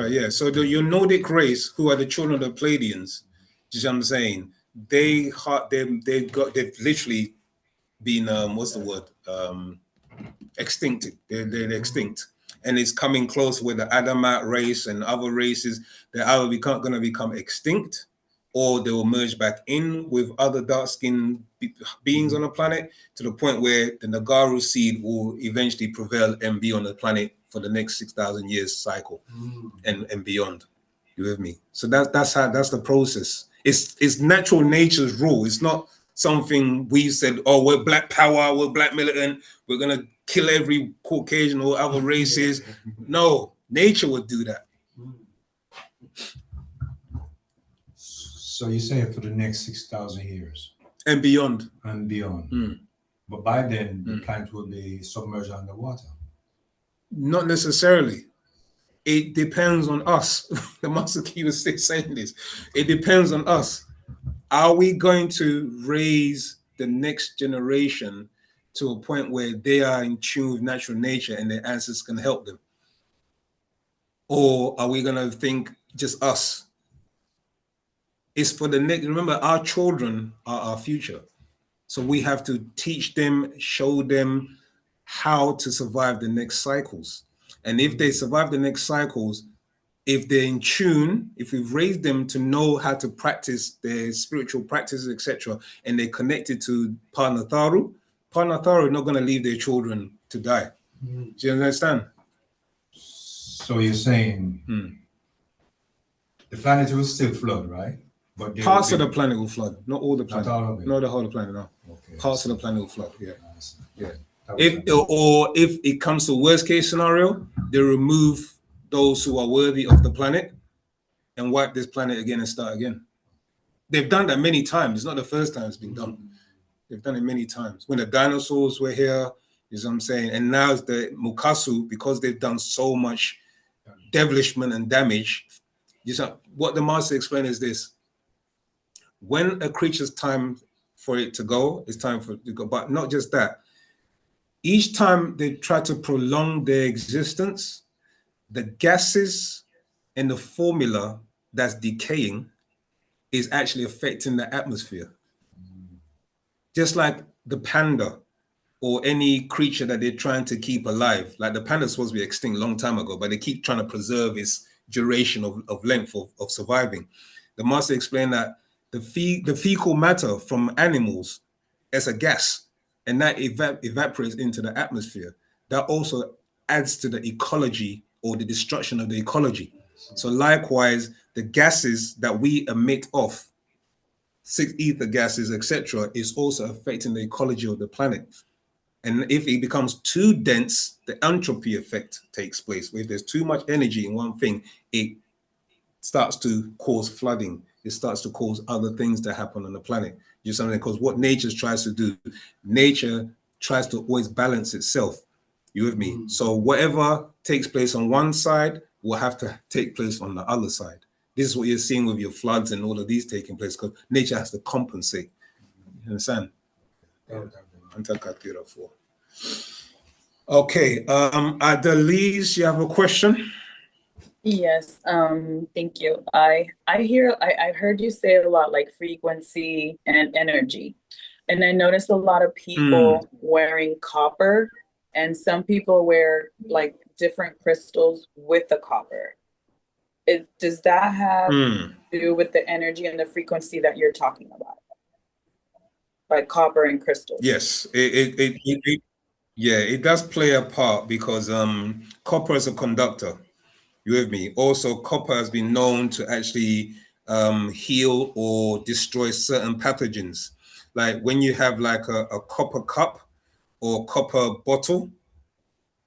Yeah. So your Nordic race, who are the children of the Pleiadians, you know what I'm saying? They've literally been what's the word? Extincted. They're extinct, and it's coming close with the Adamite race and other races. They're either going to become extinct, or they will merge back in with other dark-skinned beings on the planet, to the point where the Nagaru seed will eventually prevail and be on the planet for the next 6,000 years cycle and beyond. You with me? So that's the process. It's natural nature's rule. It's not something we said, oh, we're black power, we're black militant, we're gonna kill every Caucasian or other races. No, nature would do that. So you say for the next 6,000 years and beyond. And beyond. But by then, the planet will be submerged underwater. Not necessarily. It depends on us. The Master Key was still saying this. It depends on us. Are we going to raise the next generation to a point where they are in tune with natural nature and their ancestors can help them? Or are we going to think just us? It's for the next. Remember, our children are our future. So we have to teach them, show them how to survive the next cycles. And if they survive the next cycles, if they're in tune, if we've raised them to know how to practice their spiritual practices, etc., and they're connected to Panatharu is not going to leave their children to die. Do you understand? So you're saying the planet will still flood, right? But parts of the planet will flood, not all the planet. Not all of it. Not the whole of the planet, no. Okay. Parts of the planet will flood, yeah. Yeah. If it comes to worst case scenario, they remove those who are worthy of the planet and wipe this planet again and start again. They've done that many times. It's not the first time it's been done. They've done it many times. When the dinosaurs were here, is what I'm saying. And now it's the Mukasu, because they've done so much devilishment and damage. What the Master explained is this. When a creature's time for it to go, it's time for it to go. But not just that. Each time they try to prolong their existence, the gases and the formula that's decaying is actually affecting the atmosphere. Just like the panda or any creature that they're trying to keep alive. Like the panda is supposed to be extinct a long time ago, but they keep trying to preserve its duration of length of surviving. The Master explained that the fecal matter from animals as a gas, and that evaporates into the atmosphere. That also adds to the ecology or the destruction of the ecology. So likewise, the gases that we emit off, 6 ether gases, etc., is also affecting the ecology of the planet. And if it becomes too dense, the entropy effect takes place. If there's too much energy in one thing, it starts to cause flooding. It starts to cause other things to happen on the planet. You know, because what nature tries to do, nature tries to always balance itself. You with me? So whatever takes place on one side will have to take place on the other side. This is what you're seeing with your floods and all of these taking place, because nature has to compensate. You understand? Okay, Adelise, you have a question? Yes, thank you. I heard you say a lot like frequency and energy. And I noticed a lot of people wearing copper, and some people wear like different crystals with the copper. Does that have to do with the energy and the frequency that you're talking about? Like copper and crystals? Yes, it does play a part, because copper is a conductor. You with me? Also, copper has been known to actually heal or destroy certain pathogens. Like when you have like a copper cup or copper bottle,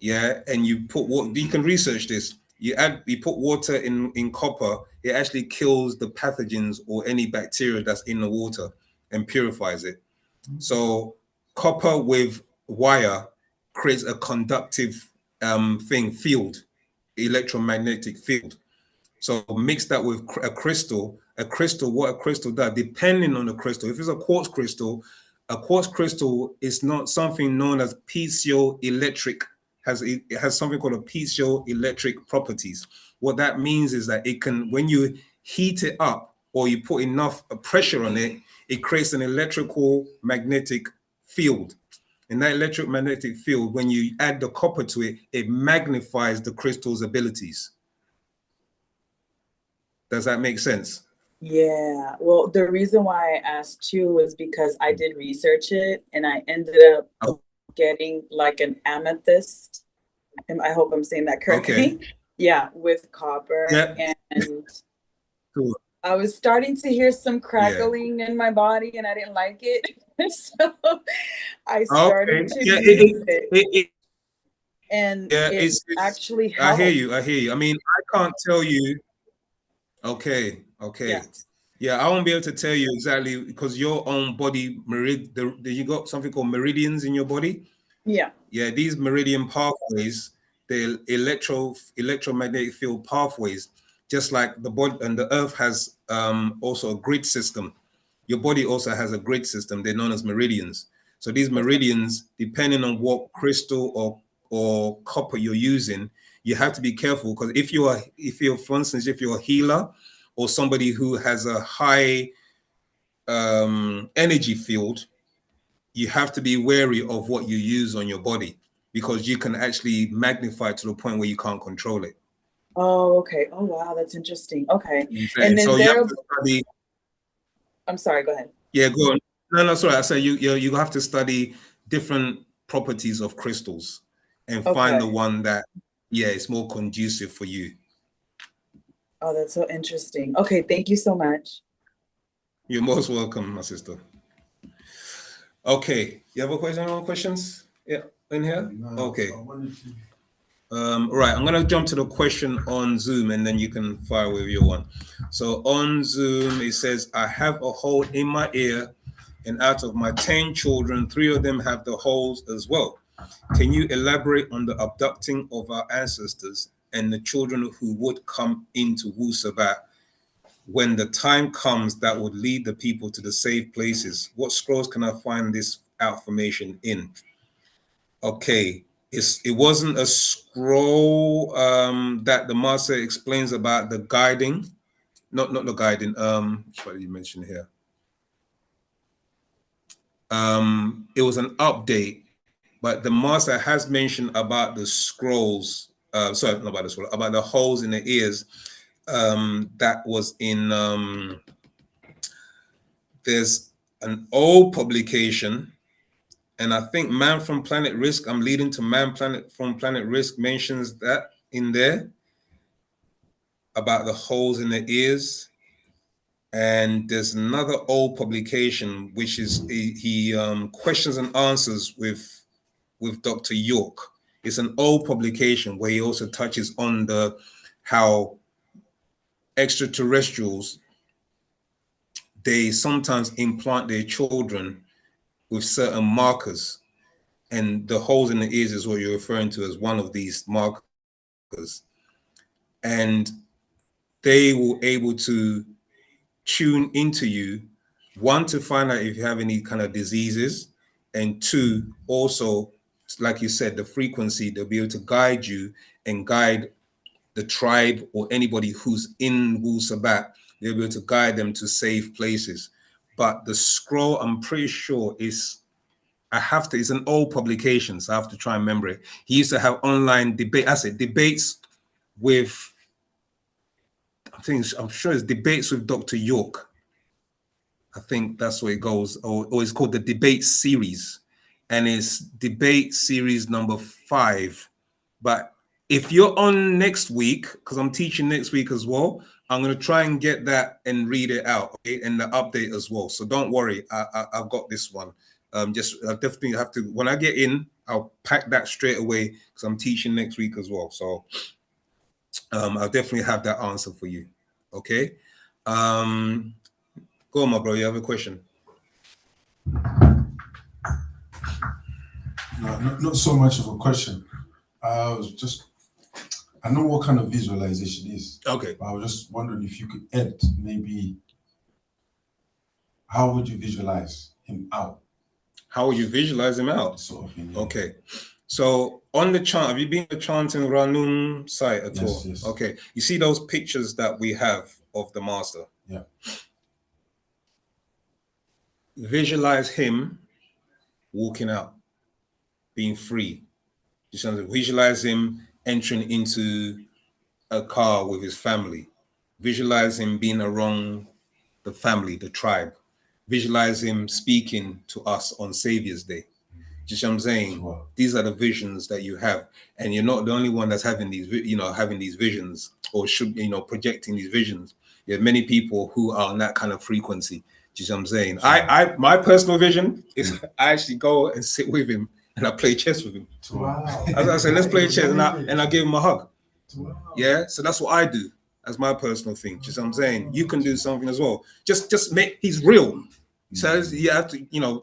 yeah, and you put water, you can research this. You put water in copper, it actually kills the pathogens or any bacteria that's in the water and purifies it. So copper with wire creates a conductive field, electromagnetic field. So mix that with a crystal, what a crystal does, depending on the crystal. If it's a quartz crystal is not something known as piezoelectric. It has something called a piezoelectric properties. What that means is that it can, when you heat it up or you put enough pressure on it, it creates an electrical magnetic field. And that electromagnetic field, when you add the copper to it, it magnifies the crystal's abilities. Does that make sense? Yeah. Well, the reason why I asked you was because I did research it and I ended up getting like an amethyst. And I hope I'm saying that correctly. Okay. Yeah, with copper. Yeah. And Cool. I was starting to hear some Yeah. crackling in my body and I didn't like it. So I Okay. started to Yeah. use it. And Yeah. it actually I hear helped. you. I hear you. I mean, I can't tell you. Okay. Okay. Yes. Yeah, I won't be able to tell you exactly because your own body you got something called meridians in your body. Yeah. Yeah, these meridian pathways, the electromagnetic field pathways, just like the body and the earth has also a grid system. Your body also has a grid system. They're known as meridians. So these meridians, depending on what crystal or copper you're using, you have to be careful because if you're, for instance, if you're a healer or somebody who has a high energy field, you have to be wary of what you use on your body because you can actually magnify it to the point where you can't control it. Oh, okay. Oh, wow. That's interesting. Okay. And so you have to study. I'm sorry. Go ahead. Yeah, go on. No, sorry. I said you have to study different properties of crystals and find the one that, yeah, it's more conducive for you. Oh, that's so interesting. Okay. Thank you so much. You're most welcome, my sister. Okay. You have a question? Any more questions? Yeah, in here? Okay. Right, I'm going to jump to the question on Zoom and then you can fire with your one. So on Zoom, it says, I have a hole in my ear and out of my 10 children, 3 of them have the holes as well. Can you elaborate on the abducting of our ancestors and the children who would come into Wu-Sabat when the time comes that would lead the people to the safe places? What scrolls can I find this information in? Okay. It wasn't a scroll that the master explains about the guiding, not the guiding. What did you mention here? It was an update, but the master has mentioned about the scrolls. Sorry, not about the scroll, about the holes in the ears. That was in. There's an old publication. And I think Man from Planet Risk, I'm leading to Man from Planet Risk mentions that in there about the holes in the ears. And there's another old publication, which is he questions and answers with Dr. York. It's an old publication where he also touches on how extraterrestrials, they sometimes implant their children with certain markers. And the holes in the ears is what you're referring to as one of these markers. And they will able to tune into you, one, to find out if you have any kind of diseases, and two, also, like you said, the frequency, they'll be able to guide you and guide the tribe or anybody who's in Wu-Sabat. They'll be able to guide them to safe places. But the scroll, I'm pretty sure it's an old publication, so I have to try and remember it. He used to have online debates with, I'm sure it's debates with Dr. York. I think that's where it goes, or it's called the debate series, and it's debate series number 5. But if you're on next week, because I'm teaching next week as well, I'm going to try and get that and read it out, okay, and the update as well. So don't worry, I've got this one. I definitely have to, when I get in, I'll pack that straight away because I'm teaching next week as well. So I'll definitely have that answer for you. Okay. Go on, my bro. You have a question? No, not so much of a question. I know what kind of visualization is. Okay. But I was just wondering if you could add maybe, how would you visualize him out? How would you visualize him out? Sort of thing, yeah. Okay. So on the chant, have you been to the chanting Ranum site at all? Yes. Okay. You see those pictures that we have of the master? Yeah. Visualize him walking out, being free. Just visualize him entering into a car with his family. Visualize him being around the family, the tribe. Visualize him speaking to us on Savior's Day. Do you see what I'm saying? Wow. These are the visions that you have, and you're not the only one that's having these, having these visions, or should, projecting these visions. There are many people who are on that kind of frequency. Do you see what I'm saying? My personal vision is I actually go and sit with him and I play chess with him. Wow. As I say, let's play chess, and I give him a hug. Wow. Yeah, so that's what I do as my personal thing. Do you see what I'm saying? You can do something as well. Just make, he's real. So you have to,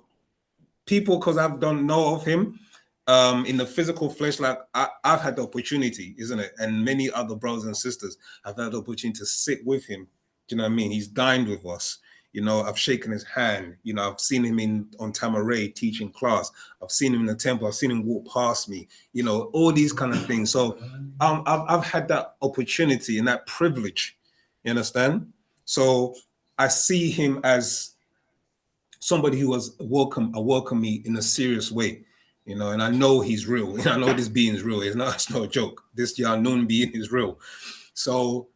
people, because I've done know of him in the physical flesh, like I've had the opportunity, isn't it? And many other brothers and sisters have had the opportunity to sit with him. Do you know what I mean? He's dined with us. I've shaken his hand. I've seen him on Tamaray teaching class. I've seen him in the temple. I've seen him walk past me. All these kind of things. So I've had that opportunity and that privilege. You understand? So I see him as somebody who was welcome me in a serious way, and I know he's real. I know this being is real. It's no joke. This unknown being is real. So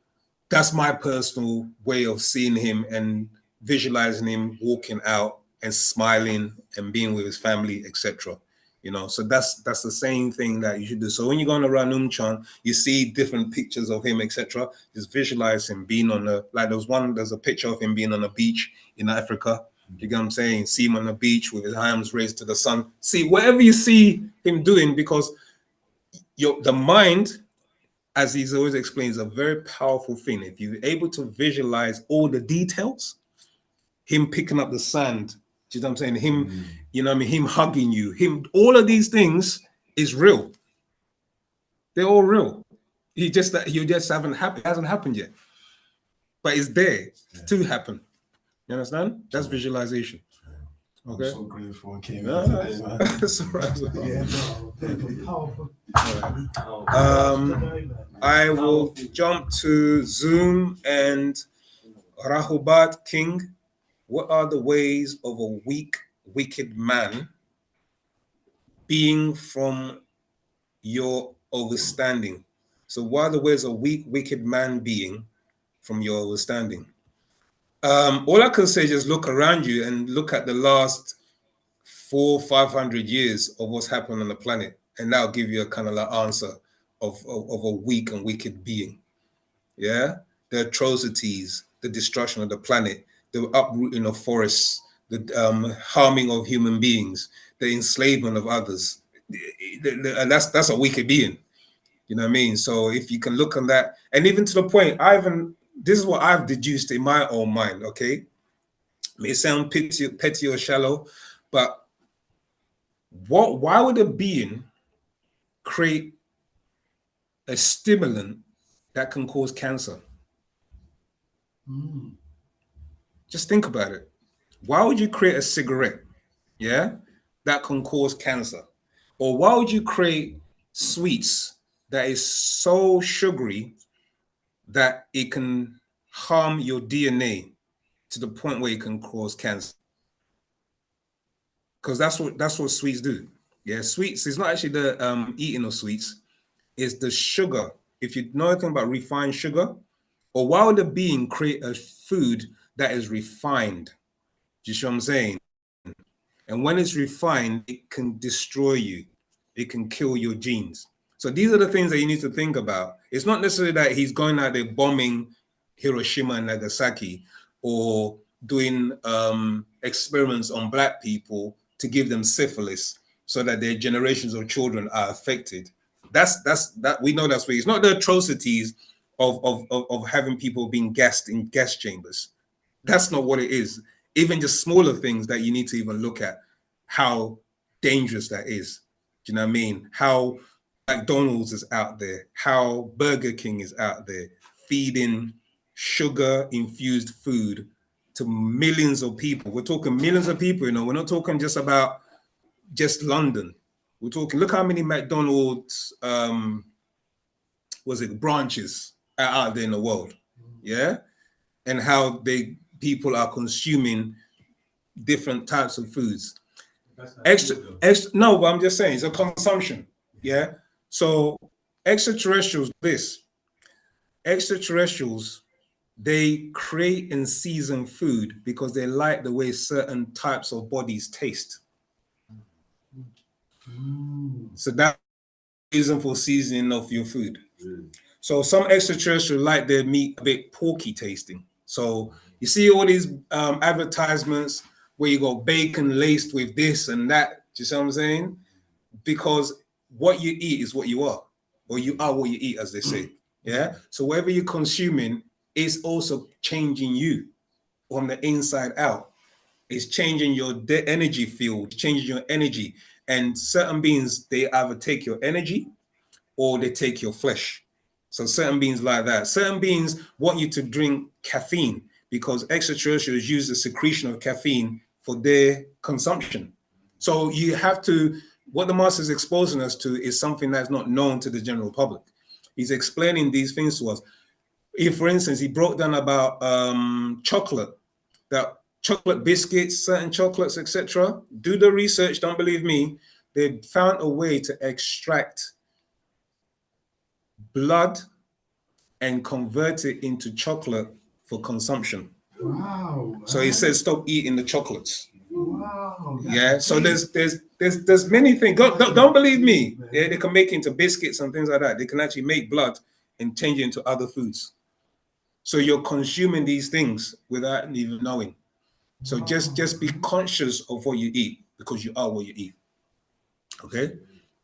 that's my personal way of seeing him and visualizing him walking out and smiling and being with his family, etc. So that's the same thing that you should do. So when you go on the Ranum Chan, you see different pictures of him, etc. Just visualize him being on there's a picture of him being on a beach in Africa. You get what I'm saying? See him on the beach with his arms raised to the sun. See, whatever you see him doing, because the mind, as he's always explained, is a very powerful thing. If you're able to visualize all the details, him picking up the sand, do you know what I'm saying? Him, him hugging you, all of these things is real. They're all real. You just hasn't happened. It hasn't happened yet. But it's there to happen. You understand? That's visualization. Okay. I'm so grateful I came here today, man. That's all right. Powerful. I will jump to Zoom and Rahubat King. What are the ways of a weak, wicked man being from your understanding? So what are the ways of weak, wicked man being from your understanding? All I can say is just look around you and look at the last 400-500 years of what's happened on the planet, and that'll give you a kind of like answer of a weak and wicked being. Yeah, the atrocities, the destruction of the planet, the uprooting of forests, the harming of human beings, the enslavement of others, and that's a wicked being. You know what I mean? So if you can look on that, and even to the point, this is what I've deduced in my own mind, okay? It may sound petty or shallow, but why would a being create a stimulant that can cause cancer? Just think about it. Why would you create a cigarette, that can cause cancer? Or why would you create sweets that is so sugary that it can harm your DNA to the point where it can cause cancer? Because that's what sweets do. Yeah, sweets is not actually the eating of sweets, it's the sugar. If you know anything about refined sugar, or why would a being create a food that is refined? Do you see what I'm saying? And when it's refined, it can destroy you. It can kill your genes. So these are the things that you need to think about. It's not necessarily that he's going out there bombing Hiroshima and Nagasaki, or doing experiments on Black people to give them syphilis so that their generations of children are affected. That we know that's where it's not the atrocities of having people being gassed in gas chambers. That's not what it is. Even just smaller things that you need to even look at, how dangerous that is. Do you know what I mean? How McDonald's is out there, how Burger King is out there feeding sugar-infused food to millions of people. We're talking millions of people, we're not talking just about just London. We're talking, look how many McDonald's branches are out there in the world, yeah? And how people are consuming different types of foods. Extra, no, but I'm just saying, it's a consumption, yeah? So extraterrestrials they create and season food because they like the way certain types of bodies taste. So that's the reason for seasoning of your food. So some extraterrestrials like their meat a bit porky tasting. So you see all these advertisements where you got bacon laced with this and that. Do you see what I'm saying? Because what you eat is what you are, or you are what you eat, as they say. Yeah. So whatever you're consuming is also changing you from the inside out. It's changing your energy field, changing your energy. And certain beings, they either take your energy or they take your flesh. So certain beings like that. Certain beings want you to drink caffeine because extraterrestrials use the secretion of caffeine for their consumption. So you have to, what the master is exposing us to is something that's not known to the general public. He's explaining these things to us. If, for instance, he broke down about chocolate, that chocolate biscuits, certain chocolates, etc. Do the research, don't believe me. They found a way to extract blood and convert it into chocolate for consumption. Wow. So he says stop eating the chocolates. Wow. Yeah. So there's many things. Don't believe me. Yeah, they can make it into biscuits and things like that. They can actually make blood and change it into other foods. So you're consuming these things without even knowing. So just be conscious of what you eat because you are what you eat. Okay?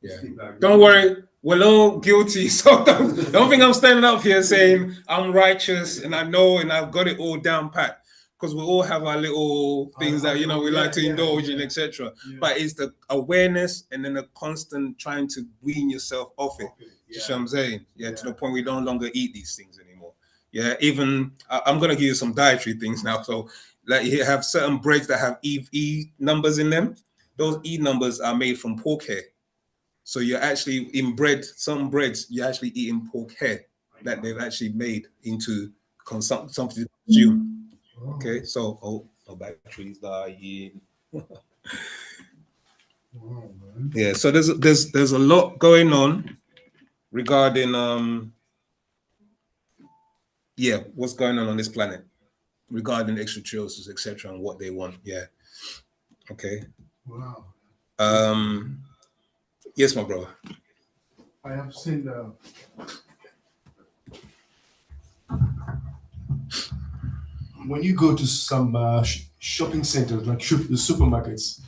Yeah. Don't worry, we're all guilty. So don't think I'm standing up here saying I'm righteous and I know and I've got it all down pat. Because we all have our little things that we like to indulge in, etc. But it's the awareness and then the constant trying to wean yourself off it. You see what I'm saying? Yeah, to the point we no longer eat these things anymore. Yeah, even I'm gonna give you some dietary things now. So like you have certain breads that have E numbers in them. Those E numbers are made from pork hair. So you're actually in bread, some breads, you're actually eating pork hair that they've actually made into something to consume. Okay, so my battery's dying. Yeah, so there's a lot going on regarding what's going on this planet regarding extraterrestrials, etc., and what they want. Yeah. Okay. Wow. Yes, my brother. I have seen when you go to some shopping centers, like the supermarkets,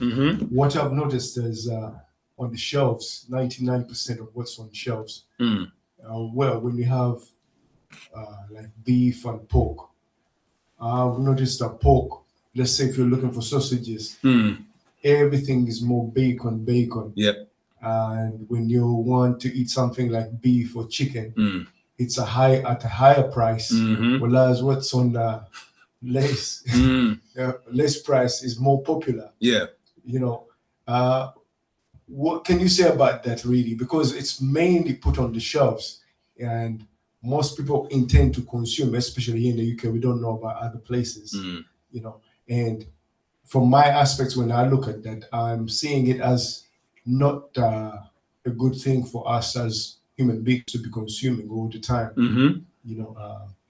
what I've noticed is on the shelves, 99% of what's on shelves. Well, when you have like beef and pork, I've noticed that pork, let's say if you're looking for sausages, everything is more bacon. Yep. And when you want to eat something like beef or chicken, it's at a higher price. Whereas what's on the less price is more popular. Yeah. What can you say about that, really? Because it's mainly put on the shelves, and most people intend to consume, especially in the UK. We don't know about other places, And from my aspects, when I look at that, I'm seeing it as not a good thing for us as human beings to be consuming all the time.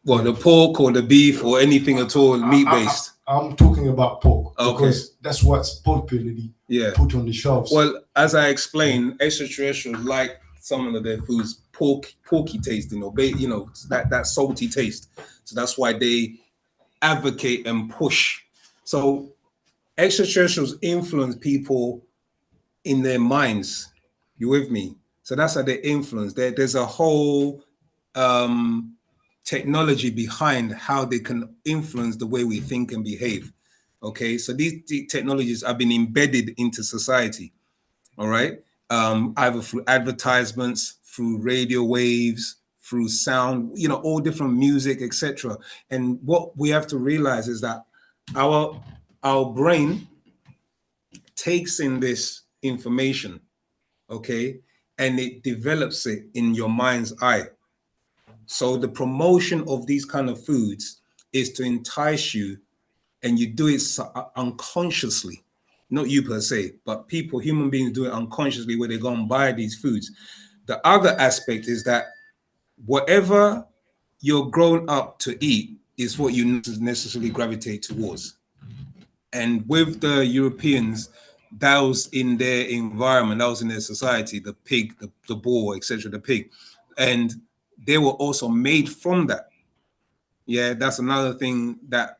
Well, the pork or the beef or anything at all, meat-based. I'm talking about pork because that's what's popularly put on the shelves. Well, as I explained, extraterrestrials like some of their foods porky tasting, or that salty taste. So that's why they advocate and push. So extraterrestrials influence people in their minds. You with me? So that's how they influence. There's a whole technology behind how they can influence the way we think and behave. Okay, so these technologies have been embedded into society. All right, either through advertisements, through radio waves, through sound, all different music, etc. And what we have to realize is that our brain takes in this information, okay, and it develops it in your mind's eye. So the promotion of these kind of foods is to entice you, and you do it unconsciously. Not you per se, but human beings do it unconsciously where they go and buy these foods. The other aspect is that whatever you're grown up to eat, is what you necessarily gravitate towards. And with the Europeans, that was in their environment, that was in their society, the pig, the boar, etc., the pig. And they were also made from that. Yeah, that's another thing that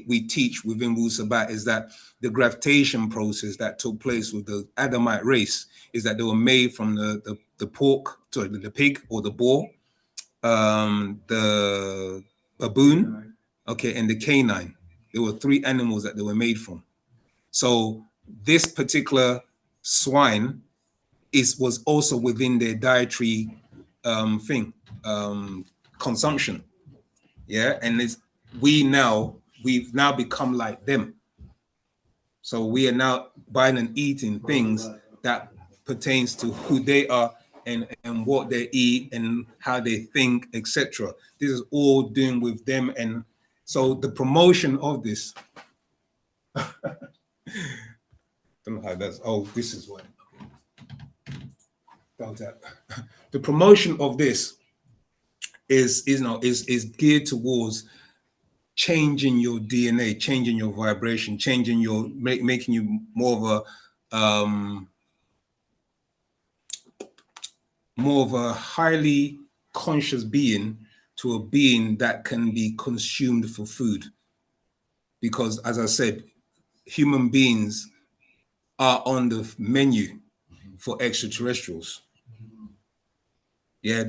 we teach within Wu-Sabat, is that the gravitation process that took place with the Adamite race is that they were made from the pork, sorry, the pig or the boar, the baboon, okay, and the canine. There were 3 animals that they were made from. So this particular swine was also within their dietary consumption. Yeah, and we've now become like them. So we are now buying and eating things that pertains to who they are and what they eat and how they think, etc. This is all doing with them. And so the promotion of this, I don't know how that's, oh, this is what, the promotion of this is geared towards changing your DNA, changing your vibration, changing your, making you more of a highly conscious being to a being that can be consumed for food. Because as I said, human beings are on the menu for extraterrestrials. Yeah,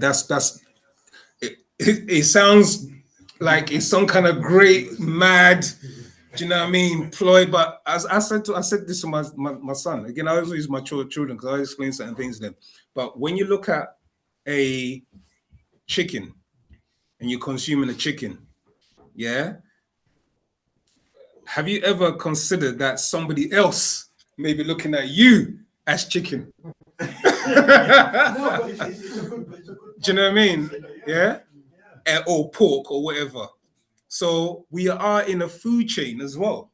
it sounds like it's some kind of great mad, do you know what I mean, ploy, but as I said this to my son, again, I always use my children because I explain certain things to them. But when you look at a chicken and you're consuming a chicken, yeah, have you ever considered that somebody else may be looking at you as chicken? Do you know what I mean? Yeah? Or pork or whatever. So we are in a food chain as well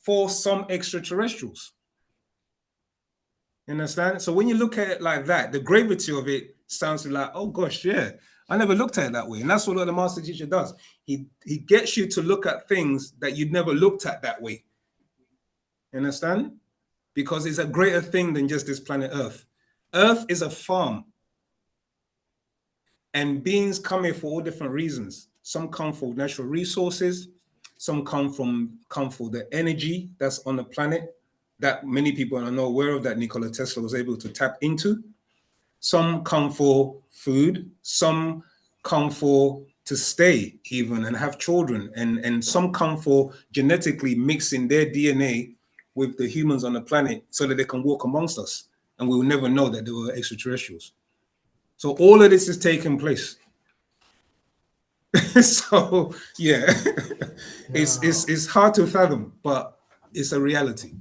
for some extraterrestrials. You understand? So when you look at it like that, the gravity of it sounds like, oh gosh, yeah, I never looked at it that way. And that's what the master teacher does. He gets you to look at things that you'd never looked at that way. You understand? Because it's a greater thing than just this planet Earth. Earth is a farm. And beings come here for all different reasons. Some come for natural resources. Some come for the energy that's on the planet that many people are not aware of, that Nikola Tesla was able to tap into. Some come for food. Some come to stay even and have children. And some come for genetically mixing their DNA with the humans on the planet so that they can walk amongst us. And we will never know that they were extraterrestrials. So all of this is taking place. So yeah, it's hard to fathom, but it's a reality.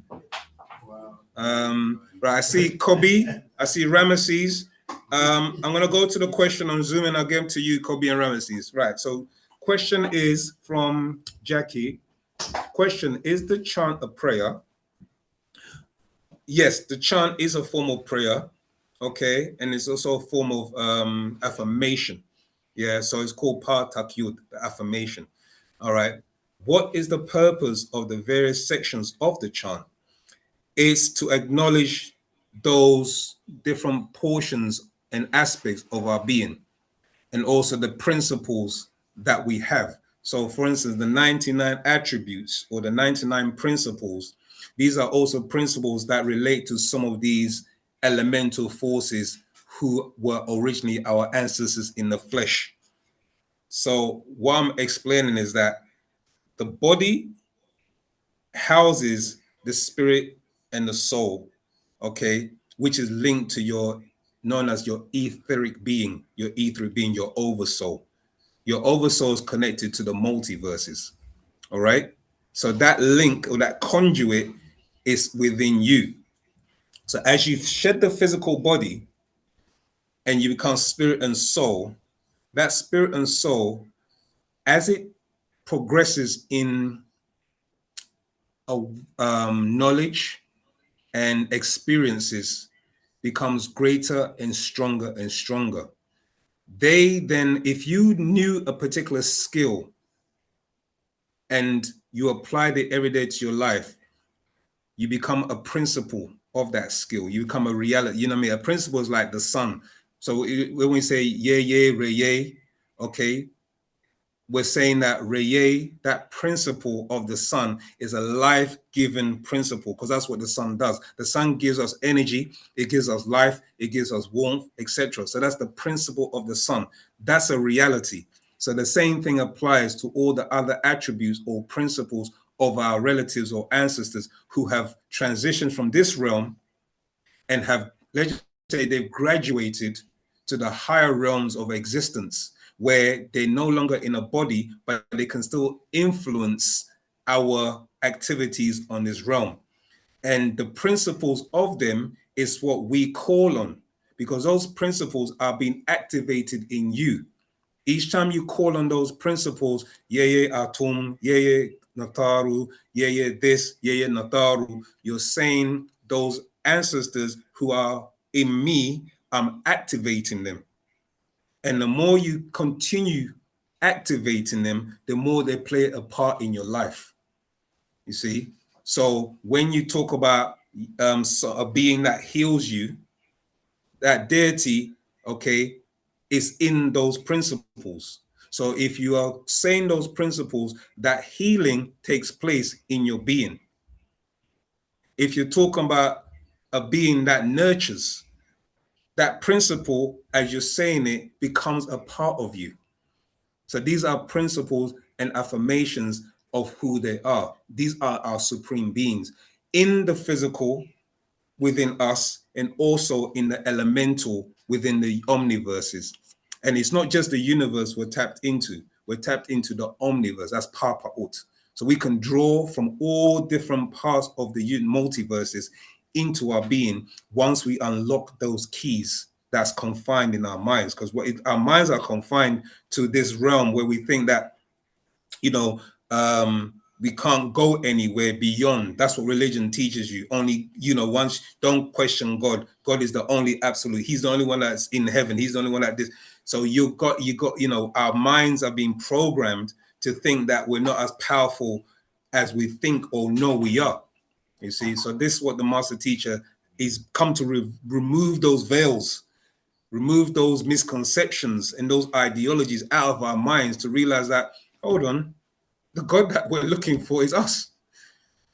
Right, I see Kobe, I see Ramesses. I'm gonna go to the question on Zoom and I'll give them to you, Kobe and Ramesses. Right, so question is from Jackie. Question, is the chant a prayer? Yes, the chant is a form of prayer, okay? And it's also a form of affirmation. Yeah, so it's called Patakyut, the affirmation. All right. What is the purpose of the various sections of the chant? It's to acknowledge those different portions and aspects of our being, and also the principles that we have. So for instance, the 99 attributes or the 99 principles, these are also principles that relate to some of these elemental forces who were originally our ancestors in the flesh. So what I'm explaining is that the body houses the spirit and the soul, okay, which is linked to known as your etheric being, your oversoul. Your oversoul is connected to the multiverses, all right? So that link or that conduit is within you. So as you shed the physical body and you become spirit and soul, that spirit and soul, as it progresses in knowledge and experiences, becomes greater and stronger and stronger. They then, if you knew a particular skill and you apply it every day to your life, you become a principle of that skill. You become a reality. You know what I mean? A principle is like the sun. So when we say yeah, reye, okay, we're saying that reye, that principle of the sun, is a life-giving principle, because that's what the sun does. The sun gives us energy, it gives us life, it gives us warmth, etc. So that's the principle of the sun. That's a reality. So the same thing applies to all the other attributes or principles of our relatives or ancestors who have transitioned from this realm and have, let's say, they've graduated to the higher realms of existence, where they're no longer in a body, but they can still influence our activities on this realm. And the principles of them is what we call on, because those principles are being activated in you. Each time you call on those principles, yeye atum, yeye nataru, yeye this, yeye nataru, you're saying those ancestors who are in me, I'm activating them. And the more you continue activating them, the more they play a part in your life. You see? So when you talk about a being that heals you, that deity, okay, is in those principles. So if you are saying those principles, that healing takes place in your being. If you're talking about a being that nurtures, that principle, as you're saying it, becomes a part of you. So these are principles and affirmations of who they are. These are our supreme beings in the physical, within us, and also in the elemental, within the omniverses. And it's not just the universe we're tapped into the omniverse. That's Papa Ut. So we can draw from all different parts of the multiverses into our being once we unlock those keys that's confined in our minds. Because our minds are confined to this realm where we think that, you know, we can't go anywhere beyond. That's what religion teaches you. Only, you know, once, don't question God. God is the only absolute. He's the only one that's in heaven. He's the only one that this. So you got, you know, our minds are being programmed to think that we're not as powerful as we think or know we are. You see, so this is what the master teacher is come to remove those veils, remove those misconceptions and those ideologies out of our minds, to realize that, hold on, the God that we're looking for is us.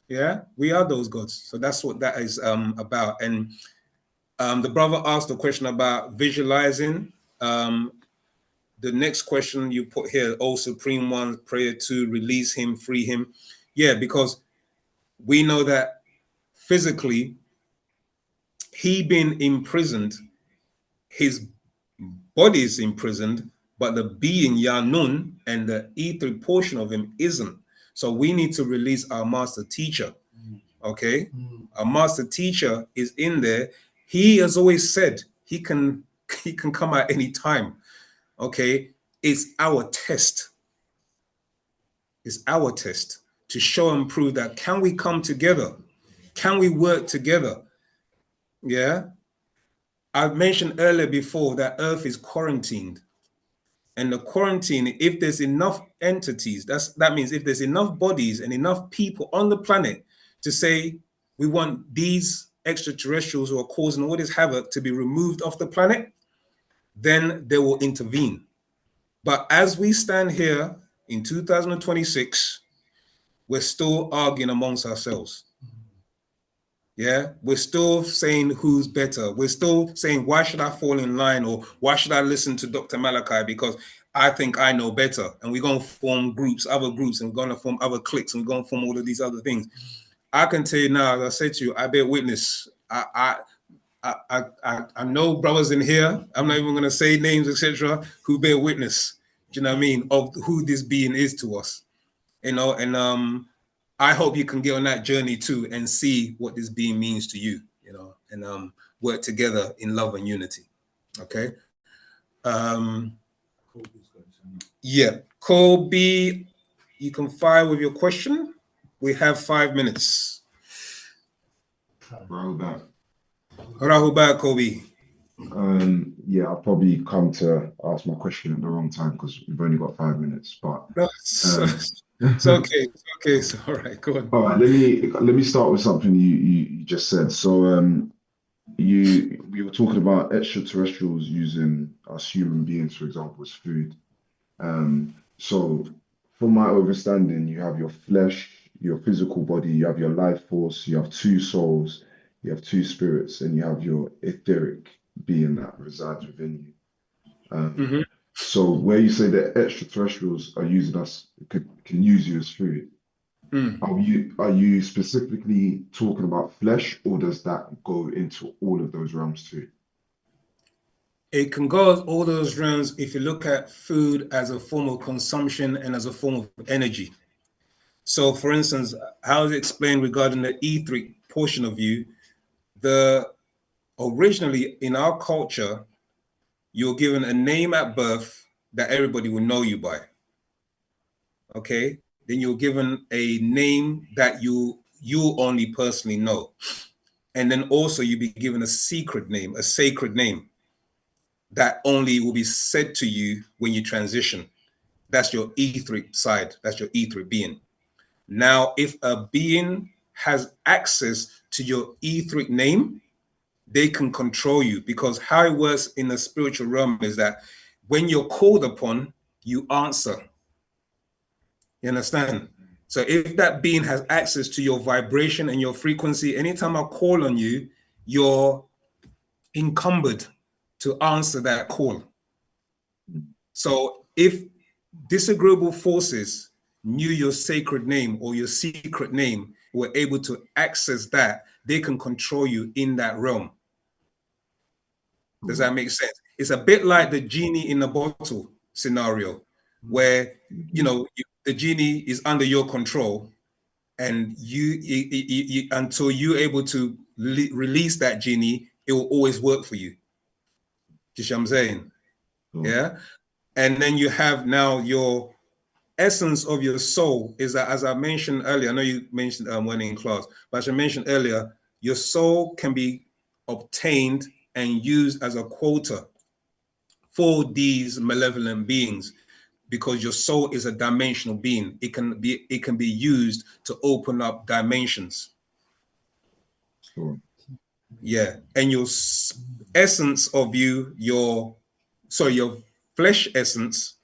Yeah, we are those gods. So that's what that is about. And the brother asked a question about visualizing. The next question you put here, oh Supreme One, prayer to release him, free him. Yeah, because we know that physically, he been imprisoned, his body is imprisoned, but the being Yanun and the ether portion of him isn't. So we need to release our master teacher. Okay, our master teacher is in there. He has always said he can come at any time. Okay, it's our test. It's our test to show and prove that, can we come together? Can we work together? Yeah, I mentioned earlier before that Earth is quarantined. And the quarantine, if there's enough entities, that means if there's enough bodies and enough people on the planet to say, we want these extraterrestrials who are causing all this havoc to be removed off the planet, then they will intervene. But as we stand here in 2026, we're still arguing amongst ourselves. Yeah, we're still saying who's better. We're still saying, why should I fall in line, or why should I listen to Dr. Malachi because I think I know better? And we're going to form groups, other groups, and we're going to form other cliques, and we're going to form all of these other things. I can tell you now, as I said to you, I bear witness. I know brothers in here, I'm not even going to say names, etc., who bear witness, do you know what I mean, of who this being is to us. You know, and I hope you can get on that journey too and see what this being means to you, you know, and work together in love and unity. Okay. Yeah, Kobe, you can fire with your question. We have 5 minutes. Rahubat, Kobe. Yeah, I'll probably come to ask my question at the wrong time because we've only got 5 minutes. But It's okay. It's okay. It's all right. Go on. All right, let me start with something you just said. So we were talking about extraterrestrials using us human beings, for example, as food. So from my understanding, you have your flesh, your physical body, you have your life force, you have two souls, you have two spirits, and you have your etheric being that resides within you. Mhm. So where you say that extraterrestrials are using us, can use you as food, Mm. are you specifically talking about flesh, or does that go into all of those realms too? It can go all those realms if you look at food as a form of consumption and as a form of energy. So, for instance, how is it explained regarding the etheric portion of you? Originally in our culture, you're given a name at birth that everybody will know you by. Okay, then you're given a name that you only personally know, and then also you be given a secret name, a sacred name that only will be said to you when you transition. That's your etheric side. That's your etheric being. Now, if a being has access to your etheric name, they can control you, because how it works in the spiritual realm is that when you're called upon, you answer. You understand? So if that being has access to your vibration and your frequency, anytime I call on you, you're encumbered to answer that call. So if disagreeable forces knew your sacred name or your secret name, were able to access that, they can control you in that realm. Does that make sense? It's a bit like the genie in the bottle scenario, where the genie is under your control, and you until you're able to release that genie, it will always work for you. You see what I'm saying? Yeah. And then you have now your essence of your soul is that, as I mentioned earlier, I know you mentioned when in class, but as I mentioned earlier, your soul can be obtained and used as a quota for these malevolent beings, because your soul is a dimensional being. It can be used to open up dimensions. Yeah, and your essence of you, your flesh essence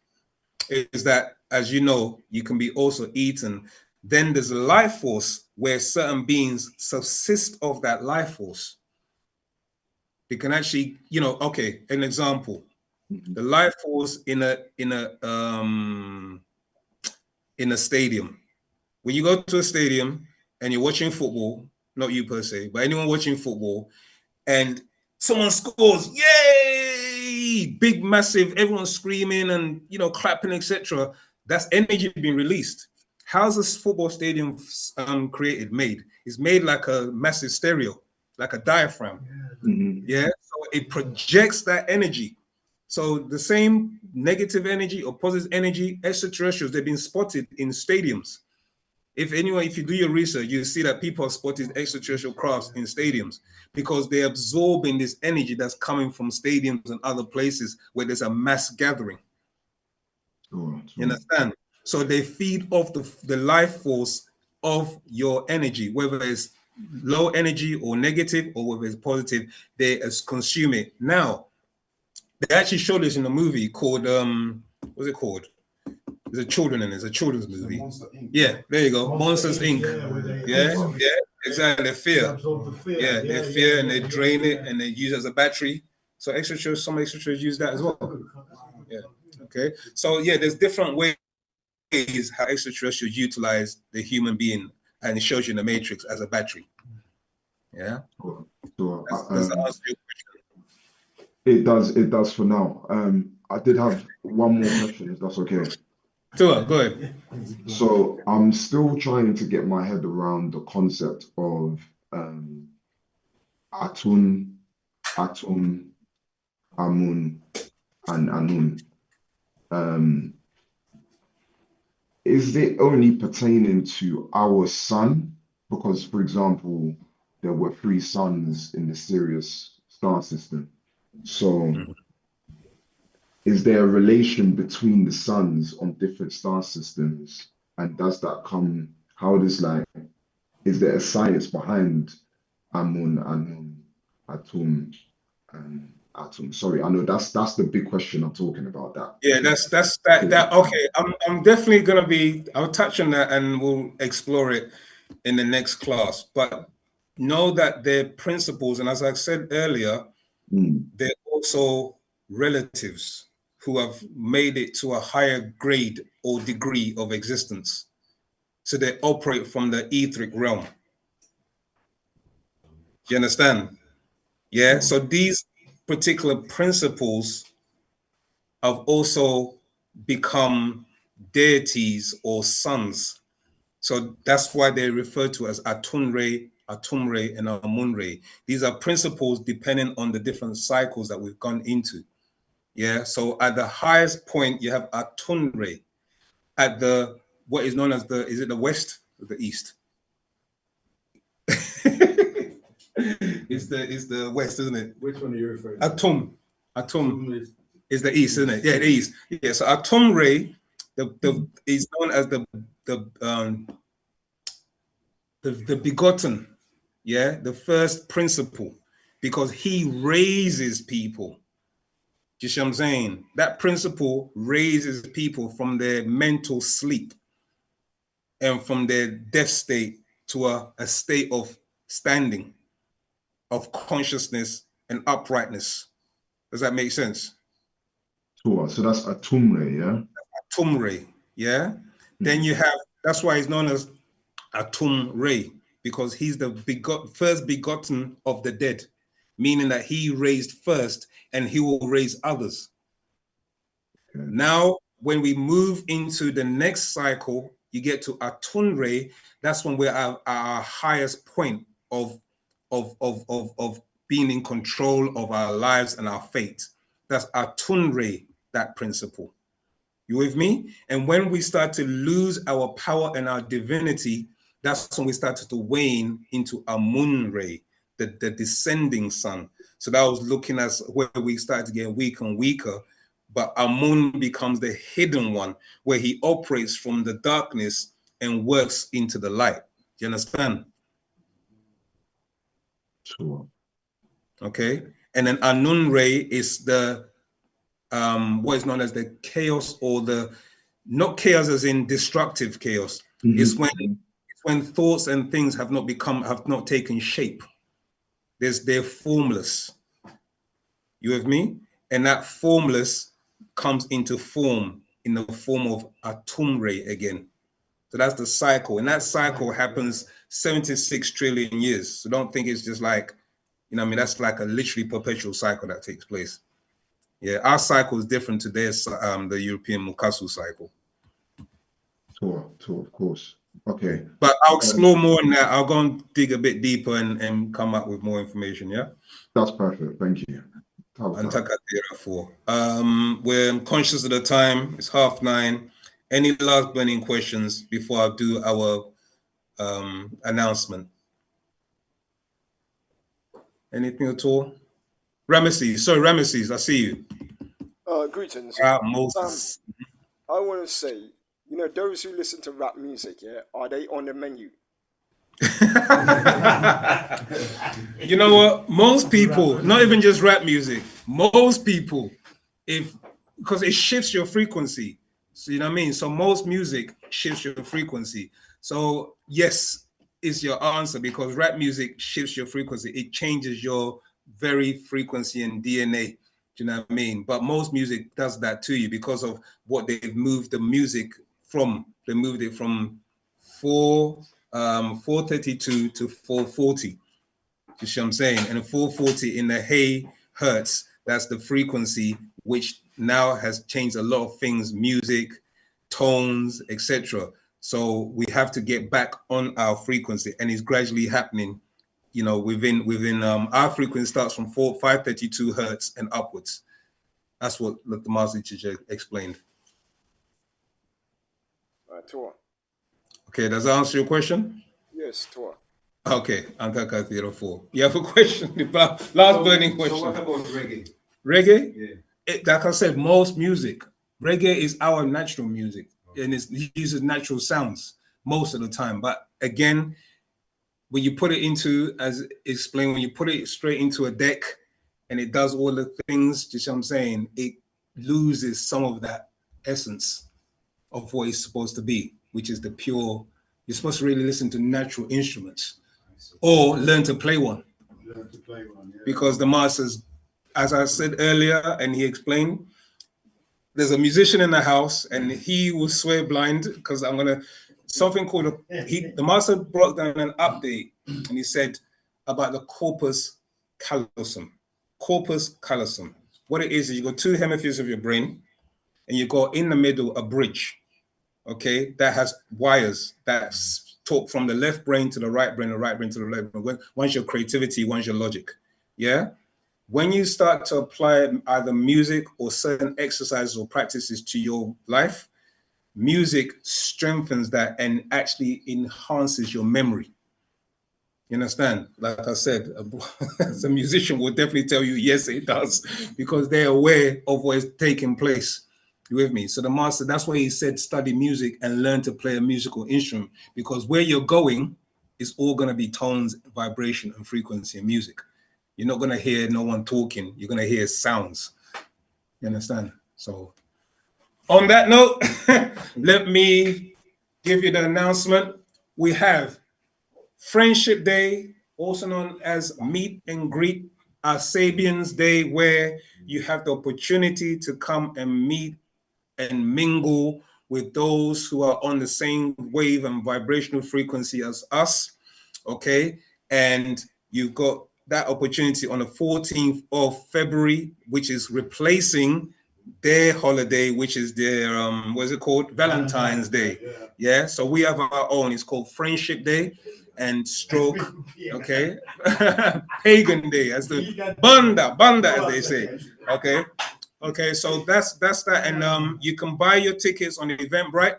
is that, as you know, you can be also eaten. Then there's a life force where certain beings subsist of that life force. They can actually, okay, an example. The life force in a stadium. When you go to a stadium and you're watching football, not you per se, but anyone watching football, and someone scores, yay! Big, massive, everyone's screaming and clapping, etc. That's energy being released. How's this football stadium made? It's made like a massive stereo, like a diaphragm. Yeah, so it projects that energy. So the same negative energy or positive energy, extraterrestrials, they've been spotted in stadiums. If you do your research, you see that people have spotted extraterrestrial crafts in stadiums, because they're absorbing this energy that's coming from stadiums and other places where there's a mass gathering. You understand? So they feed off the life force of your energy, whether it's low energy or negative, or whether it's positive, they consume it. Now, they actually showed this in a movie called, what's it called? There's a children in it. It's a children's movie. Yeah, there you go. Monsters Inc. Yeah, exactly. Fear. Yeah, they fear and they drain it and they use it as a battery. So some extraterrestrials use that as well. Yeah. Okay. So yeah, there's different ways how extraterrestrials utilize the human being, and it shows you in the Matrix as a battery. Yeah. Does that answer your question? It does for now. I did have one more question, if that's okay. Sure, go ahead. So I'm still trying to get my head around the concept of Atun, Amun, and Anun. Is it only pertaining to our sun? Because, for example, there were 3 suns in the Sirius star system. So is there a relation between the suns on different star systems And does that come, how does like, is there a science behind Amun, Anun, Atum, and Atum? Sorry, I know that's the big question I'm talking about. That. Yeah, that's that. Okay, I'm definitely gonna be. I'll touch on that and we'll explore it in the next class. But know that they're principles, and as I said earlier, they're also relatives who have made it to a higher grade or degree of existence. So they operate from the etheric realm. Do you understand? Yeah. So these particular principles have also become deities or sons. So that's why they're referred to as Atunre, Atumre, and Amunre. These are principles depending on the different cycles that we've gone into. Yeah. So at the highest point, you have Atunre. At the what is known as is it the west or the east? It's the west, isn't it? Which one are you referring to? Atum is the east, isn't it? Yeah, the east. Yeah. So Atumre, is known as the begotten, yeah, the first principle, because he raises people. You see what I'm saying? That principle raises people from their mental sleep and from their death state to a state of standing, of consciousness and uprightness. Does that make sense? So that's Atumre, yeah? Atumre, yeah? Then you have, that's why he's known as Atumre, because he's the first begotten of the dead, meaning that he raised first and he will raise others. Okay. Now, when we move into the next cycle, you get to Atunre, that's when we're at our highest point of being in control of our lives and our fate. That's Atunre, that principle. You with me? And when we start to lose our power and our divinity, that's when we started to wane into Amunre, the descending sun. So that was looking at where we started to get weaker and weaker. But Amun becomes the hidden one, where he operates from the darkness and works into the light. Do you understand? Sure. Okay. And then Anunre is the what is known as the chaos, or not chaos as in destructive chaos. It's when thoughts and things have not taken shape. They're formless. You with me? And that formless comes into form in the form of Atumre again. So that's the cycle. And that cycle happens 76 trillion years. So don't think it's just like, you know what I mean? That's like a literally perpetual cycle that takes place. Yeah, our cycle is different to their, the European Mukasu cycle. Sure, of course. Okay. But I'll explore more on that. I'll go and dig a bit deeper and come up with more information, yeah? That's perfect, thank you. We're conscious of the time, it's 9:30. Any last burning questions before I do our announcement? Anything at all? Ramesses, I see you. Greetings. Moses. I want to say, you know, those who listen to rap music, yeah, are they on the menu? You know what? Most people, not even just rap music, most people, because it shifts your frequency. So you know what I mean? So most music shifts your frequency. So yes, is your answer, because rap music shifts your frequency. It changes your very frequency and DNA. Do you know what I mean? But most music does that to you because of what they've moved the music from. They moved it from 432 to 440. You see what I'm saying? And 440 in the Hey Hertz, that's the frequency which now has changed a lot of things, music, tones, etc. So we have to get back on our frequency, and it's gradually happening. You know, within our frequency starts from 532 hertz and upwards. That's what the master teacher explained. Tua. Okay, does that answer your question? Yes, Tua. Okay, Antaka 04. You have a question? Last burning question. So what about reggae? Reggae? Yeah. Like I said, most music. Reggae is our natural music. and he uses natural sounds most of the time. But again, when you put it into, as explained, when you put it straight into a deck and it does all the things, just what I'm saying, it loses some of that essence of what it's supposed to be, which is the pure. You're supposed to really listen to natural instruments or learn to play one. Learn to play one, yeah. Because the masters, as I said earlier, and he explained, there's a musician in the house and he will swear blind because I'm gonna something called the master brought down an update and he said about the corpus callosum. Corpus callosum. What it is you got two hemispheres of your brain and you got in the middle a bridge, okay, that has wires that's talk from the left brain to the right brain, the right brain to the left brain. One's your creativity, one's your logic. Yeah. When you start to apply either music or certain exercises or practices to your life, music strengthens that and actually enhances your memory. You understand? Like I said, as a musician will definitely tell you, yes, it does, because they're aware of what is taking place. You with me? So the master, that's why he said, study music and learn to play a musical instrument, because where you're going is all going to be tones, vibration, and frequency in music. You're not going to hear no one talking. You're going to hear sounds. You understand? So on that note, let me give you the announcement. We have Friendship Day, also known as Meet and Greet, our Sabians Day, where you have the opportunity to come and meet and mingle with those who are on the same wave and vibrational frequency as us, okay? And you've got that opportunity on the 14th of February, which is replacing their holiday, which is their, what is it called? Valentine's Day. Yeah, so we have our own. It's called Friendship Day and stroke, okay? Pagan Day, as the Banda, as they say, okay? Okay, so that's that. And you can buy your tickets on the Eventbrite.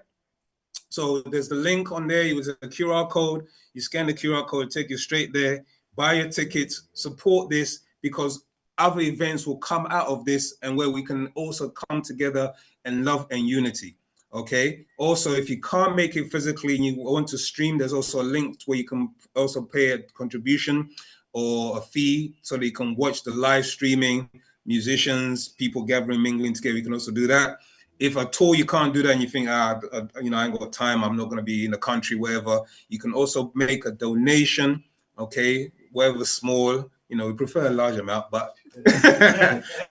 So there's the link on there. It was a QR code. You scan the QR code, take you straight there. Buy your tickets, support this, because other events will come out of this and where we can also come together and love and unity. Okay. Also, if you can't make it physically and you want to stream, there's also a link where you can also pay a contribution or a fee so that you can watch the live streaming, musicians, people gathering, mingling together. You can also do that. If at all you can't do that and you think, you know, I ain't got time, I'm not going to be in the country, wherever, you can also make a donation, okay, whatever small, you know, we prefer a large amount, but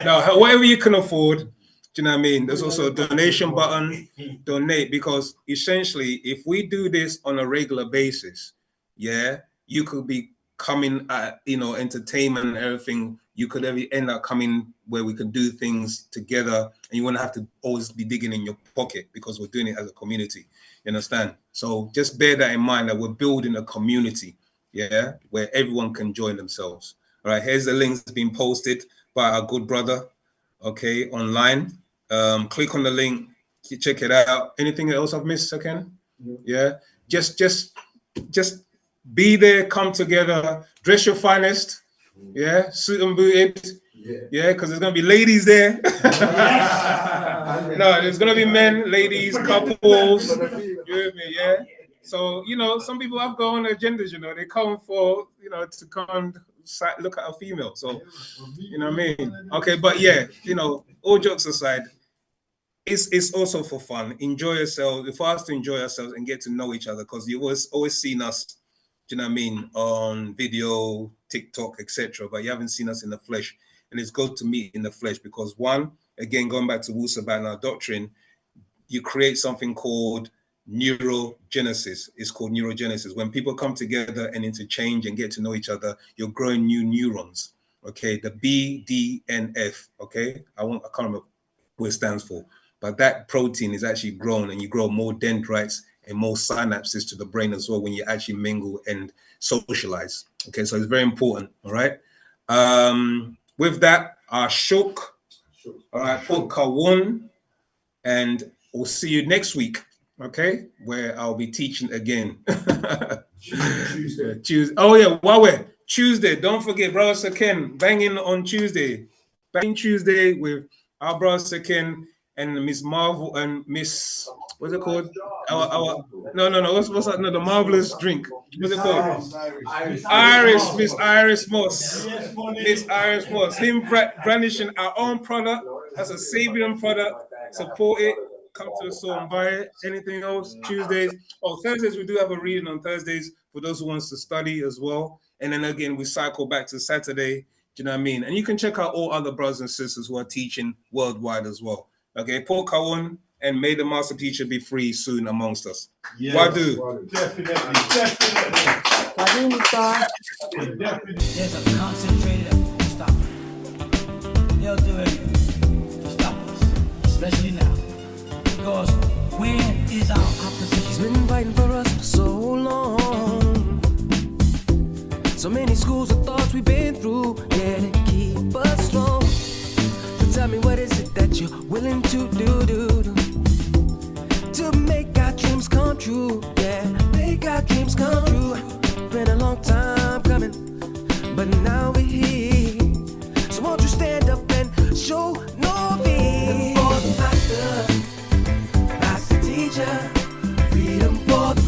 no, whatever you can afford, do you know what I mean? There's also a donation button, donate, because essentially, if we do this on a regular basis, yeah, you could be coming at, you know, entertainment and everything. You could end up coming where we could do things together and you wouldn't have to always be digging in your pocket because we're doing it as a community. You understand? So just bear that in mind, that we're building a community, yeah, where everyone can join themselves. All right, here's the links being posted by our good brother, okay, online. Click on the link, check it out. Anything else I've missed, Ken? Yeah, just be there, come together, dress your finest, yeah, suit and booted, yeah, because there's gonna be ladies there. No, there's gonna be men, ladies, couples, you with me, yeah. So, you know, some people have got on agendas, you know, they come for, you know, to come look at a female. So, you know what I mean? Okay, but yeah, you know, all jokes aside, it's also for fun. Enjoy yourself. For us to enjoy ourselves and get to know each other, because you've always seen us, do you know what I mean, on video, TikTok, etc. But you haven't seen us in the flesh. And it's good to meet in the flesh because, one, again, going back to Wu-Sabat and our doctrine, you create something called neurogenesis. It's called neurogenesis. When people come together and interchange and get to know each other, you're growing new neurons. Okay, the BDNF. Okay, I can't remember what it stands for, but that protein is actually grown, and you grow more dendrites and more synapses to the brain as well when you actually mingle and socialize. Okay, so it's very important. All right. With that, Shook. All right, put Kawun, and we'll see you next week. Okay, where I'll be teaching again. Tuesday. Oh yeah, Wawe. Tuesday. Don't forget, brother Saken, banging on Tuesday. Banging Tuesday with our brother Saken and Miss Marvel and Miss what's it called? No. What's that? No, the marvelous drink. What's it called? Miss Iris Moss. Miss Iris Moss. Him brandishing our own product. That's a Sabian product. Support it. Come to the store and buy it. Anything else? Tuesdays. Thursdays, we do have a reading on Thursdays for those who wants to study as well. And then again, we cycle back to Saturday. Do you know what I mean? And you can check out all other brothers and sisters who are teaching worldwide as well. Okay, Paul Kawun, and may the master teacher be free soon amongst us. Yes, Wadu. Definitely. There's a concentrated effort to stop it. They'll do anything to stop us, especially now. Because where is our opposition? He's been fighting for us for so long. So many schools of thoughts we've been through, yeah, to keep us strong. So tell me, what is it that you're willing to do to make our dreams come true? Yeah, make our dreams come true. Been a long time coming, but now we're here. So won't you stand up and show no fear? For the master teacher, freedom for the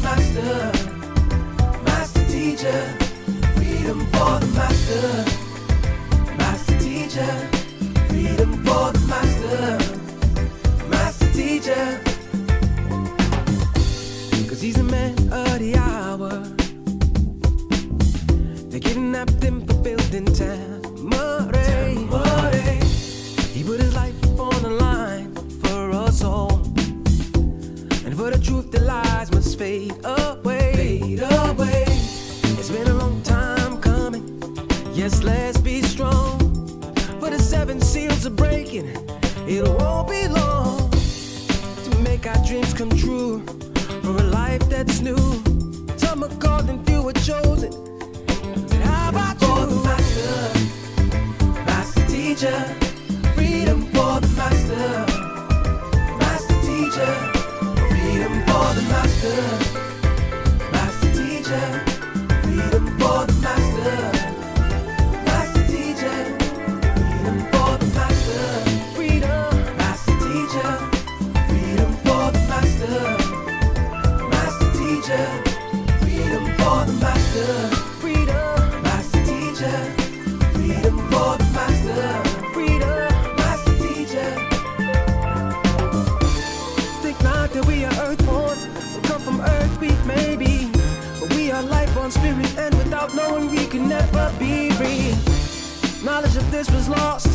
master teacher, freedom for the master teacher, freedom for the master teacher. 'Cause he's a man of the hour. They kidnapped him for building Tamare. He put his life on the line for us all. And for the truth, the lies must fade away. It's been a long time coming. Yes, let's be strong. For the 7 seals are breaking. It won't be long to make our dreams come true. For a life that's new. Some are called and few are chosen. And how about you? For the master teacher, freedom for the master teacher, freedom for the master teacher, freedom for the master teacher, freedom for the master teacher, freedom for the master teacher, freedom for the master teacher, freedom for the master teacher. Think not that we are earthborn, we come from earth, we may be, but we are life-born spirit, and without knowing we can never be free. Knowledge of this was lost,